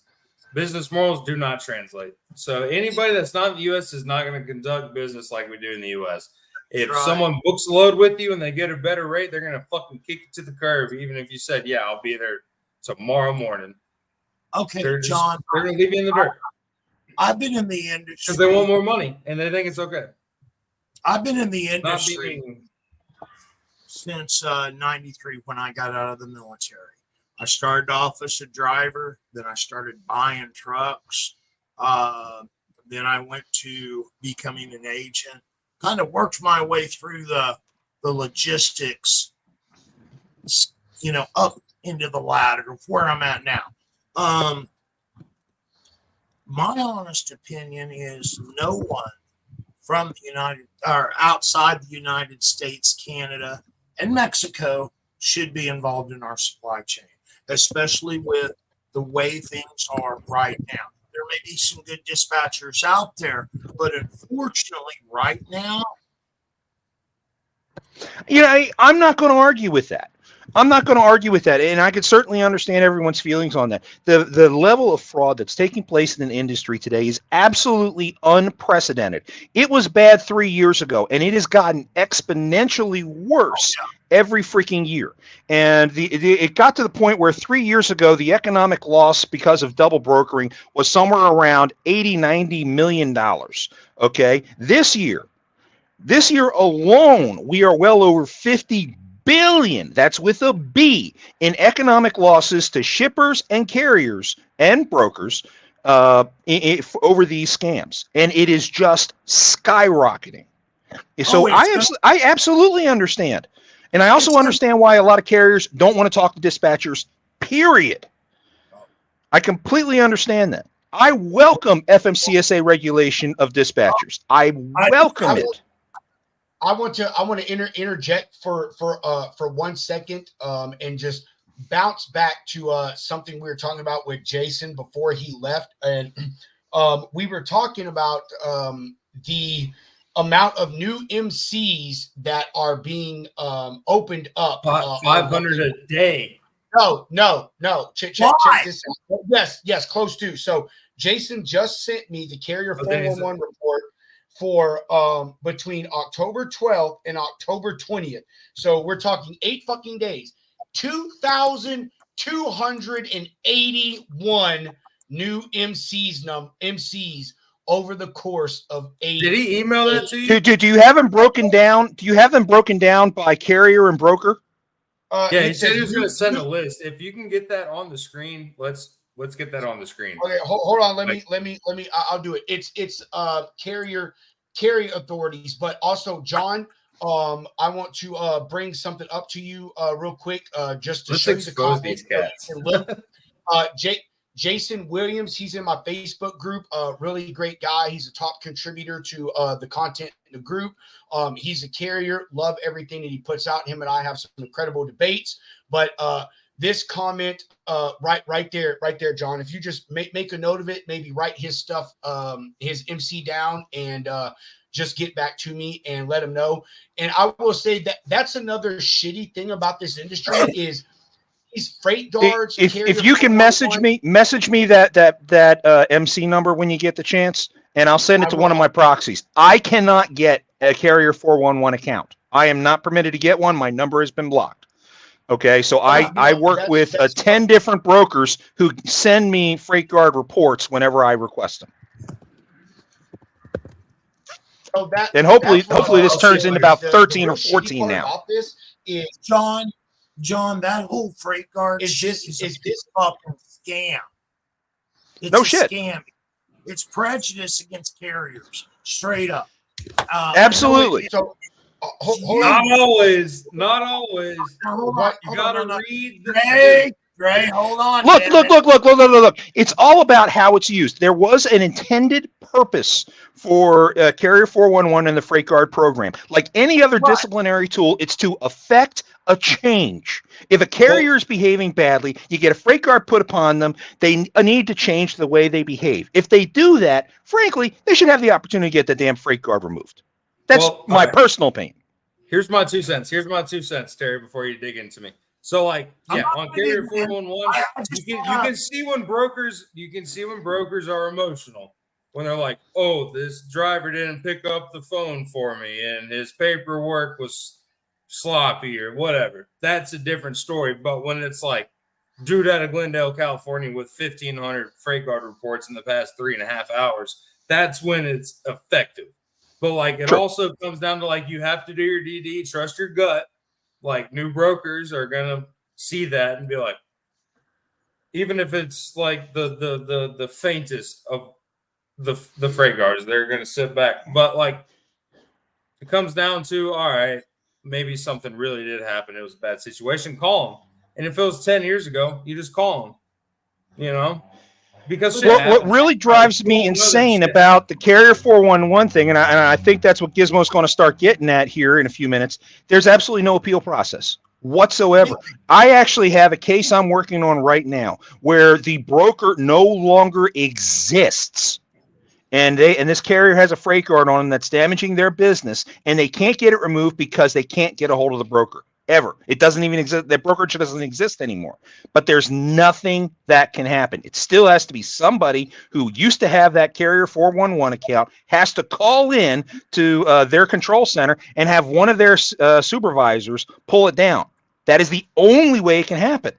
Business morals do not translate. So anybody that's not in the U.S. is not going to conduct business like we do in the U.S. If someone books a load with you and they get a better rate, they're going to fucking kick you to the curb, even if you said, yeah, I'll be there tomorrow morning. Okay, John. They're going to leave you in the dirt. I've been in the industry. Because they want more money, and they think it's okay. I've been in the industry since 93 when I got out of the military. I started off as a driver, then I started buying trucks. Then I went to becoming an agent. Kind of worked my way through the logistics, up into the ladder of where I'm at now. My honest opinion is no one from the United or outside the United States, Canada, and Mexico should be involved in our supply chain, especially with the way things are right now. There may be some good dispatchers out there, but unfortunately, right now, I'm not going to argue with that. And I can certainly understand everyone's feelings on that. The level of fraud that's taking place in an industry today is absolutely unprecedented. It was bad 3 years ago, and it has gotten exponentially worse every freaking year. And it got to the point where 3 years ago, the economic loss because of double brokering was somewhere around $80-90 million. Okay, this year alone, we are well over 50 billion, that's with a B, in economic losses to shippers and carriers and brokers over these scams. And it is just skyrocketing. So I absolutely understand. And I also understand why a lot of carriers don't want to talk to dispatchers, period. I completely understand that. I welcome FMCSA regulation of dispatchers. I welcome it. I want to interject for 1 second and just bounce back to something we were talking about with Jason before he left, and we were talking about the amount of new MCs that are being opened up. 500 a day. No. Check this out. Yes, close to. So Jason just sent me the Carrier 411 report for between October 12th and October 20th. So we're talking 8 fucking days. 2,281 new MCs over the course of 8. Did he email that to you? Do you have them broken down? Do you have them broken down by carrier and broker? Yeah, he said he was going to send a list. If you can get that on the screen, let's get that on the screen. Okay, hold on. Let me. I'll do it. It's carrier authorities, but also John. I want to bring something up to you real quick, just to show you the comments. Jason Williams, he's in my Facebook group. Really great guy. He's a top contributor to the content in the group. He's a carrier. Love everything that he puts out. Him and I have some incredible debates. But this comment, right there, John. If you just make a note of it, maybe write his stuff, his MC down, and just get back to me and let him know. And I will say that that's another shitty thing about this industry is these freight guards. If you can message me that MC number when you get the chance, and I'll send it to one of my proxies. I cannot get a Carrier 411 account. I am not permitted to get one. My number has been blocked. Okay, so I work with 10 different brokers who send me freight guard reports whenever I request them. So and hopefully this turns into about 13 or 14 now. About this is John, that whole freight guard is this fucking scam. It's no a shit. Scam. It's prejudice against carriers, straight up. Absolutely. So, not always. You gotta read the Gray, hold on. Look. It's all about how it's used. There was an intended purpose for Carrier 411 and the Freight Guard program. Like any other disciplinary tool, it's to affect a change. If a carrier is behaving badly, you get a Freight Guard put upon them. They need to change the way they behave. If they do that, frankly, they should have the opportunity to get the damn Freight Guard removed. That's my personal opinion. Here's my 2 cents. Terry, before you dig into me. So, like, yeah, on Carrier 411, you can see when brokers are emotional when they're like, "Oh, this driver didn't pick up the phone for me, and his paperwork was sloppy or whatever." That's a different story. But when it's like, dude out of Glendale, California, with 1,500 Freight Guard reports in the past 3.5 hours, that's when it's effective. But like, it also comes down to like, you have to do your DD, trust your gut. Like, new brokers are gonna see that and be like, even if it's like the faintest of the Freight Guards, they're gonna sit back. But like, it comes down to, all right, maybe something really did happen. It was a bad situation. Call them. And if it was 10 years ago, you just call them. You know. Because what really drives me insane about the Carrier 411 thing, and I think that's what Gizmo's going to start getting at here in a few minutes, there's absolutely no appeal process whatsoever. I actually have a case I'm working on right now where the broker no longer exists. And this carrier has a Freight Guard on them that's damaging their business, and they can't get it removed because they can't get a hold of the broker. Ever. It doesn't even exist. That brokerage doesn't exist anymore. But there's nothing that can happen. It still has to be somebody who used to have that Carrier 411 account, has to call in to their control center and have one of their supervisors pull it down. That is the only way it can happen.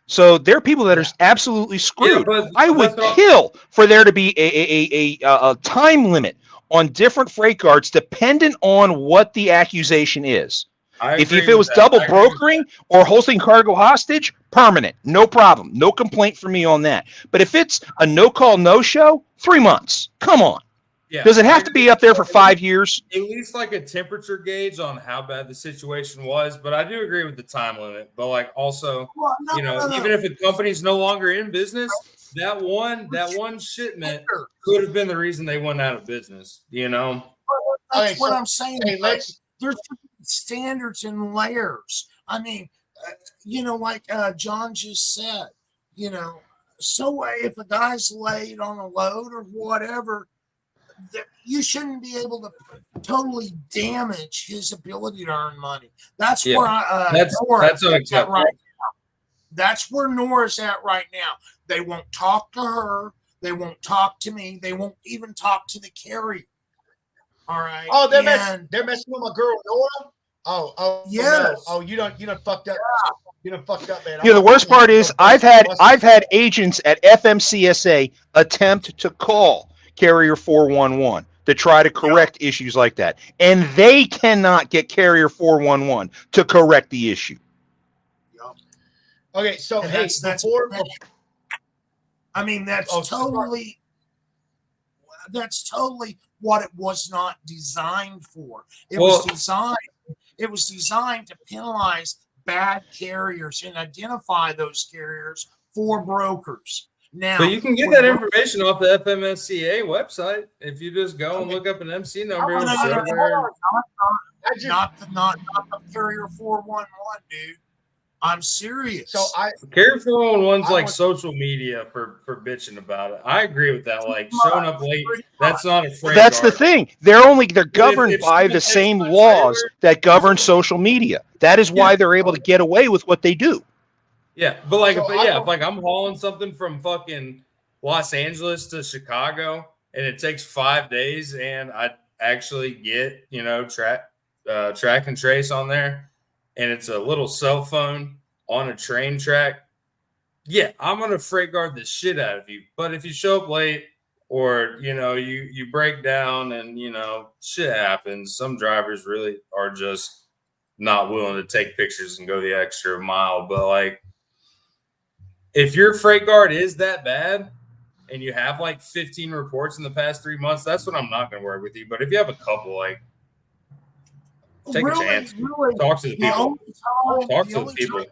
So there are people that are absolutely screwed. Yeah, I would kill for there to be a time limit on different Freight Guards dependent on what the accusation is. If it was double brokering or holding cargo hostage, permanent, no problem, no complaint for me on that. But if it's a no-call, no-show, 3 months, come on. Yeah, does it have to be up there for 5 years? At least like a temperature gauge on how bad the situation was. But I do agree with the time limit. But like also, even if a company's no longer in business, that one shipment could have been the reason they went out of business. You know, that's what I'm saying. Hey, there's standards and layers. I mean, like John just said, so if a guy's late on a load or whatever, you shouldn't be able to totally damage his ability to earn money. That's where that's right now. That's where Nora's at right now. They won't talk to her. They won't talk to me. They won't even talk to the carrier. All right. Oh, they're messing with my girl Nora. Oh, yes. No. Oh, you don't fucked up. Yeah. You done fucked up, man. The worst part is I've had agents at FMCSA attempt to call Carrier 411 to try to correct issues like that, and they cannot get Carrier 411 to correct the issue. Yep. Okay, so that's I mean, that's totally what it was not designed for. It was designed to penalize bad carriers and identify those carriers for brokers. Now, but you can get that information off the FMSCA website if you just go and look up an MC number. Not the Carrier 411, dude. I'm serious. So Carrier 411's like social media for bitching about it. I agree with that. Like showing up late, that's not a Freight That's Guard. The thing. They're governed by the same laws that govern social media. That is why they're able to get away with what they do. Yeah, but if I'm hauling something from fucking Los Angeles to Chicago and it takes 5 days and I actually get, track and trace on there, and it's a little cell phone on a train track, I'm going to Freight Guard the shit out of you. But if you show up late or, you break down and, shit happens, some drivers really are just not willing to take pictures and go the extra mile. But, like, if your Freight Guard is that bad and you have, 15 reports in the past 3 months, that's when I'm not going to work with you. But if you have a couple, take a chance. Talk to the people.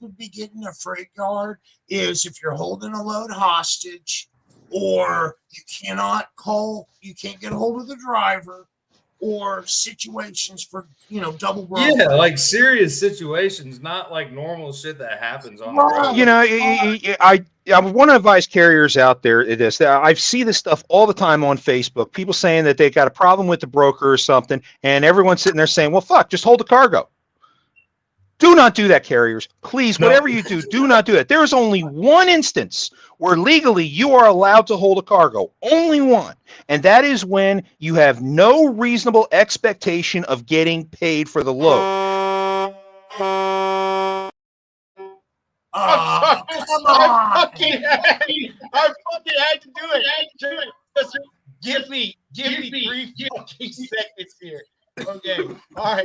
would be getting a freight guard is if you're holding a load hostage, or you can't get a hold of the driver, or situations for double broker. Yeah, like serious situations, not like normal shit that happens on the road. You know, I want to advise carriers out there this. I see this stuff all the time on Facebook. People saying that they got a problem with the broker or something, and everyone's sitting there saying, "Well, fuck, just hold the cargo." Do not do that, carriers. Please, whatever you do not do that. There is only one instance where legally you are allowed to hold a cargo. Only one. And that is when you have no reasonable expectation of getting paid for the load. I fucking had to do it. Give me 3 fucking seconds here. Okay. All right.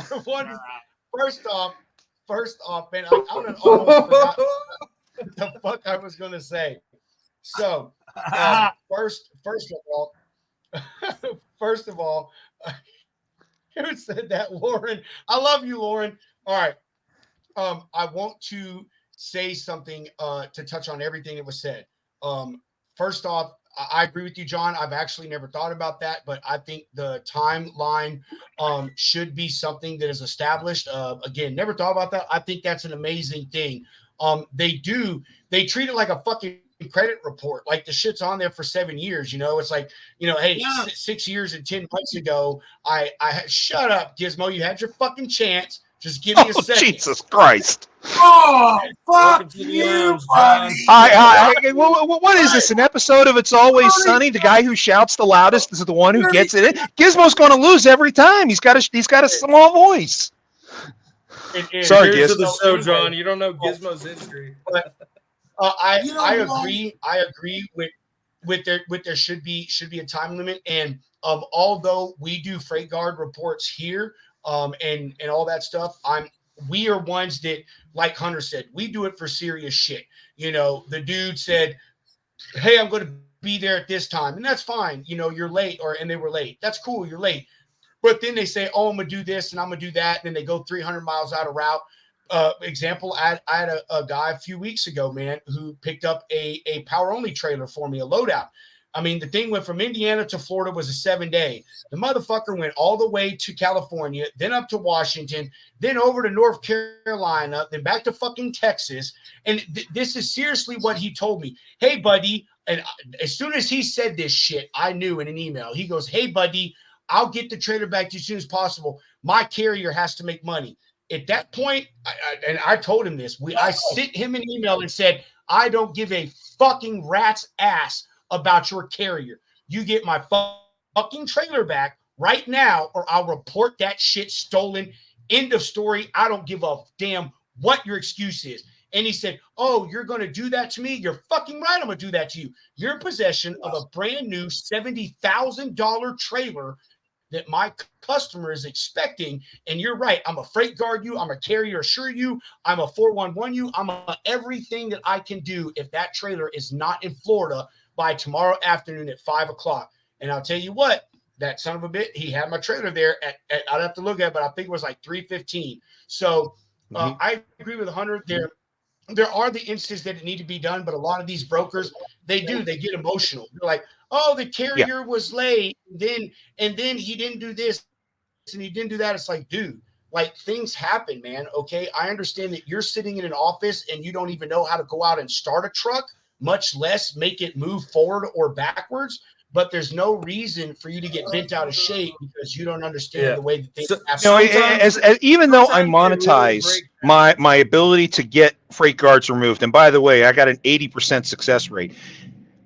So, first off, man, I almost forgot what the fuck I was gonna say. So, first of all, who said that, Lauren? I love you, Lauren. All right. I want to say something to touch on everything that was said. First off, I agree with you, John. I've actually never thought about that, but I think the timeline should be something that is established. Again, never thought about that. I think that's an amazing thing. They treat it like a fucking credit report, like the shit's on there for 7 years. It's like, hey, 6 years and 10 months ago, I shut up, Gizmo. You had your fucking chance. Just give me a second. Jesus Christ. Oh, fuck you, buddy. What is this, an episode of It's Always Sunny? The guy who shouts the loudest is the one who gets it. Gizmo's going to lose every time. He's got a small voice. Sorry, Gizmo. The show, John. You don't know Gizmo's history. But, I agree. I agree with there should be a time limit. And although we do freight guard reports here, and all that stuff, we are ones that, like Hunter said, we do it for serious shit. The dude said, "Hey, I'm going to be there at this time," and that's fine. You're late, and they were late. That's cool. You're late. But then they say, "Oh, I'm going to do this and I'm going to do that," and then they go 300 miles out of route. Example, I had a guy a few weeks ago, man, who picked up a power only trailer for me, a loadout. I mean, the thing went from Indiana to Florida was a 7-day. The motherfucker went all the way to California, then up to Washington, then over to North Carolina, then back to fucking Texas. And this is seriously what he told me. "Hey, buddy." And as soon as he said this shit, I knew in an email. He goes, "Hey, buddy, I'll get the trailer back to you as soon as possible. My carrier has to make money." At that point, I told him this. I sent him an email and said, "I don't give a fucking rat's ass about your carrier. You get my fucking trailer back right now, or I'll report that shit stolen. End of story. I don't give a damn what your excuse is." And he said, "Oh, you're going to do that to me? You're fucking right. I'm going to do that to you. You're in possession of a brand new $70,000 trailer that my customer is expecting. And you're right. I'm a freight guard you. I'm a carrier assure you. I'm a 411 you. I'm everything that I can do if that trailer is not in Florida by tomorrow afternoon at 5:00. And I'll tell you what, that son of a bitch, he had my trailer there at I'd have to look at it, but I think it was like 3:15. So I agree with Hunter. There are the instances that it need to be done, but a lot of these brokers, they get emotional. They're like, "Oh, the carrier was late, and then he didn't do this and he didn't do that." It's like, dude, like, things happen, man. Okay, I understand that you're sitting in an office and you don't even know how to go out and start a truck, much less make it move forward or backwards. But there's no reason for you to get bent out of shape because you don't understand the way that things happen. Even though I monetize my ability to get freight guards removed, and by the way, I got an 80% success rate,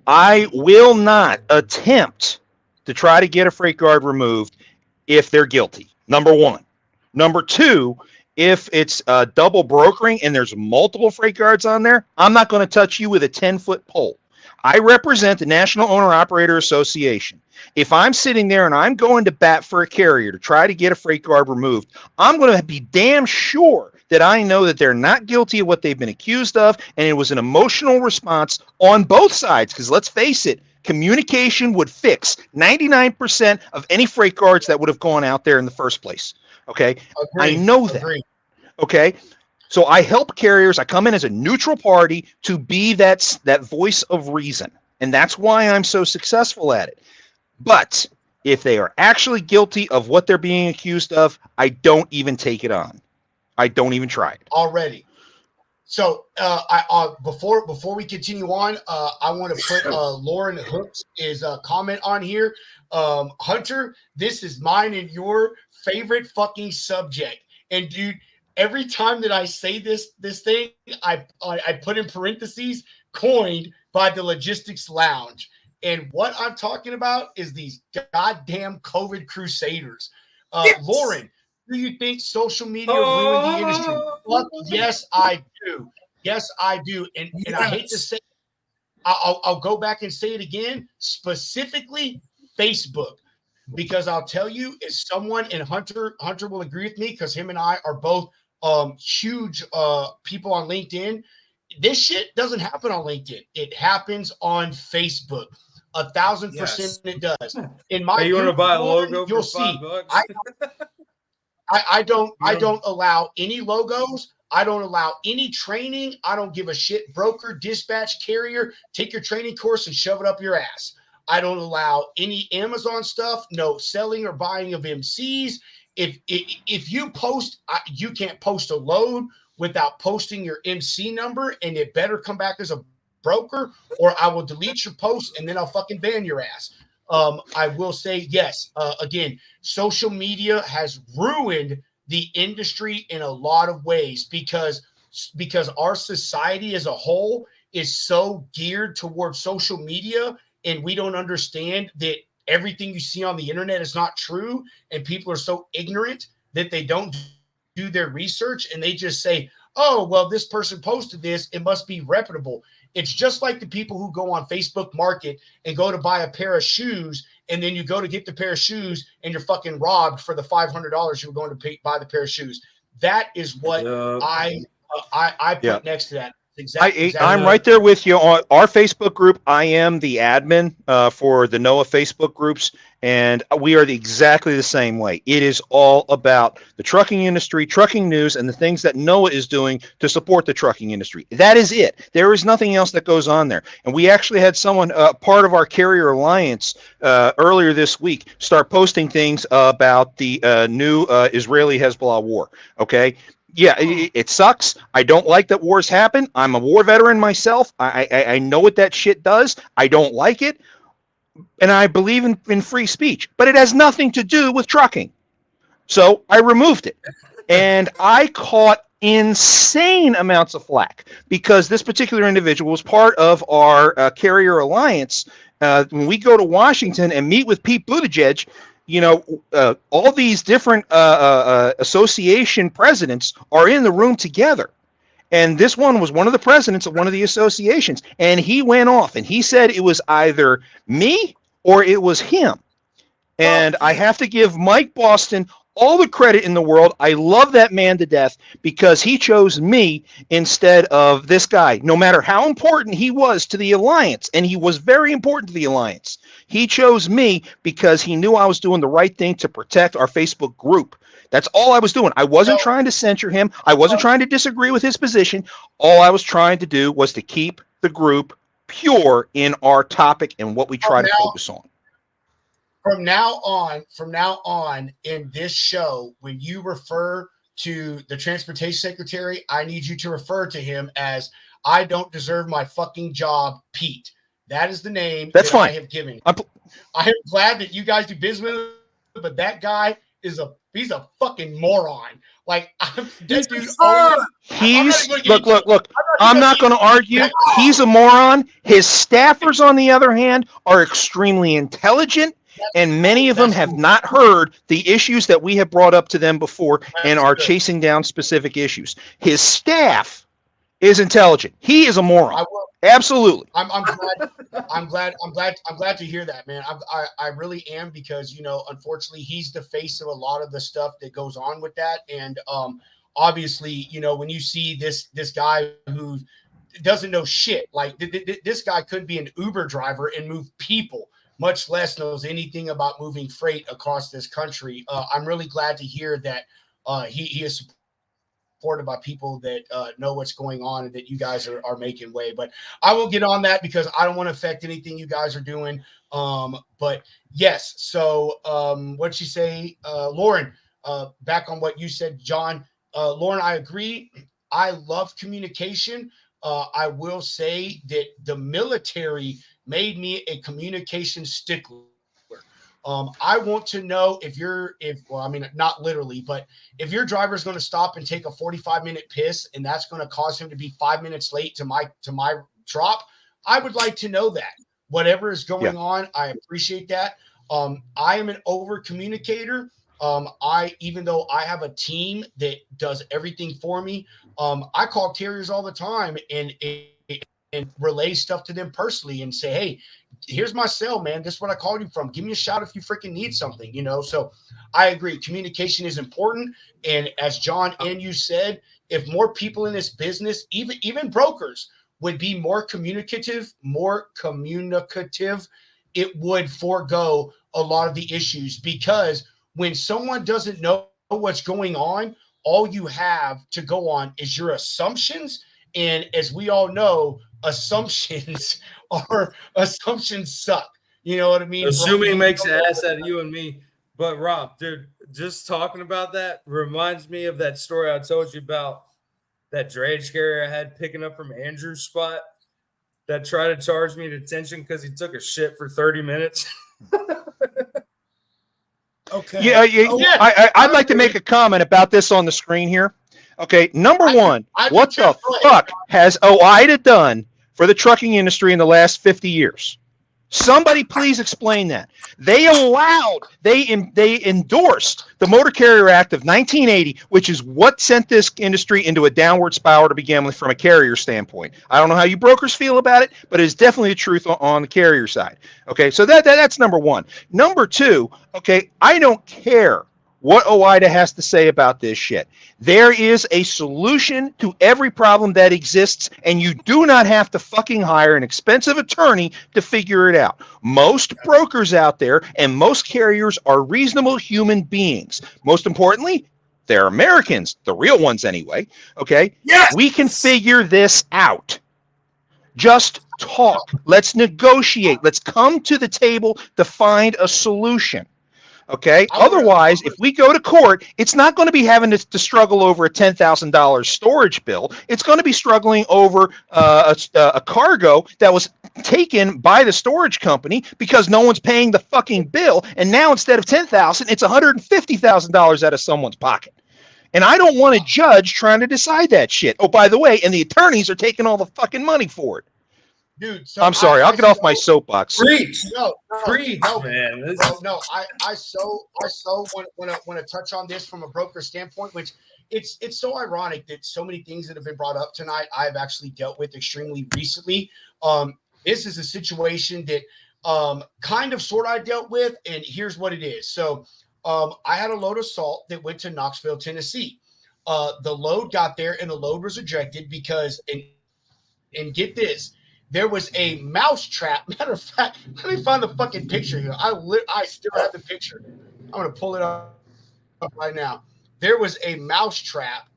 I will not attempt to try to get a freight guard removed if they're guilty. Number one. Number two, if it's double brokering and there's multiple freight guards on there, I'm not going to touch you with a 10-foot pole. I represent the National Owner Operator Association. If I'm sitting there and I'm going to bat for a carrier to try to get a freight guard removed, I'm going to be damn sure that I know that they're not guilty of what they've been accused of, and it was an emotional response on both sides. Because let's face it, communication would fix 99% of any freight guards that would have gone out there in the first place. Okay, I know that. Okay, So I help carriers. I come in as a neutral party to be that voice of reason. And that's why I'm so successful at it. But if they are actually guilty of what they're being accused of, I don't even take it on. I don't even try it. Already. So before we continue on, I want to put Lauren Hooks' comment on here. Hunter, this is mine and your favorite fucking subject. And dude, every time that I say this thing, I put in parentheses, coined by the Logistics Lounge. And what I'm talking about is these goddamn COVID crusaders. Yes. Lauren, do you think social media ruined the industry? Fuck, yes, I do. Yes, I do. And I hate to say, I'll go back and say it again, specifically Facebook. Because I'll tell you, as someone, and Hunter will agree with me, because him and I are both huge people on LinkedIn. This shit doesn't happen on LinkedIn. It happens on Facebook. 1,000% it does. In my you want to buy a logo you'll for see. $5? I don't allow any logos. I don't allow any training. I don't give a shit. Broker, dispatch, carrier, take your training course and shove it up your ass. I don't allow any Amazon stuff, no selling or buying of MCs. If you post, you can't post a load without posting your MC number, and it better come back as a broker, or I will delete your post and then I'll fucking ban your ass. I will say, yes, again, social media has ruined the industry in a lot of ways because our society as a whole is so geared towards social media, and we don't understand that everything you see on the internet is not true, and people are so ignorant that they don't do their research, and they just say, oh, well, this person posted this, it must be reputable. It's just like the people who go on Facebook Market and go to buy a pair of shoes, and then you go to get the pair of shoes and you're fucking robbed for the $500 you were going to buy the pair of shoes. That is what I put next to that. Exactly. I'm right there with you on our Facebook group. I am the admin for the NOAA Facebook groups, and we are exactly the same way. It is all about the trucking industry, trucking news, and the things that NOAA is doing to support the trucking industry. That is it. There is nothing else that goes on there. And we actually had someone, part of our Carrier Alliance, earlier this week, start posting things about the new Israeli-Hezbollah war. Okay. Yeah, it sucks. I don't like that wars happen. I'm a war veteran myself. I know what that shit does. I don't like it. And I believe in free speech. But it has nothing to do with trucking. So I removed it. And I caught insane amounts of flack because this particular individual was part of our Carrier Alliance. When we go to Washington and meet with Pete Buttigieg, you know, all these different association presidents are in the room together. And this one was one of the presidents of one of the associations. And he went off and he said it was either me or it was him. And I have to give Mike Boston all the credit in the world. I love that man to death because he chose me instead of this guy, no matter how important he was to the alliance. And he was very important to the alliance. He chose me because he knew I was doing the right thing to protect our Facebook group. That's all I was doing. I wasn't trying to censure him. I wasn't trying to disagree with his position. All I was trying to do was to keep the group pure in our topic and what we try to focus on. From now on in this show, when you refer to the transportation secretary, I need you to refer to him as I don't deserve my fucking job, Pete. That is the name That's fine. I have given. I am glad that you guys do business with him, but that guy is he's a fucking moron. Like that dude. Look. I'm not going to argue. He's a moron. His staffers, on the other hand, are extremely intelligent. And many of them have not heard the issues that we have brought up to them before and are chasing down specific issues. His staff is intelligent. He is a moron. Absolutely. I'm glad to hear that, man. I really am, because, you know, unfortunately he's the face of a lot of the stuff that goes on with that. And obviously, you know, when you see this guy who doesn't know shit, like this guy could be an Uber driver and move people, much less knows anything about moving freight across this country. I'm really glad to hear that he is supported by people that know what's going on and that you guys are making way. But I will get on that because I don't want to affect anything you guys are doing. But yes, so what'd you say, Lauren? Back on what you said, John. Lauren, I agree. I love communication. I will say that the military made me a communication stickler. I want to know not literally, but if your driver is going to stop and take a 45-minute piss and that's going to cause him to be 5 minutes late to my drop, I would like to know that. Whatever is going on, I appreciate that. I am an over communicator. Even though I have a team that does everything for me, I call carriers all the time and relay stuff to them personally and say, hey, here's my cell, man. This is what I called you from. Give me a shout if you freaking need something, So I agree. Communication is important. And as John and you said, if more people in this business, even brokers, would be more communicative, it would forego a lot of the issues, because when someone doesn't know what's going on, all you have to go on is your assumptions. And as we all know, assumptions suck. You know what I mean? Assuming makes an ass out of you and me. But Rob, dude, just talking about that reminds me of that story I told you about that drayage carrier I had picking up from Andrew's spot that tried to charge me detention because he took a shit for 30 minutes. Okay. Yeah. I'd like to make a comment about this on the screen here. Okay. Number one, what the fuck has OOIDA done for the trucking industry in the last 50 years? Somebody please explain that. They endorsed the Motor Carrier Act of 1980, which is what sent this industry into a downward spiral to begin with from a carrier standpoint. I don't know how you brokers feel about it, but it's definitely the truth on the carrier side. Okay, so that's number one. Number two, okay, I don't care what OOIDA has to say about this shit. There is a solution to every problem that exists, and you do not have to fucking hire an expensive attorney to figure it out. Most brokers out there and most carriers are reasonable human beings. Most importantly, they're Americans, the real ones anyway. Okay? Yes. We can figure this out. Just talk. Let's negotiate. Let's come to the table to find a solution. Okay. Otherwise, if we go to court, it's not going to be having to struggle over a $10,000 storage bill. It's going to be struggling over a cargo that was taken by the storage company because no one's paying the fucking bill. And now instead of $10,000, it's $150,000 out of someone's pocket. And I don't want a judge trying to decide that shit. Oh, by the way, and the attorneys are taking all the fucking money for it. Dude, so I'm sorry. I'll get off my soapbox. Preach, man. No, I want to touch on this from a broker standpoint, which it's so ironic that so many things that have been brought up tonight I've actually dealt with extremely recently. This is a situation that I dealt with, and here's what it is. So I had a load of salt that went to Knoxville, Tennessee. The load got there, and the load was rejected because, and get this, there was a mouse trap. Matter of fact, let me find the fucking picture here. I still have the picture. I'm going to pull it up right now. There was a mouse trap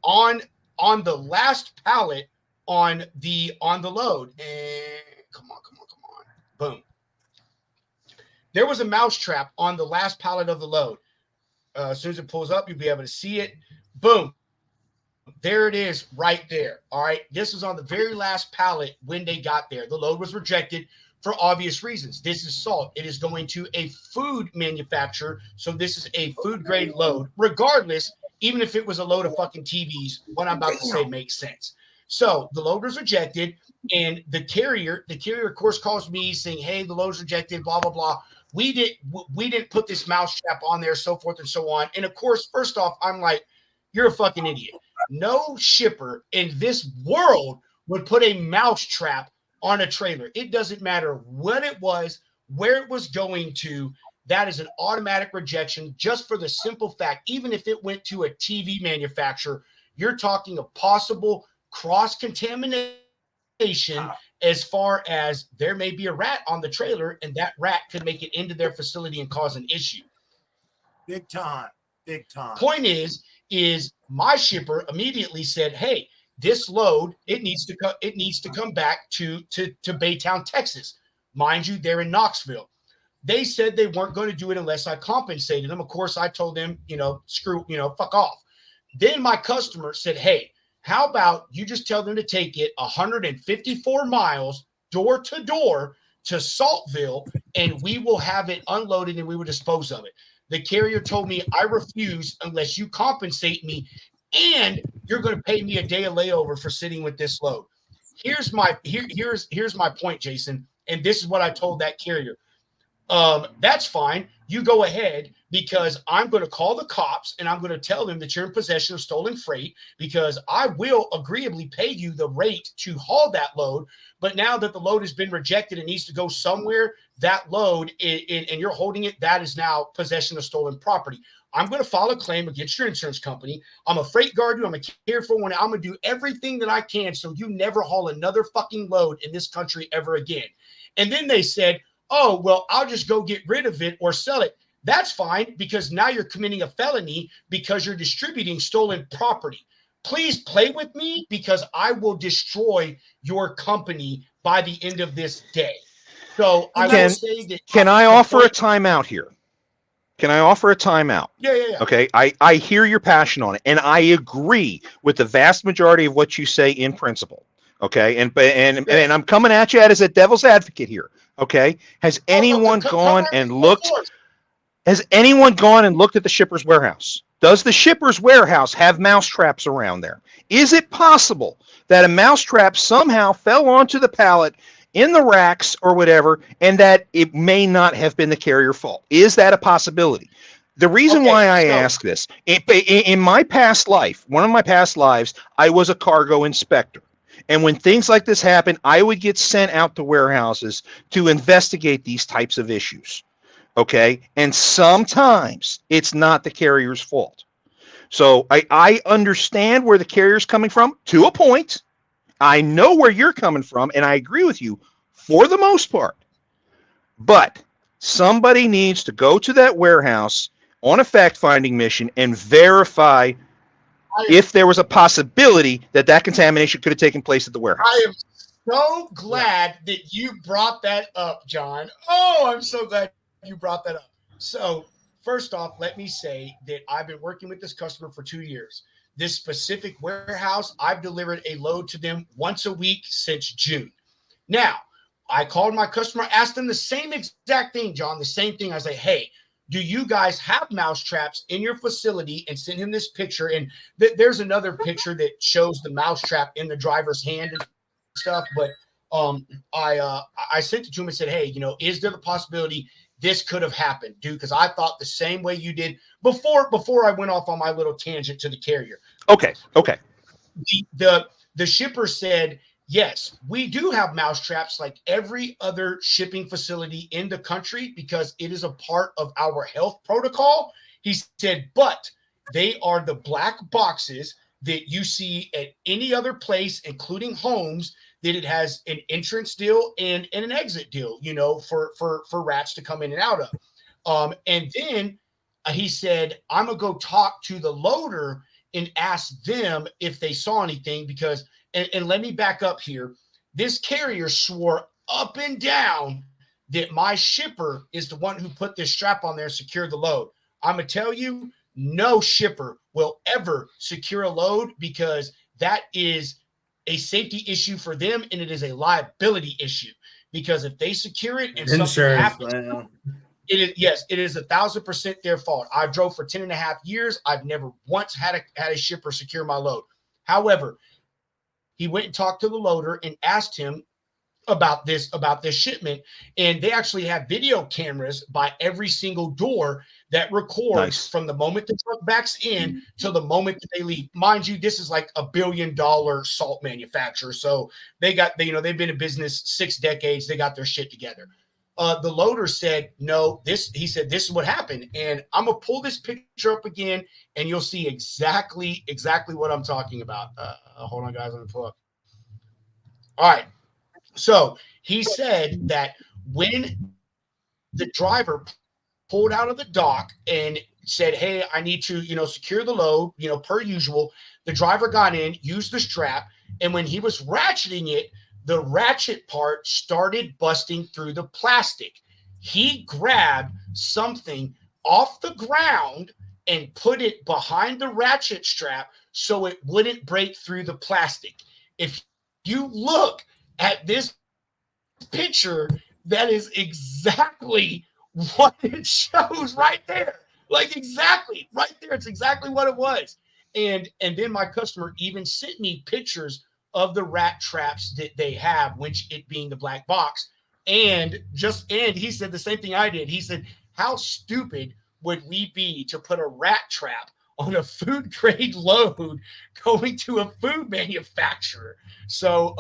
on the last pallet on the load. And come on. Boom. There was a mouse trap on the last pallet of the load. As soon as it pulls up, you'll be able to see it. Boom. There it is right there. All right. This was on the very last pallet when they got there. The load was rejected for obvious reasons. This is salt. It is going to a food manufacturer. So this is a food grade load. Regardless, even if it was a load of fucking TVs, what I'm about to say makes sense. So the load was rejected, and the carrier of course calls me saying, hey, the load's rejected, blah, blah, blah. We didn't put this mouse trap on there, so forth and so on. And of course, first off, I'm like, you're a fucking idiot. No shipper in this world would put a mouse trap on a trailer. It doesn't matter what it was, where it was going to. That is an automatic rejection just for the simple fact, even if it went to a TV manufacturer, you're talking a possible cross-contamination as far as there may be a rat on the trailer, and that rat could make it into their facility and cause an issue. Big time. Point is is my shipper immediately said, hey, this load, it needs to come back to Baytown, Texas. Mind you, they're in Knoxville. They said they weren't going to do it unless I compensated them. Of course, I told them, fuck off. Then my customer said, hey, how about you just tell them to take it 154 miles door to door to Saltville, and we will have it unloaded and we will dispose of it. The carrier told me, I refuse unless you compensate me, and you're going to pay me a day of layover for sitting with this load. Here's my point, Jason, and this is what I told that carrier. That's fine. You go ahead, because I'm going to call the cops and I'm going to tell them that you're in possession of stolen freight, because I will agreeably pay you the rate to haul that load. But now that the load has been rejected and needs to go somewhere, that load and you're holding it, that is now possession of stolen property. I'm going to file a claim against your insurance company. I'm a freight guard. I'm a careful one. I'm going to do everything that I can so you never haul another fucking load in this country ever again. And then they said, oh, well, I'll just go get rid of it or sell it. That's fine, because now you're committing a felony because you're distributing stolen property. Please play with me, because I will destroy your company by the end of this day. So I will say that. Can I offer a timeout here? Can I offer a timeout? Yeah. Okay. I hear your passion on it, and I agree with the vast majority of what you say in principle. Okay. And I'm coming at you as a devil's advocate here. Okay. Has anyone gone and looked? Has anyone gone and looked at the shipper's warehouse? Does the shipper's warehouse have mouse traps around there? Is it possible that a mouse trap somehow fell onto the pallet in the racks or whatever, and that it may not have been the carrier fault? Is that a possibility? The reason why I ask this, in my past life, one of my past lives, I was a cargo inspector. And when things like this happen, I would get sent out to warehouses to investigate these types of issues. Okay. And sometimes it's not the carrier's fault. So I understand where the carrier's coming from to a point. I know where you're coming from, and I agree with you for the most part. But somebody needs to go to that warehouse on a fact-finding mission and verify if there was a possibility that contamination could have taken place at the warehouse. I am so glad that you brought that up, John. Oh, I'm so glad you brought that up. So first off, let me say that I've been working with this customer for 2 years. This specific warehouse, I've delivered a load to them once a week since June. Now, I called my customer, asked them the same exact thing, John, the same thing. I was like, hey, do you guys have mouse traps in your facility? And send him this picture. And there's another picture that shows the mouse trap in the driver's hand and stuff. But I sent it to him and said, hey, is there the possibility this could have happened, dude? Because I thought the same way you did before I went off on my little tangent to the carrier. Okay. The shipper said, yes, we do have mouse traps like every other shipping facility in the country, because it is a part of our health protocol. He said, but they are the black boxes that you see at any other place, including homes, that it has an entrance deal and an exit deal, for rats to come in and out of. And then he said, I'm going to go talk to the loader and ask them if they saw anything, because, and let me back up here. This carrier swore up and down that my shipper is the one who put this strap on there and secured the load. I'm going to tell you, no shipper will ever secure a load, because that is a safety issue for them, and it is a liability issue, because if they secure it and something happens, it is 1,000% their fault. I drove for 10.5 years. I've never once had a shipper secure my load. However, he went and talked to the loader and asked him about this shipment, and they actually have video cameras by every single door that records from the moment the truck backs in to the moment that they leave. Mind you, this is like $1 billion salt manufacturer, so they've been in business 6 decades. They got their shit together. The loader said, no, he said, this is what happened. And I'm going to pull this picture up again, and you'll see exactly what I'm talking about. Hold on, guys. Let me pull up. All right. So he said that when the driver pulled out of the dock and said, hey, I need to, secure the load, per usual. The driver got in, used the strap, and when he was ratcheting it, the ratchet part started busting through the plastic. He grabbed something off the ground and put it behind the ratchet strap so it wouldn't break through the plastic. If you look at this picture, that is exactly what it shows right there. Like exactly right there. It's exactly what it was. And then my customer even sent me pictures of the rat traps that they have, which it being the black box. And he said the same thing I did. He said, how stupid would we be to put a rat trap on a food grade load going to a food manufacturer? So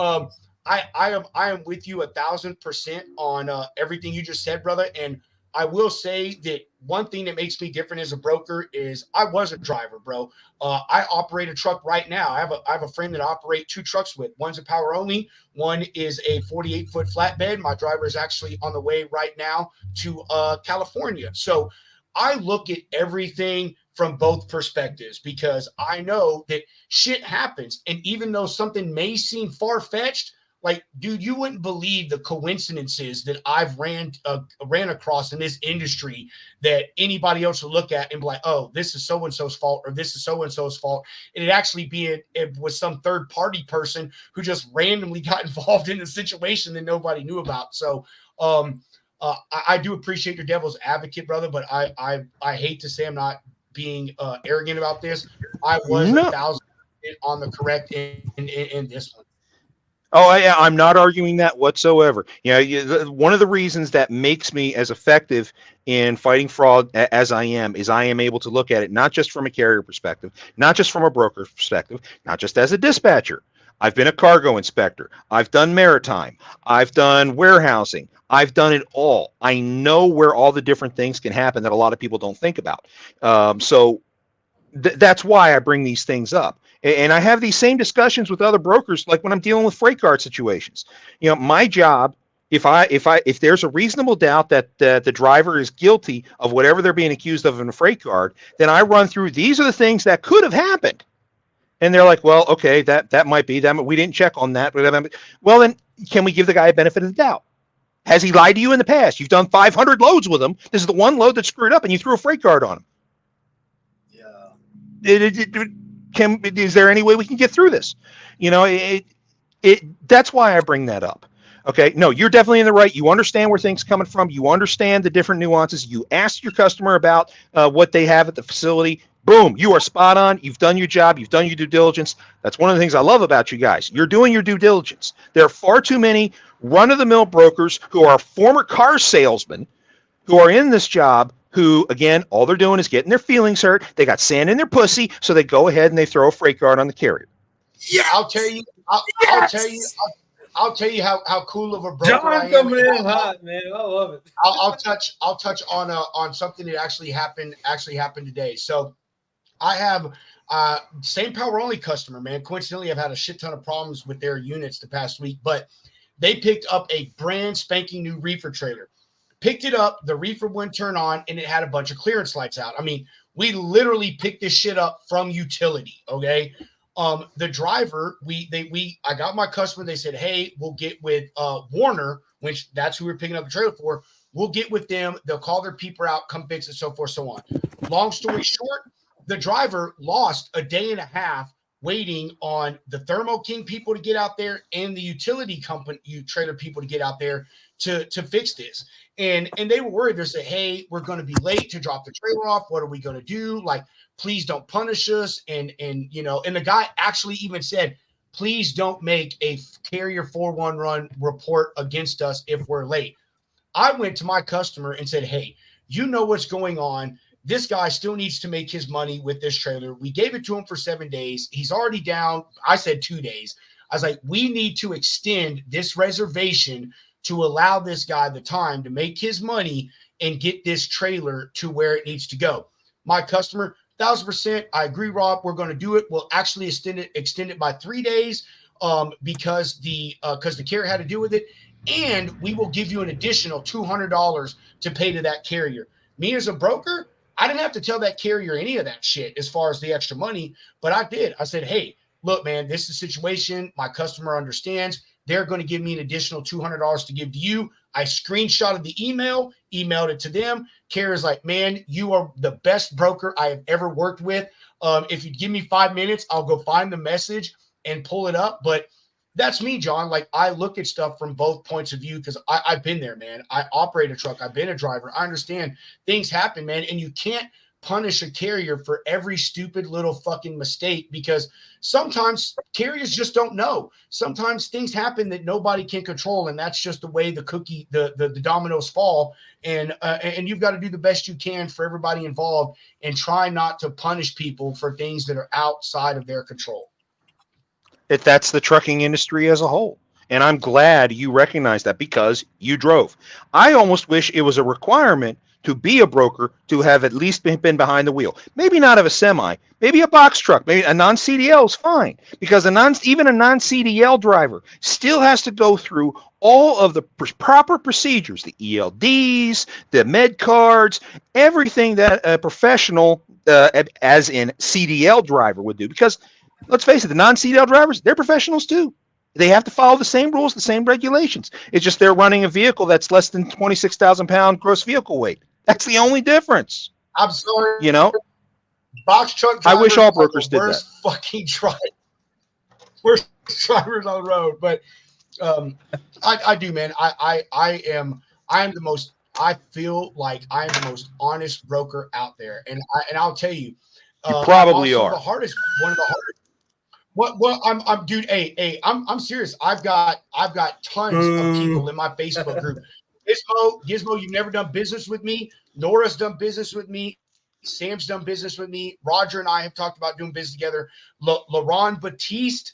I am with you 1,000% on everything you just said, brother. And I will say that one thing that makes me different as a broker is I was a driver, bro. I operate a truck right now. I have a friend that I operate 2 trucks with. One's a power only. One is a 48-foot flatbed. My driver is actually on the way right now to California. So I look at everything from both perspectives because I know that shit happens. And even though something may seem far-fetched, like, dude, you wouldn't believe the coincidences that I've ran across in this industry that anybody else will look at and be like, oh, this is so-and-so's fault or this is so-and-so's fault. And it was some third-party person who just randomly got involved in a situation that nobody knew about. So I do appreciate your devil's advocate, brother, but I hate to say I'm not being arrogant about this. I was 1,000% on the correct in this one. Oh, I'm not arguing that whatsoever. One of the reasons that makes me as effective in fighting fraud as I am is I am able to look at it not just from a carrier perspective, not just from a broker perspective, not just as a dispatcher. I've been a cargo inspector. I've done maritime. I've done warehousing. I've done it all. I know where all the different things can happen that a lot of people don't think about. So that's why I bring these things up. And I have these same discussions with other brokers, like when I'm dealing with freight card situations. My job, if there's a reasonable doubt that the driver is guilty of whatever they're being accused of in a freight card, then I run through, these are the things that could have happened. And they're like, well, okay, that might be that. We didn't check on that. Well, then can we give the guy a benefit of the doubt? Has he lied to you in the past? You've done 500 loads with him. This is the one load that screwed up and you threw a freight card on him. Is there any way we can get through this? That's why I bring that up. Okay. No, you're definitely in the right. You understand where things are coming from. You understand the different nuances. You ask your customer about what they have at the facility. Boom. You are spot on. You've done your job. You've done your due diligence. That's one of the things I love about you guys. You're doing your due diligence. There are far too many run-of-the-mill brokers who are former car salesmen who are in this job who, again, all they're doing is getting their feelings hurt. They got sand in their pussy, so they go ahead and they throw a freight card on the carrier. Yeah, I'll tell you how cool of a broker John I am. Coming in hot, man. I love it. I'll touch on something that actually happened today. So I have same power only customer, man. Coincidentally, I've had a shit ton of problems with their units the past week, but they picked up a brand spanking new reefer trailer. Picked it up, the reefer wouldn't turn on, and it had a bunch of clearance lights out. I mean, we literally picked this shit up from utility, okay? The driver, I got my customer, they said, hey, we'll get with Warner, which that's who we're picking up the trailer for. We'll get with them. They'll call their people out, come fix it, so forth, so on. Long story short, the driver lost a day and a half waiting on the Thermo King people to get out there and the utility company, trailer people to get out there to fix this. And they were worried. They said, hey, we're going to be late to drop the trailer off. What are we going to do? Like, please don't punish us. And the guy actually even said, please don't make a carrier 411 report against us if we're late. I went to my customer and said, hey, you know what's going on. This guy still needs to make his money with this trailer. We gave it to him for 7 days. He's already down. I said 2 days. I was like, we need to extend this reservation to allow this guy the time to make his money and get this trailer to where it needs to go. My customer, 1,000%, I agree, Rob. We're going to do it. We'll actually extend it by 3 days because the carrier had to deal with it. And we will give you an additional $200 to pay to that carrier. Me as a broker, I didn't have to tell that carrier any of that shit as far as the extra money, but I did. I said, hey, look, man, this is a situation. My customer understands. They're going to give me an additional $200 to give to you. I screenshotted the email, emailed it to them. Carrier's like, man, you are the best broker I have ever worked with. If you give me 5 minutes, I'll go find the message and pull it up. But that's me, John. Like, I look at stuff from both points of view because I've been there, man. I operate a truck. I've been a driver. I understand things happen, man. And you can't punish a carrier for every stupid little fucking mistake because sometimes carriers just don't know. Sometimes things happen that nobody can control, and that's just the way the dominoes fall. And you've got to do the best you can for everybody involved and try not to punish people for things that are outside of their control. That's the trucking industry as a whole. And I'm glad you recognize that because you drove. I almost wish it was a requirement to be a broker to have at least been behind the wheel. Maybe not of a semi, maybe a box truck, maybe a non-CDL is fine because even a non-CDL driver still has to go through all of the proper procedures, the ELDs, the med cards, everything that a professional, as in CDL driver would do. Because let's face it, the non-CDL drivers, they're professionals too. They have to follow the same rules, the same regulations. It's just they're running a vehicle that's less than 26,000 pound gross vehicle weight. That's the only difference. I'm sorry. You know, box truck I wish all brokers did that. Fucking worst drivers on the road, but I do, man. I feel like I am the most honest broker out there, and I'll tell you, you probably are one of the hardest. Well, I'm dude. Hey, I'm serious. I've got tons of people in my Facebook group. Gizmo, you've never done business with me. Nora's done business with me. Sam's done business with me. Roger and I have talked about doing business together. Laurent Batiste,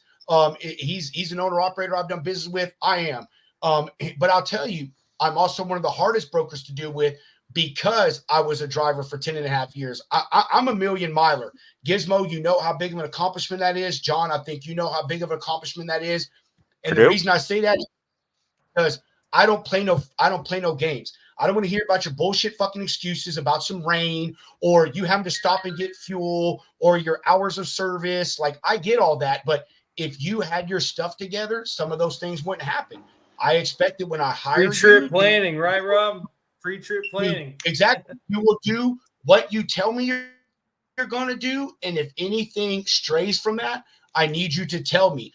he's an owner operator I've done business with. I am. But I'll tell you, I'm also one of the hardest brokers to deal with because I was a driver for 10 and a half years. I'm a million miler. Gizmo, you know how big of an accomplishment that is. John, I think you know how big of an accomplishment that is. And the reason I say that is because I don't play no games. I don't want to hear about your bullshit fucking excuses about some rain or you having to stop and get fuel or your hours of service. Like, I get all that, but if you had your stuff together, some of those things wouldn't happen. I expect that when I hire you. Free trip planning, right, Rob? Free trip planning. Exactly. You will do what you tell me you're going to do. And if anything strays from that, I need you to tell me.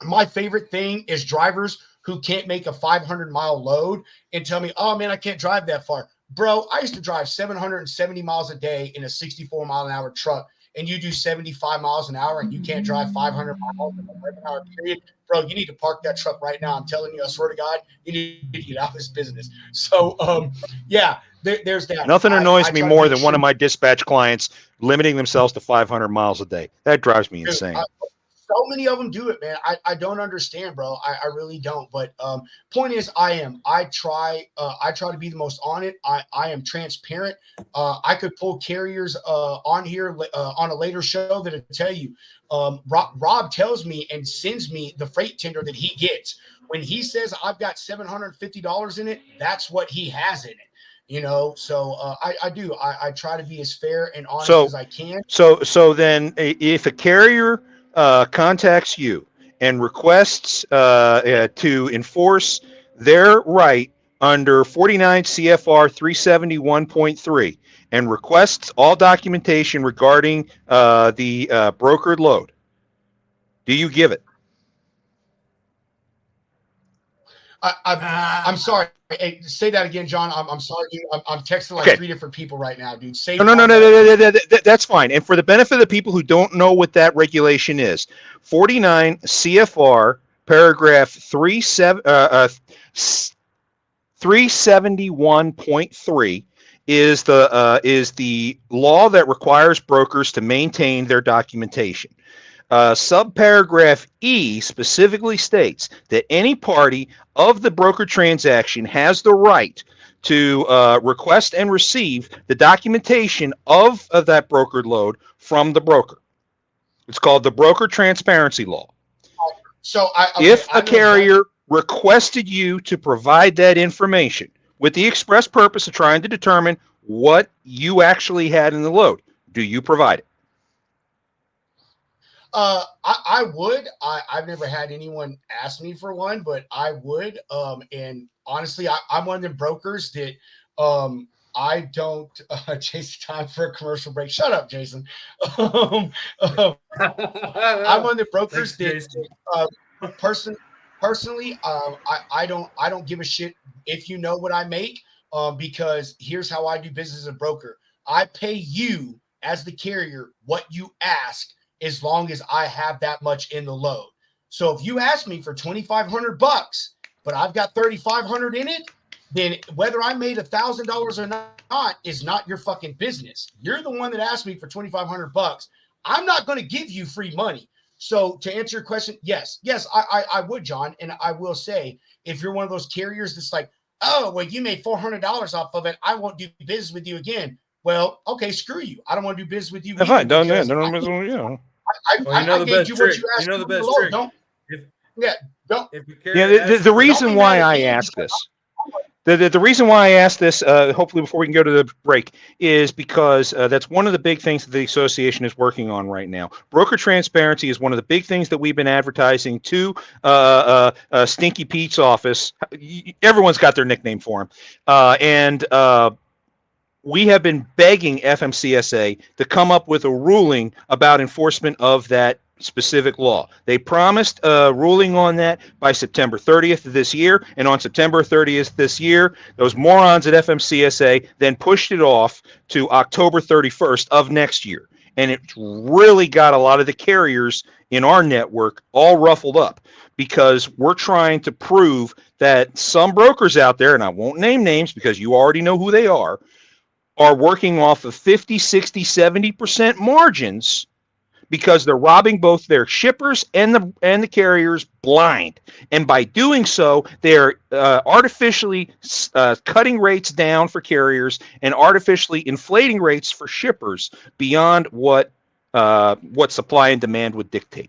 My favorite thing is drivers who can't make a 500-mile load and tell me, oh, man, I can't drive that far. Bro, I used to drive 770 miles a day in a 64-mile-an-hour truck, and you do 75 miles an hour, and you can't drive 500 miles in an 11-hour period. Bro, you need to park that truck right now. I'm telling you, I swear to God, you need to get out of this business. So, yeah, there's that. Nothing annoys me more than one of my dispatch clients limiting themselves to 500 miles a day. That drives me insane. So many of them do it, man. I don't understand, bro. I really don't. But point is, I try to be the most on it. I am transparent. I could pull carriers on here on a later show that'll tell you. Rob tells me and sends me the freight tender that he gets. When he says I've got $750 in it, that's what he has in it. You know, so I do. I try to be as fair and honest as I can. So then, if a carrier contacts you and requests to enforce their right under 49 CFR 371.3 and requests all documentation regarding the brokered load, do you give it? I'm sorry. Hey, say that again, John. I'm sorry, dude. I'm texting like 3 different people right now, dude. No. That's fine. And for the benefit of the people who don't know what that regulation is, 49 CFR paragraph 371.3 is the law that requires brokers to maintain their documentation. Subparagraph E specifically states that any party of the broker transaction has the right to request and receive the documentation of that brokered load from the broker. It's called the Broker Transparency Law. So if a carrier requested you to provide that information with the express purpose of trying to determine what you actually had in the load. Do you provide it? I would. I've never had anyone ask me for one, but I would. And honestly, I'm one of them brokers that I don't. Jason, time for a commercial break. Shut up, Jason. I'm one of the brokers Thanks, that personally, I don't give a shit if you know what I make. Because here's how I do business as a broker. I pay you as the carrier what you ask, as long as I have that much in the load. So if you ask me for $2,500, but I've got 3,500 in it, then whether I made $1,000 or not is not your fucking business. You're the one that asked me for $2,500. I'm not going to give you free money. So to answer your question, yes, I would, John. And I will say, if you're one of those carriers that's like, oh, well, you made $400 off of it, I won't do business with you again. Well, okay, screw you. I don't want to do business with you. Fine, done that. I gave you what you asked. You know the best trick. The reason why I ask this, the reason why I ask this, hopefully before we can go to the break, is because that's one of the big things that the association is working on right now. Broker transparency is one of the big things that we've been advertising to Stinky Pete's office. Everyone's got their nickname for him, and we have been begging FMCSA to come up with a ruling about enforcement of that specific law. They promised a ruling on that by September 30th of this year, and on September 30th this year, those morons at FMCSA then pushed it off to October 31st of next year. And it really got a lot of the carriers in our network all ruffled up, because we're trying to prove that some brokers out there, and I won't name names because you already know who they are working off of 50, 60, 70% margins, because they're robbing both their shippers and the carriers blind. And by doing so, they're artificially cutting rates down for carriers and artificially inflating rates for shippers beyond what supply and demand would dictate.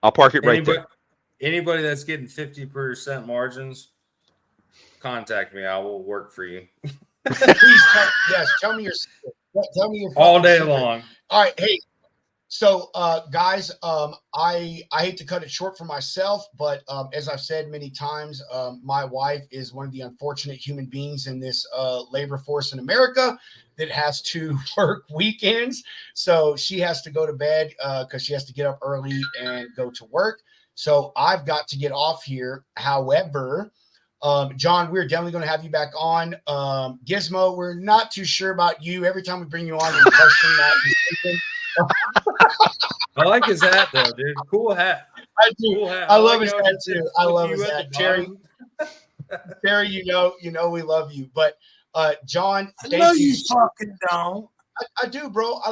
I'll park it right there. Anybody that's getting 50% margins, contact me. I will work for you. Please tell me your all day long. All right, hey. So, guys, I hate to cut it short for myself, but as I've said many times, my wife is one of the unfortunate human beings in this labor force in America that has to work weekends. So she has to go to bed because she has to get up early and go to work. So I've got to get off here. However, John, we're definitely going to have you back on. Gizmo, we're not too sure about you. Every time we bring you on, we question that. I like his hat though, dude. Cool hat. I do. Cool hat. I love his hat too. I love his hat. Terry, you know we love you. But John, I know you fucking don't. I do, bro. I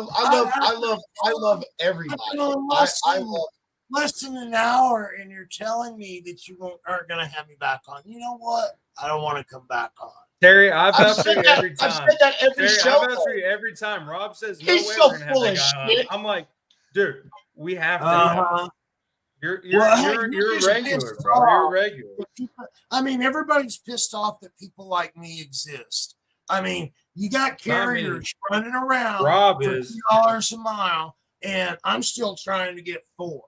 love everybody. I love less than an hour, and you're telling me that you aren't going to have me back on. You know what? I don't want to come back on. Terry, I've vouched for you every time. I've said that every show. I've vouched for you every time. Rob says no He's way so we're gonna full have of that guy shit. on. I'm like, dude, we have to. You're a regular, bro. You're a regular. I mean, everybody's pissed off that people like me exist. I mean, you got carriers running around Rob for is $2 a mile, and I'm still trying to get $4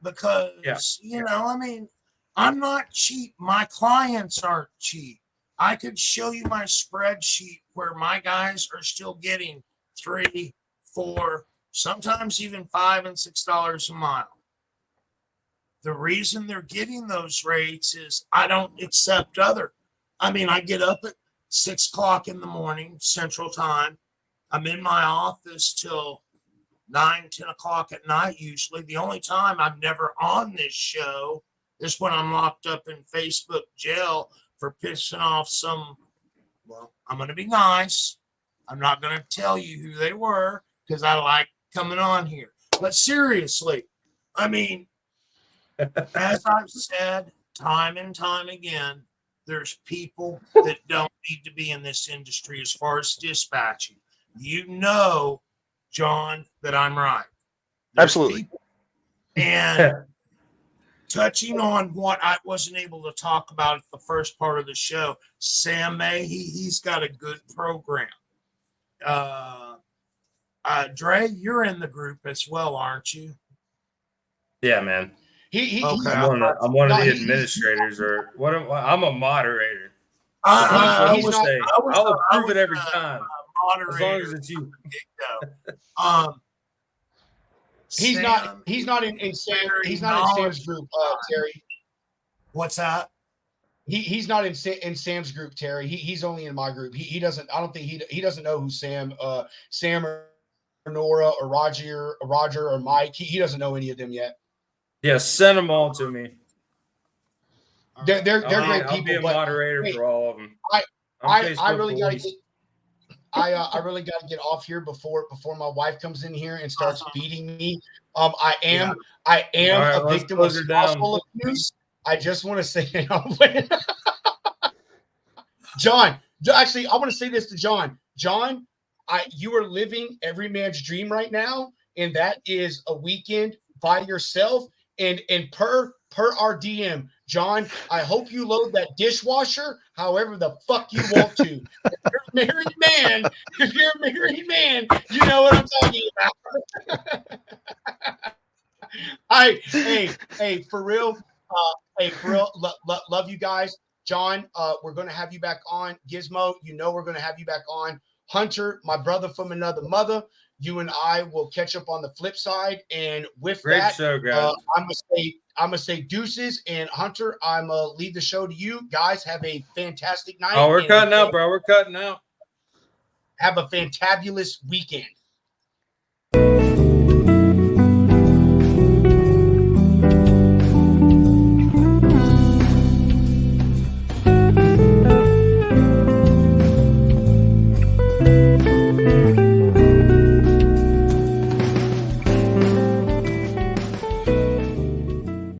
because I mean, I'm not cheap. My clients aren't cheap. I could show you my spreadsheet where my guys are still getting $3, $4, sometimes even $5 and $6 a mile. The reason they're getting those rates is I don't accept I get up at 6 o'clock in the morning, Central Time. I'm in my office till 9, 10 o'clock at night usually. The only time I'm never on this show is when I'm locked up in Facebook jail for pissing off I'm going to be nice. I'm not going to tell you who they were because I like coming on here. But seriously, I mean, as I've said time and time again, there's people that don't need to be in this industry as far as dispatching. You know, John, that I'm right. There's Absolutely. People. And touching on what I wasn't able to talk about at the first part of the show, Sam May, he's got a good program. Dre, you're in the group as well, aren't you? Yeah, man. Okay. I'm one of the administrators, or what? I'm a moderator. I'll approve it every time, as long as it's you. He's not in Sam's group, Terry. What's that? He's not in Sam's group, Terry. He's only in my group. He doesn't. I don't think he doesn't know who Sam or Nora or Roger or Mike. He doesn't know any of them yet. Yeah, send them all to me. They're great people. I'll be a moderator for all of them. I really got to get. I really got to get off here before my wife comes in here and starts beating me. I am a victim of spousal abuse. I just want to say, John. Actually, I want to say this to John. John, you are living every man's dream right now, and that is a weekend by yourself. And per our DM, John, I hope you load that dishwasher however the fuck you want to. If you're a married man, you know what I'm talking about. Hey, for real. Love you guys. John, we're going to have you back on. Gizmo, we're going to have you back on. Hunter, my brother from another mother. You and I will catch up on the flip side. And with that, I'm gonna say deuces. And Hunter, I'm gonna leave the show to you. Guys, have a fantastic night. Oh, we're cutting out, bro. We're cutting out. Have a fantabulous weekend.